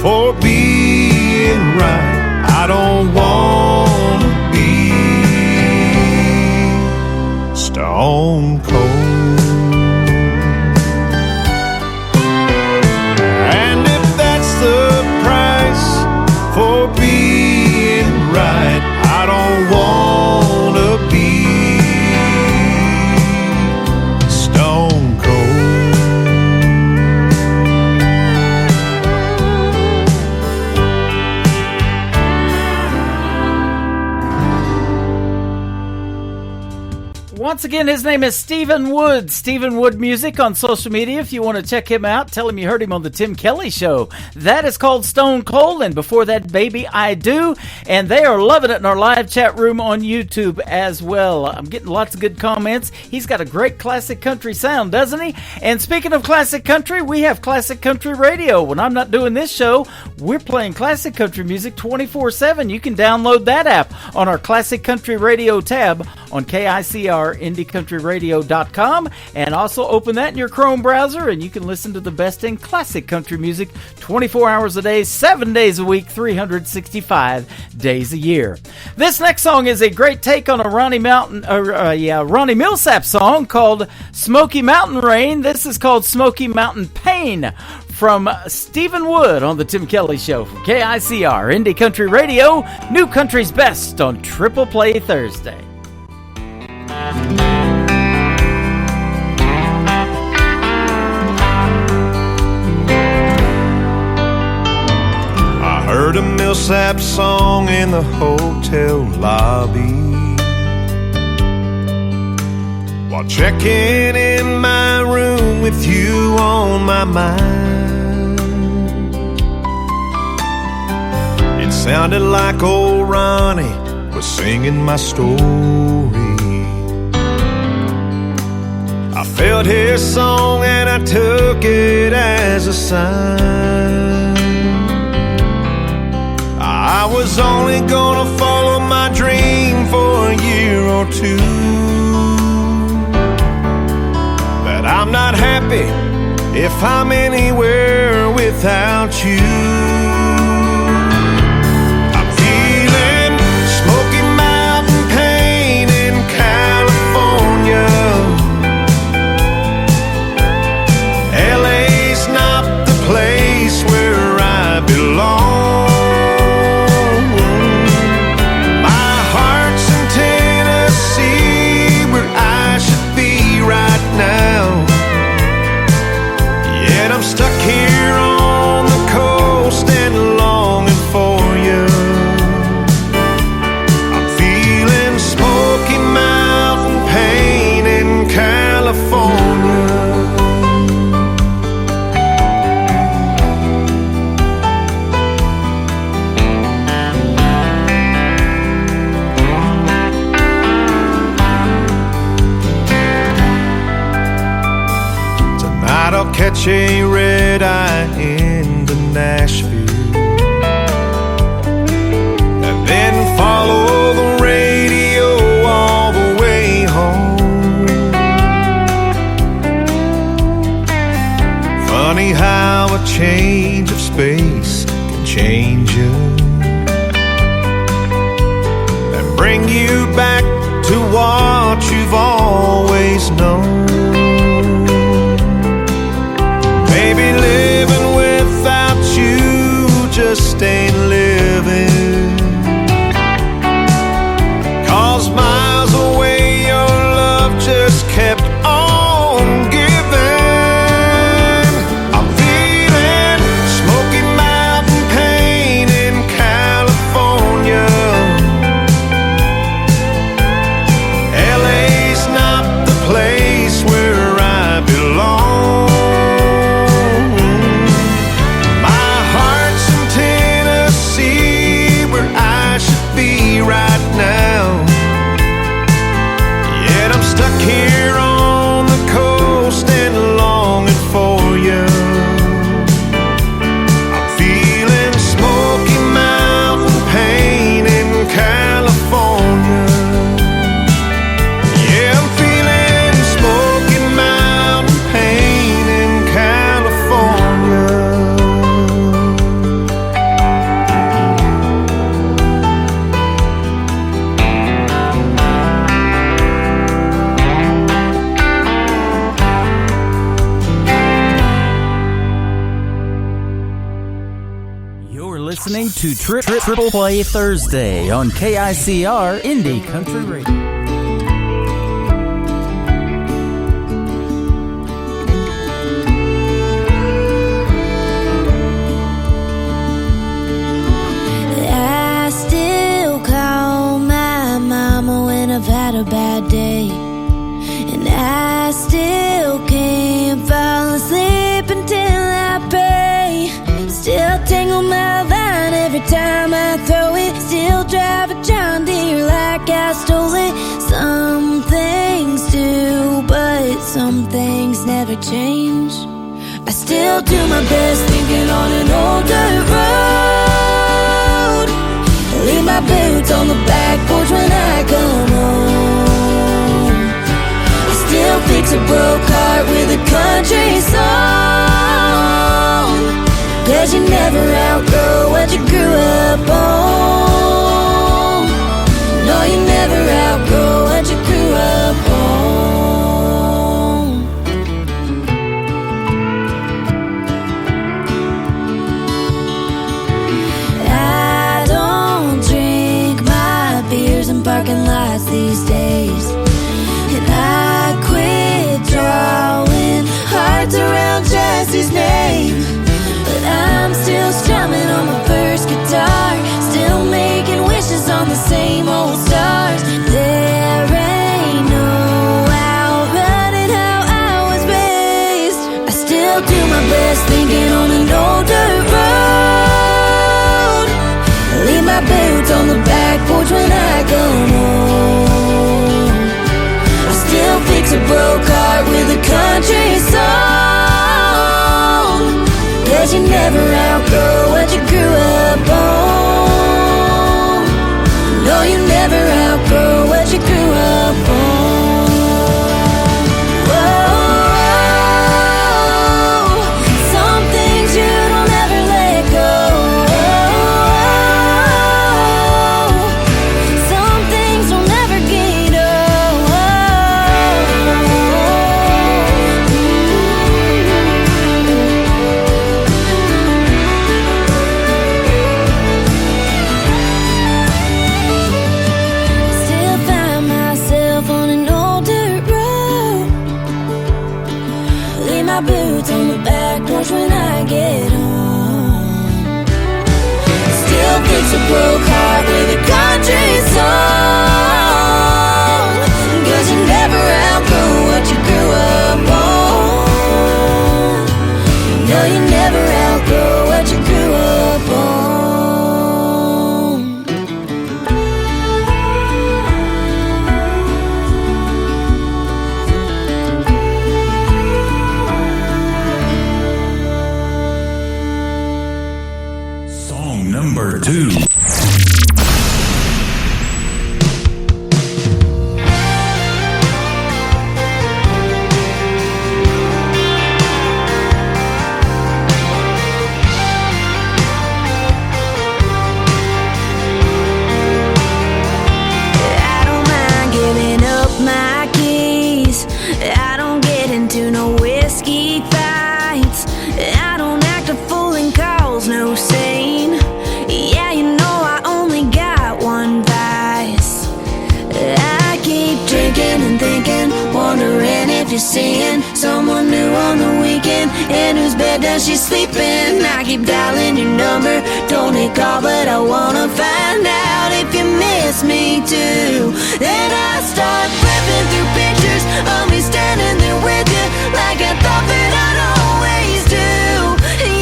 for being right, I don't wanna be stone cold. And if that's the price for being right, I don't wanna be stone cold. Once again, his name is Stephen Wood. Stephen Wood Music on social media. If you want to check him out, tell him you heard him on the Tim Kelly Show. That is called Stone Cold, and before that, Baby I Do. And they are loving it in our live chat room on YouTube as well. I'm getting lots of good comments. He's got a great classic country sound, doesn't he? And speaking of classic country, we have classic country radio. When I'm not doing this show, we're playing classic country music 24/7. You can download that app on our classic country radio tab on KICR IndieCountryRadio.com, and also open that in your Chrome browser and you can listen to the best in classic country music 24 hours a day, 7 days a week, 365 days a year. This next song is a great take on a Ronnie Millsap song called Smoky Mountain Rain. This is called Smoky Mountain Pain from Stephen Wood on the Tim Kelly Show from KICR Indie Country Radio, New Country's Best on Triple Play Thursday. I heard a Millsap song in the hotel lobby while checking in my room with you on my mind. It sounded like old Ronnie was singing my story. I felt his song and I took it as a sign. I was only gonna follow my dream for a year or two, that I'm not happy if I'm anywhere without you. I'm feeling Smoky Mountain pain in California. LA's not the place where I belong. My heart's in Tennessee, where I should be right now. Yet I'm stuck here on the coast and longing for you. I'm feeling Smoky Mountain pain in California. Tonight I'll catch a red eye into Nashville and then follow the radio all the way home. Funny how a change of space can change you and bring you back to what you've always known. Maybe living without you just ain't living, 'cause miles away your love just kept on giving. I'm feeling Smoky Mountain pain in California. LA's not the place where I belong. Right now, yet I'm stuck here on the coast and longing for you. I'm feeling Smoky Mountain pain in California. Yeah, I'm feeling Smoky Mountain pain in California. Listening to Triple Play Thursday on KICR Indie Country Radio. I still call my mama when I've had a bad day. I still can't fall asleep until I pray. Still tingle my vine every time I throw it. Still drive a John Deere like I stole it. Some things do, but some things never change. I still do my best thinking on an old dirt road. Leave my boots on the back porch when I come home. I still fix a broke heart with a country song. 'Cause you never outgrow what you grew up on. No, you never outgrow what you grew up on. I don't drink my beers in parking lots these days. And I quit drawing hearts around Jesse's name. But I'm still strumming on my first guitar, still making wishes on the same old stars. There ain't no outrunning how I was raised. I still do my best thinking on an old dirt road. Leave my boots on the back porch when I come home. I still fix a broke heart with a country song. 'Cause you never outgrow what you grew up on. No, you never outgrow what you grew up on. Whoa, some things you don't ever let go. Some things will never get Still find myself on an old dirt road. Leave my boots on the back porch when I get home. Still fix a broke heart with a country song. 'Cause you never outgrow what you grew up on. No, you never outgrow what you grew up on. Song number 2. I don't mind giving up my keys. I don't get into no whiskey fights. I don't act a fool in calls, no sane. Yeah, you know I only got one vice. I keep drinking and thinking, wondering if you're seeing someone new on the weekend. In whose bed does she sleep in? I keep dialing your number, don't hit call, but I wanna find out if you miss me too. Then I start flipping through pictures of me standing there with you, like I thought that I'd always do.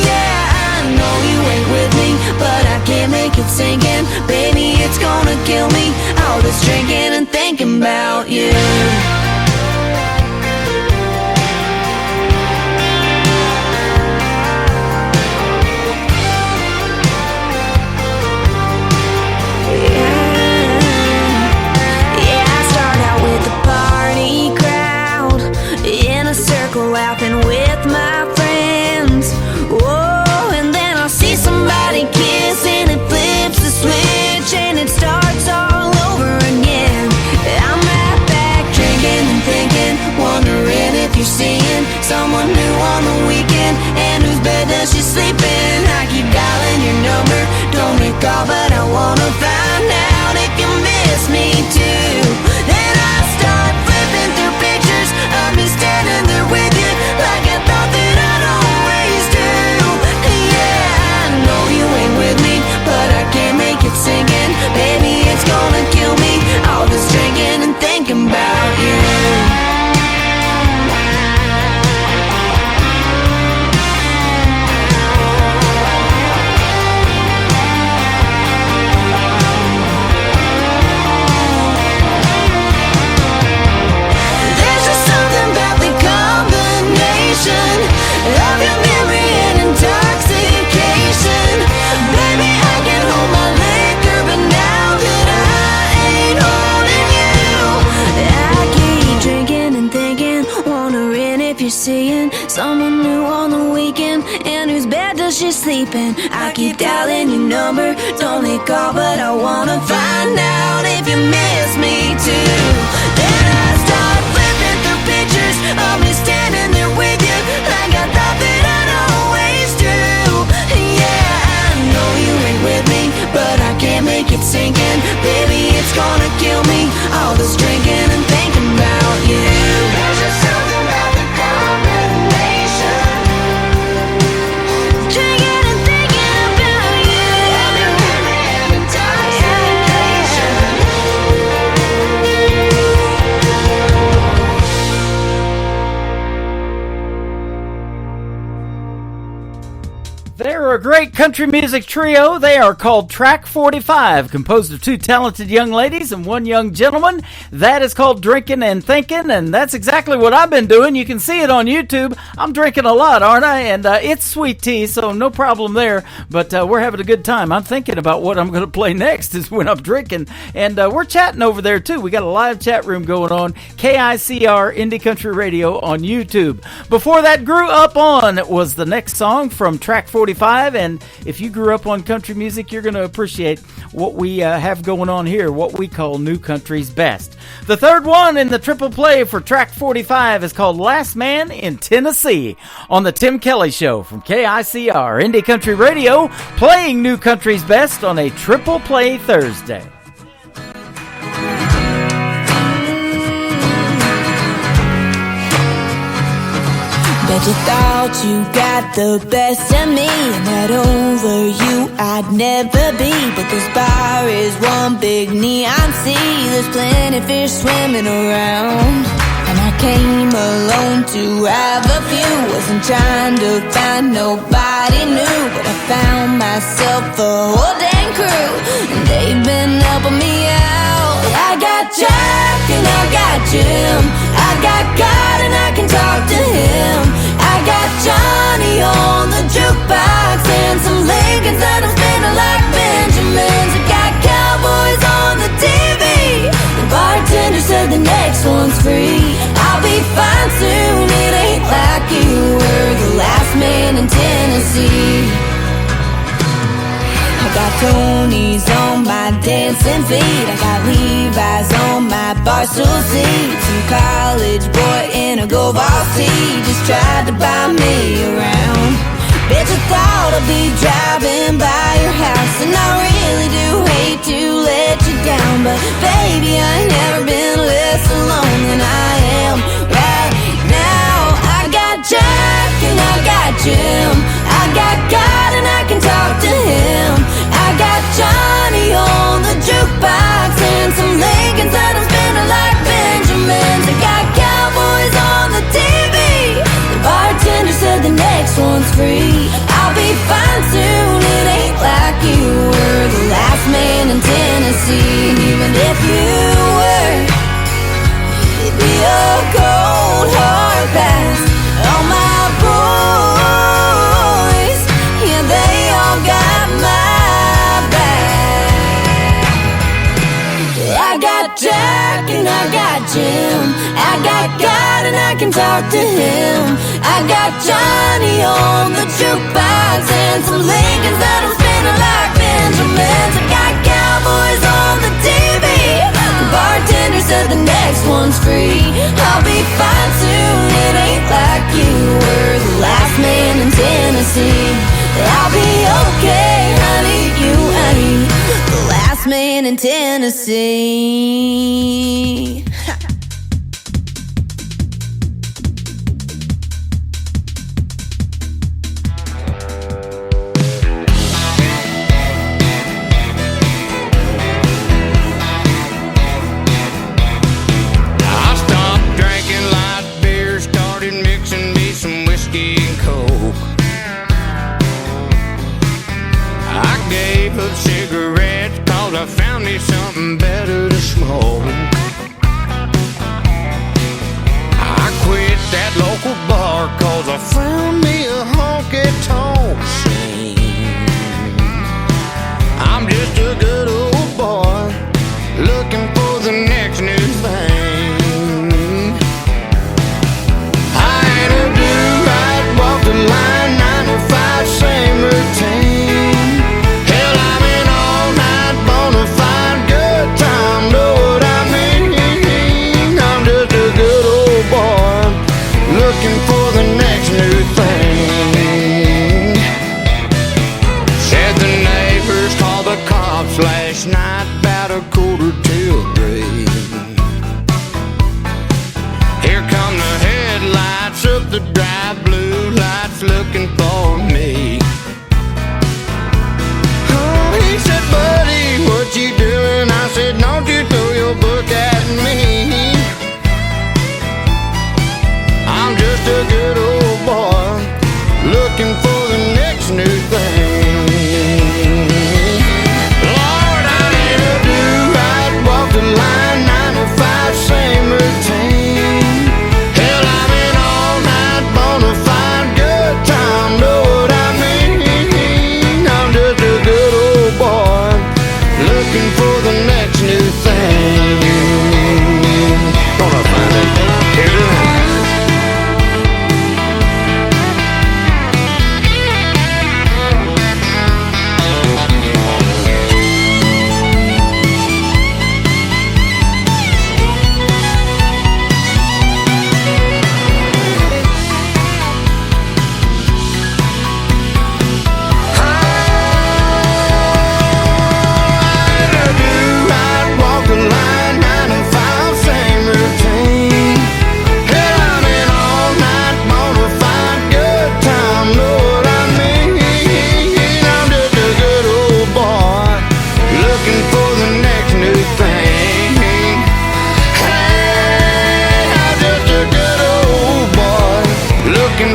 Yeah, I know you ain't with me, but I can't make it sink in. Baby, it's gonna kill me, all this drinking and thinking about you. Yeah, I start out with the party crowd, in a circle laughing with my friends. Whoa, and then I'll see somebody kiss and it flips the switch and it starts all over again. I'm right back drinking and thinking, wondering if you're seeing someone new on the weekend. And whose bed does she sleep in? I keep dialing your number, don't recall, but I wanna find out if you miss me too. Then I start flipping through pictures of me standing there with you, like I thought that I'd always do. Yeah, I know you ain't with me, but I can't make it sink in. Baby, it's gonna kill me, all this drinking and thinking about you. seeing someone new on the weekend, and whose bed does she sleep in? I keep dialing your number, don't need call, but I wanna find out if you miss me too. Then I start flipping through pictures of me standing there with you, like I thought that I'd always do. Yeah, I know you ain't with me, but I can't make it sink in. Baby, it's gonna kill me, all this drinking and thinking about you. There's just something about the combination, drinking and thinking about you. Every intoxication. They're a great country music trio. They are called Track 45, composed of two talented young ladies and one young gentleman. That is called Drinking and Thinking, and that's exactly what I've been doing. You can see it on YouTube. I'm drinking a lot, aren't I? And it's sweet tea, so no problem there, but we're having a good time. I'm thinking about what I'm going to play next is when I'm drinking, and we're chatting over there, too. We got a live chat room going on, KICR Indie Country Radio on YouTube. Before that, Grew Up On was the next song from Track 45, and if you grew up on country music, you're going to appreciate what we have going on here, what we call New Country's Best. The third one in the triple play for Track 45 is called Last Man in Tennessee on the Tim Kelly Show from KICR Indie Country Radio, playing New Country's Best on a triple play Thursday. Bet you thought you got the best of me, and that over you I'd never be. But this bar is one big neon sea, there's plenty fish swimming around. And I came alone to have a few, wasn't trying to find nobody new, but I found myself a whole dang crew, and they've been helping me out. I got Jack and I got Jim, I got God and I can talk to him. I got Johnny on the jukebox and some Lincolns that I'm spinning like Benjamins. I got cowboys on the TV, the bartender said the next one's free. I'll be fine soon, it ain't like you were the last man in Tennessee. I got Tony's on my dancing feet, I got Levi's on my barstool seat. Some college boy in a gold varsity just tried to buy me around. Bet you thought I'd be driving by your house, and I really do hate to let you down, but baby, I ain't never been less alone than I am right now. I got Jack and I got Jim, I got God and I can talk to him. I got Johnny on the jukebox and some Lincolns that I'm spinning like Benjamins. I got cowboys on the TV, the bartender said the next one's free. I'll be fine soon, it ain't like you were the last man in Tennessee. And even if you were, it'd be a cold hard pass. All my boys, yeah, they all got my back. I got Jack and I got Jim, I got God and I can talk to him. I got Johnny on the jukebox and some Lincolns that I'm spinning like Benjamins. I got cowboys on the TV, the bartender said the next one's free. I'll be fine soon, it ain't like you were the last man in Tennessee. I'll be okay, honey, you ain't the last man in Tennessee. Cigarettes, cause I found me something better to smoke. I quit that local bar cause I found me a honky-tonk scene. I'm just a good old boy looking for the next new thing. I ain't a up the dry blue lights looking for me. Oh, he said, buddy, what you doing? I said, don't you throw your book at me. I'm just a good old boy looking for the next new thing. Lord, I need a do-right, walk the line, 9 to 5, same routine. Hell, I'm in all night, bona fide, good time, know what I mean. I'm just a good old boy looking for the next new thing. Gonna find it here tonight.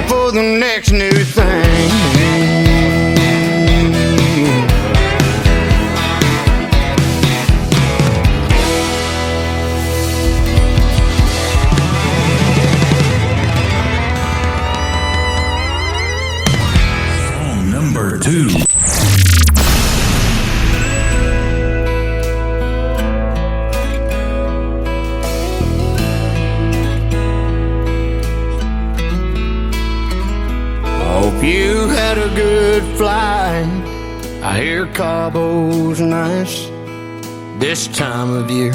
For the next new thing. Song number 2. Hope you had a good flight. I hear Cabo's nice this time of year.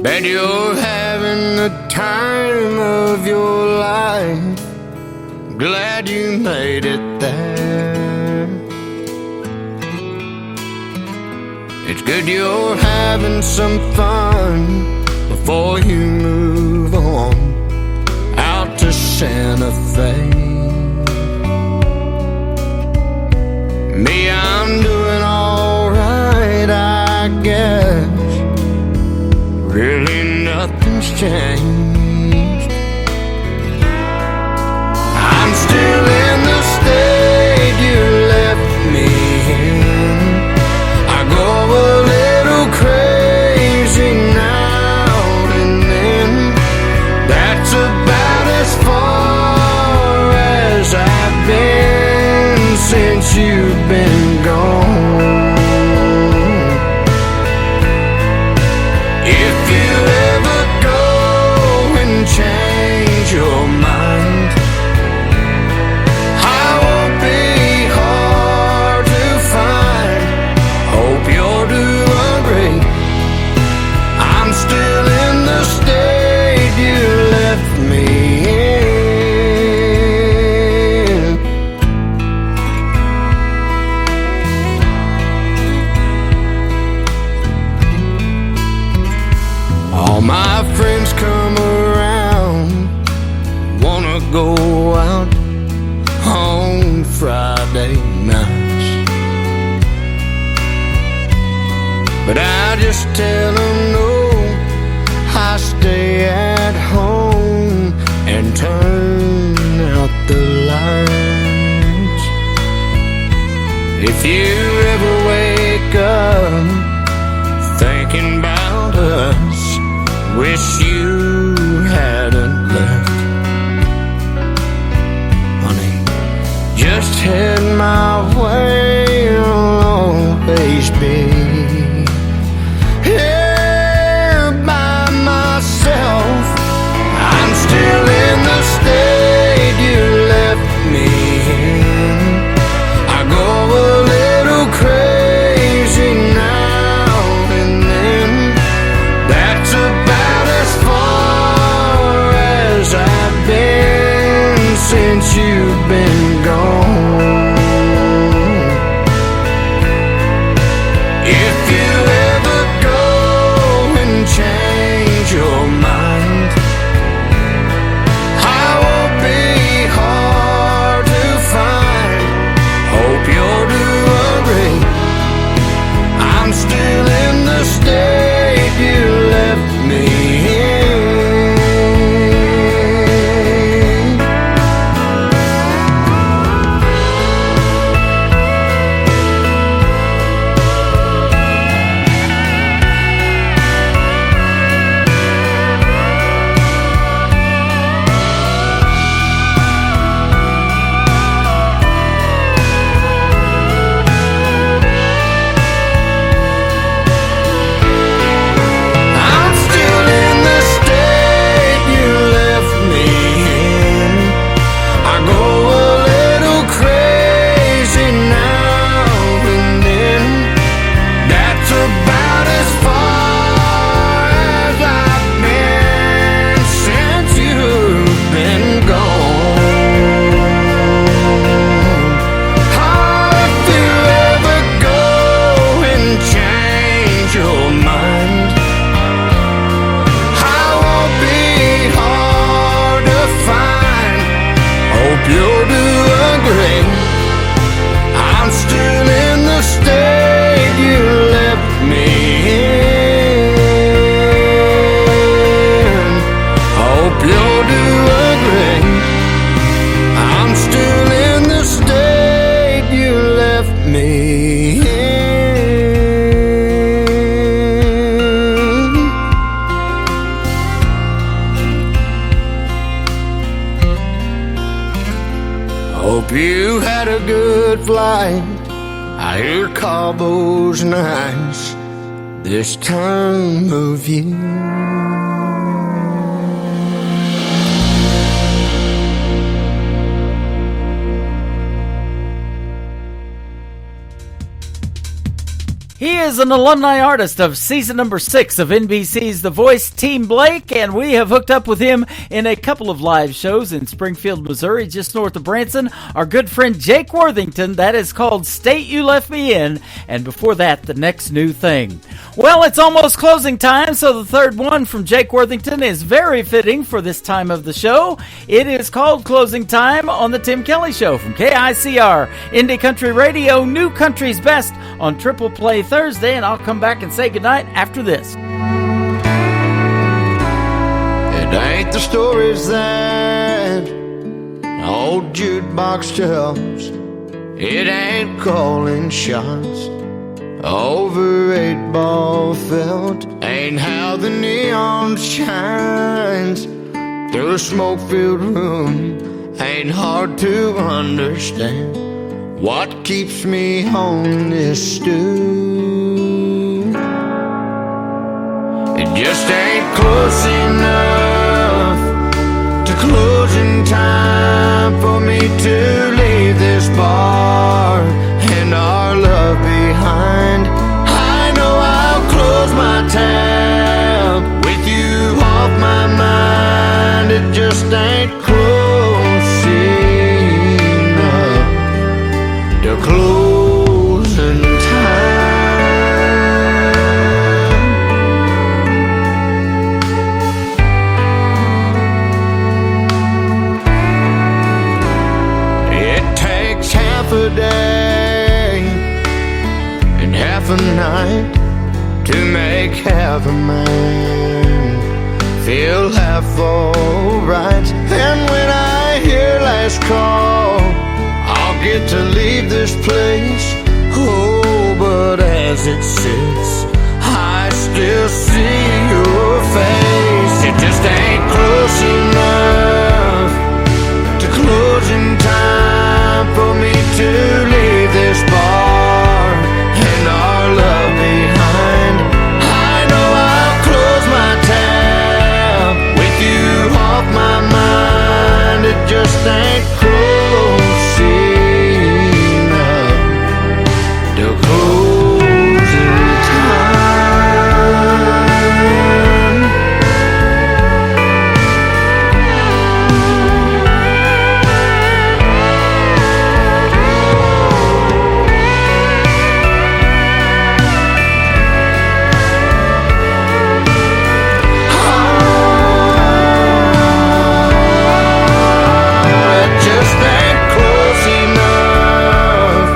Bet you're having the time of your life. Glad you made it there. It's good you're having some fun before you move on out to Santa Fe. Me, I'm doing alright, I guess. Really nothing's changed. I'm still in the state you left me in. I go a little crazy now and then. That's about as far as I've been since you've been gone. If you ever go and change your mind, I won't be hard to find. Hope you're doing great. I'm still in the state you left me in. All my friends come around, wanna go out on Friday nights, but I just tell them no, I stay at home and turn out the lights. If you ever wake up thinking about us, wish you hadn't left, honey, just head my way, I'll always be here by myself. I'm still in the state you left me in. I go a little crazy now and then. That's about as far you had a good flight. I hear Cabo's nice this time of year. He is an alumni artist of season number 6 of NBC's The Voice, Team Blake, and we have hooked up with him in a couple of live shows in Springfield, Missouri, just north of Branson. Our good friend Jake Worthington, that is called State You Left Me In, and before that, The Next New Thing. Well, it's almost closing time, so the third one from Jake Worthington is very fitting for this time of the show. It is called Closing Time on The Tim Kelly Show from KICR, Indie Country Radio, New Country's Best on Triple Play Thursday, and I'll come back and say goodnight after this. It ain't the stories that old jukebox tells. It ain't calling shots over 8-ball felt. Ain't how the neon shines through a smoke-filled room. Ain't hard to understand what keeps me on this stool. It just ain't close enough to closing time for me to leave this bar and our love behind. I know I'll close my tab with you off my mind. It just ain't close enough to closing time. It takes half a day and half a night to make half a man feel half alright. And when I hear last call, I'll get to leave this place. Oh, but as it sits, I still see your face. It just ain't close enough to closing time for me to leave this bar and our love behind. I know I'll close my tab with you off my mind. It just ain't close enough to closing time. It just ain't close enough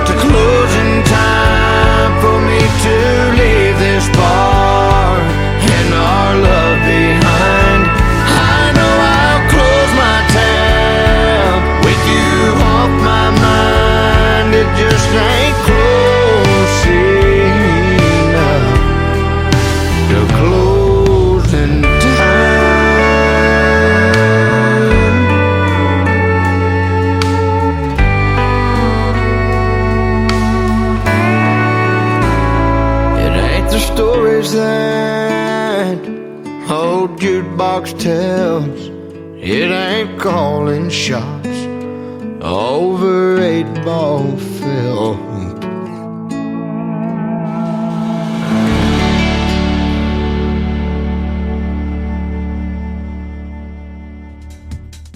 to closing time for me to leave this bar and our love behind. I know I'll close my tab with you off my mind. It just ain't close enough to closing time. It ain't the stories that old jukebox tells. It ain't calling shots over 8-ball felt.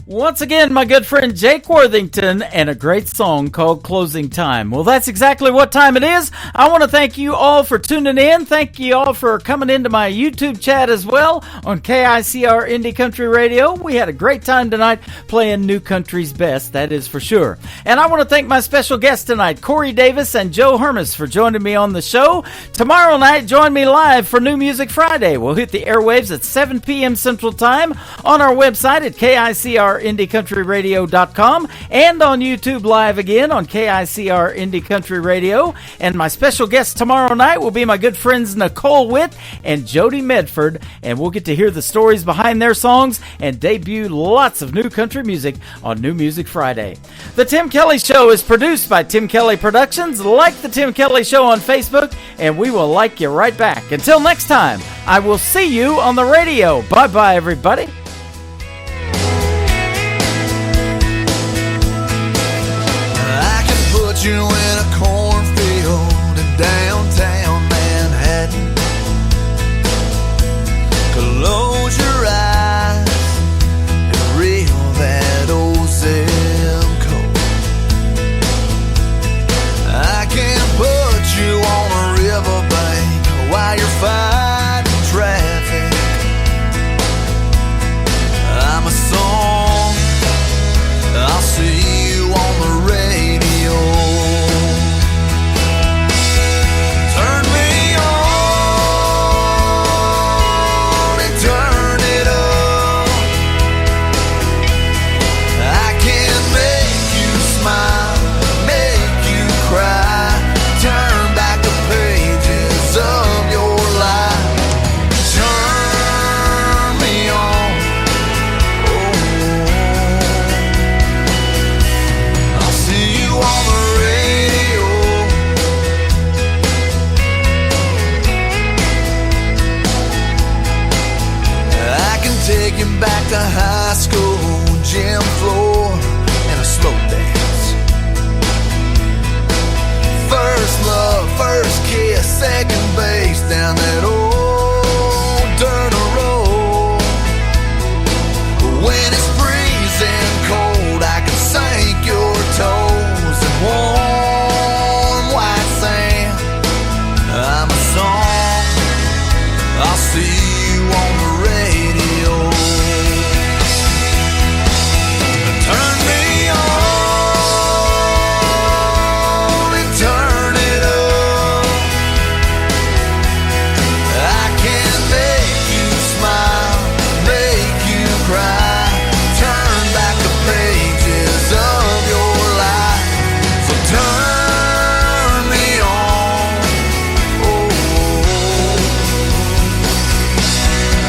Once again, my good friend Jake Worthington and a great song called Closing Time. Well, that's exactly what time it is. I want to thank you all for tuning in. Thank you all for coming into my YouTube chat as well on KICR Indie Country Radio. We had a great time tonight playing New Country's Best, that is for sure. And I want to thank my special guests tonight, Corey Davis and Joe Hermes, for joining me on the show. Tomorrow night, join me live for New Music Friday. We'll hit the airwaves at 7 p.m. Central Time on our website at KICR KICRIndieCountryRadio.com and on YouTube Live again on KICR Indie Country Radio. And my special guest tomorrow night will be my good friends Nicole Witt and Jody Medford, and we'll get to hear the stories behind their songs and debut lots of new country music on New Music Friday. The Tim Kelly Show is produced by Tim Kelly Productions. Like the Tim Kelly Show on Facebook, and we will like you right back. Until next time, I will see you on the radio. Bye-bye, everybody. I can put you in a cornfield in downtown Manhattan. Close your eyes and reel that old zip code. I can put you on a riverbank while you're fighting traffic. I'm a song, I'll see you on the radio. Turn me on and turn it up. I can make you smile, make you cry, turn back the pages of your life. Turn me on. I'll see you on the radio. I can take you back to high school, gym floor, and a slow dance. First love, first kiss, second base down that old dirt road. When it's freezing cold, I can sink your toes in warm white sand. I'm a song, I'll see you on the radio. Turn me on and turn it up. I can make you smile, make you cry, turn back the pages of your life. So turn me on.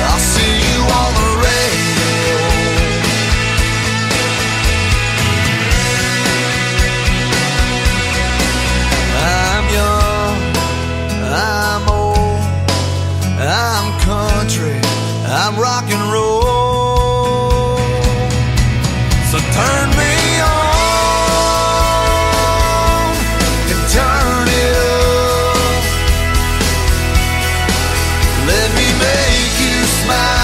I'll see you on the radio. I'm young, I'm old, I'm country, I'm rock and roll. So turn me on and turn it up. Let me make you smile.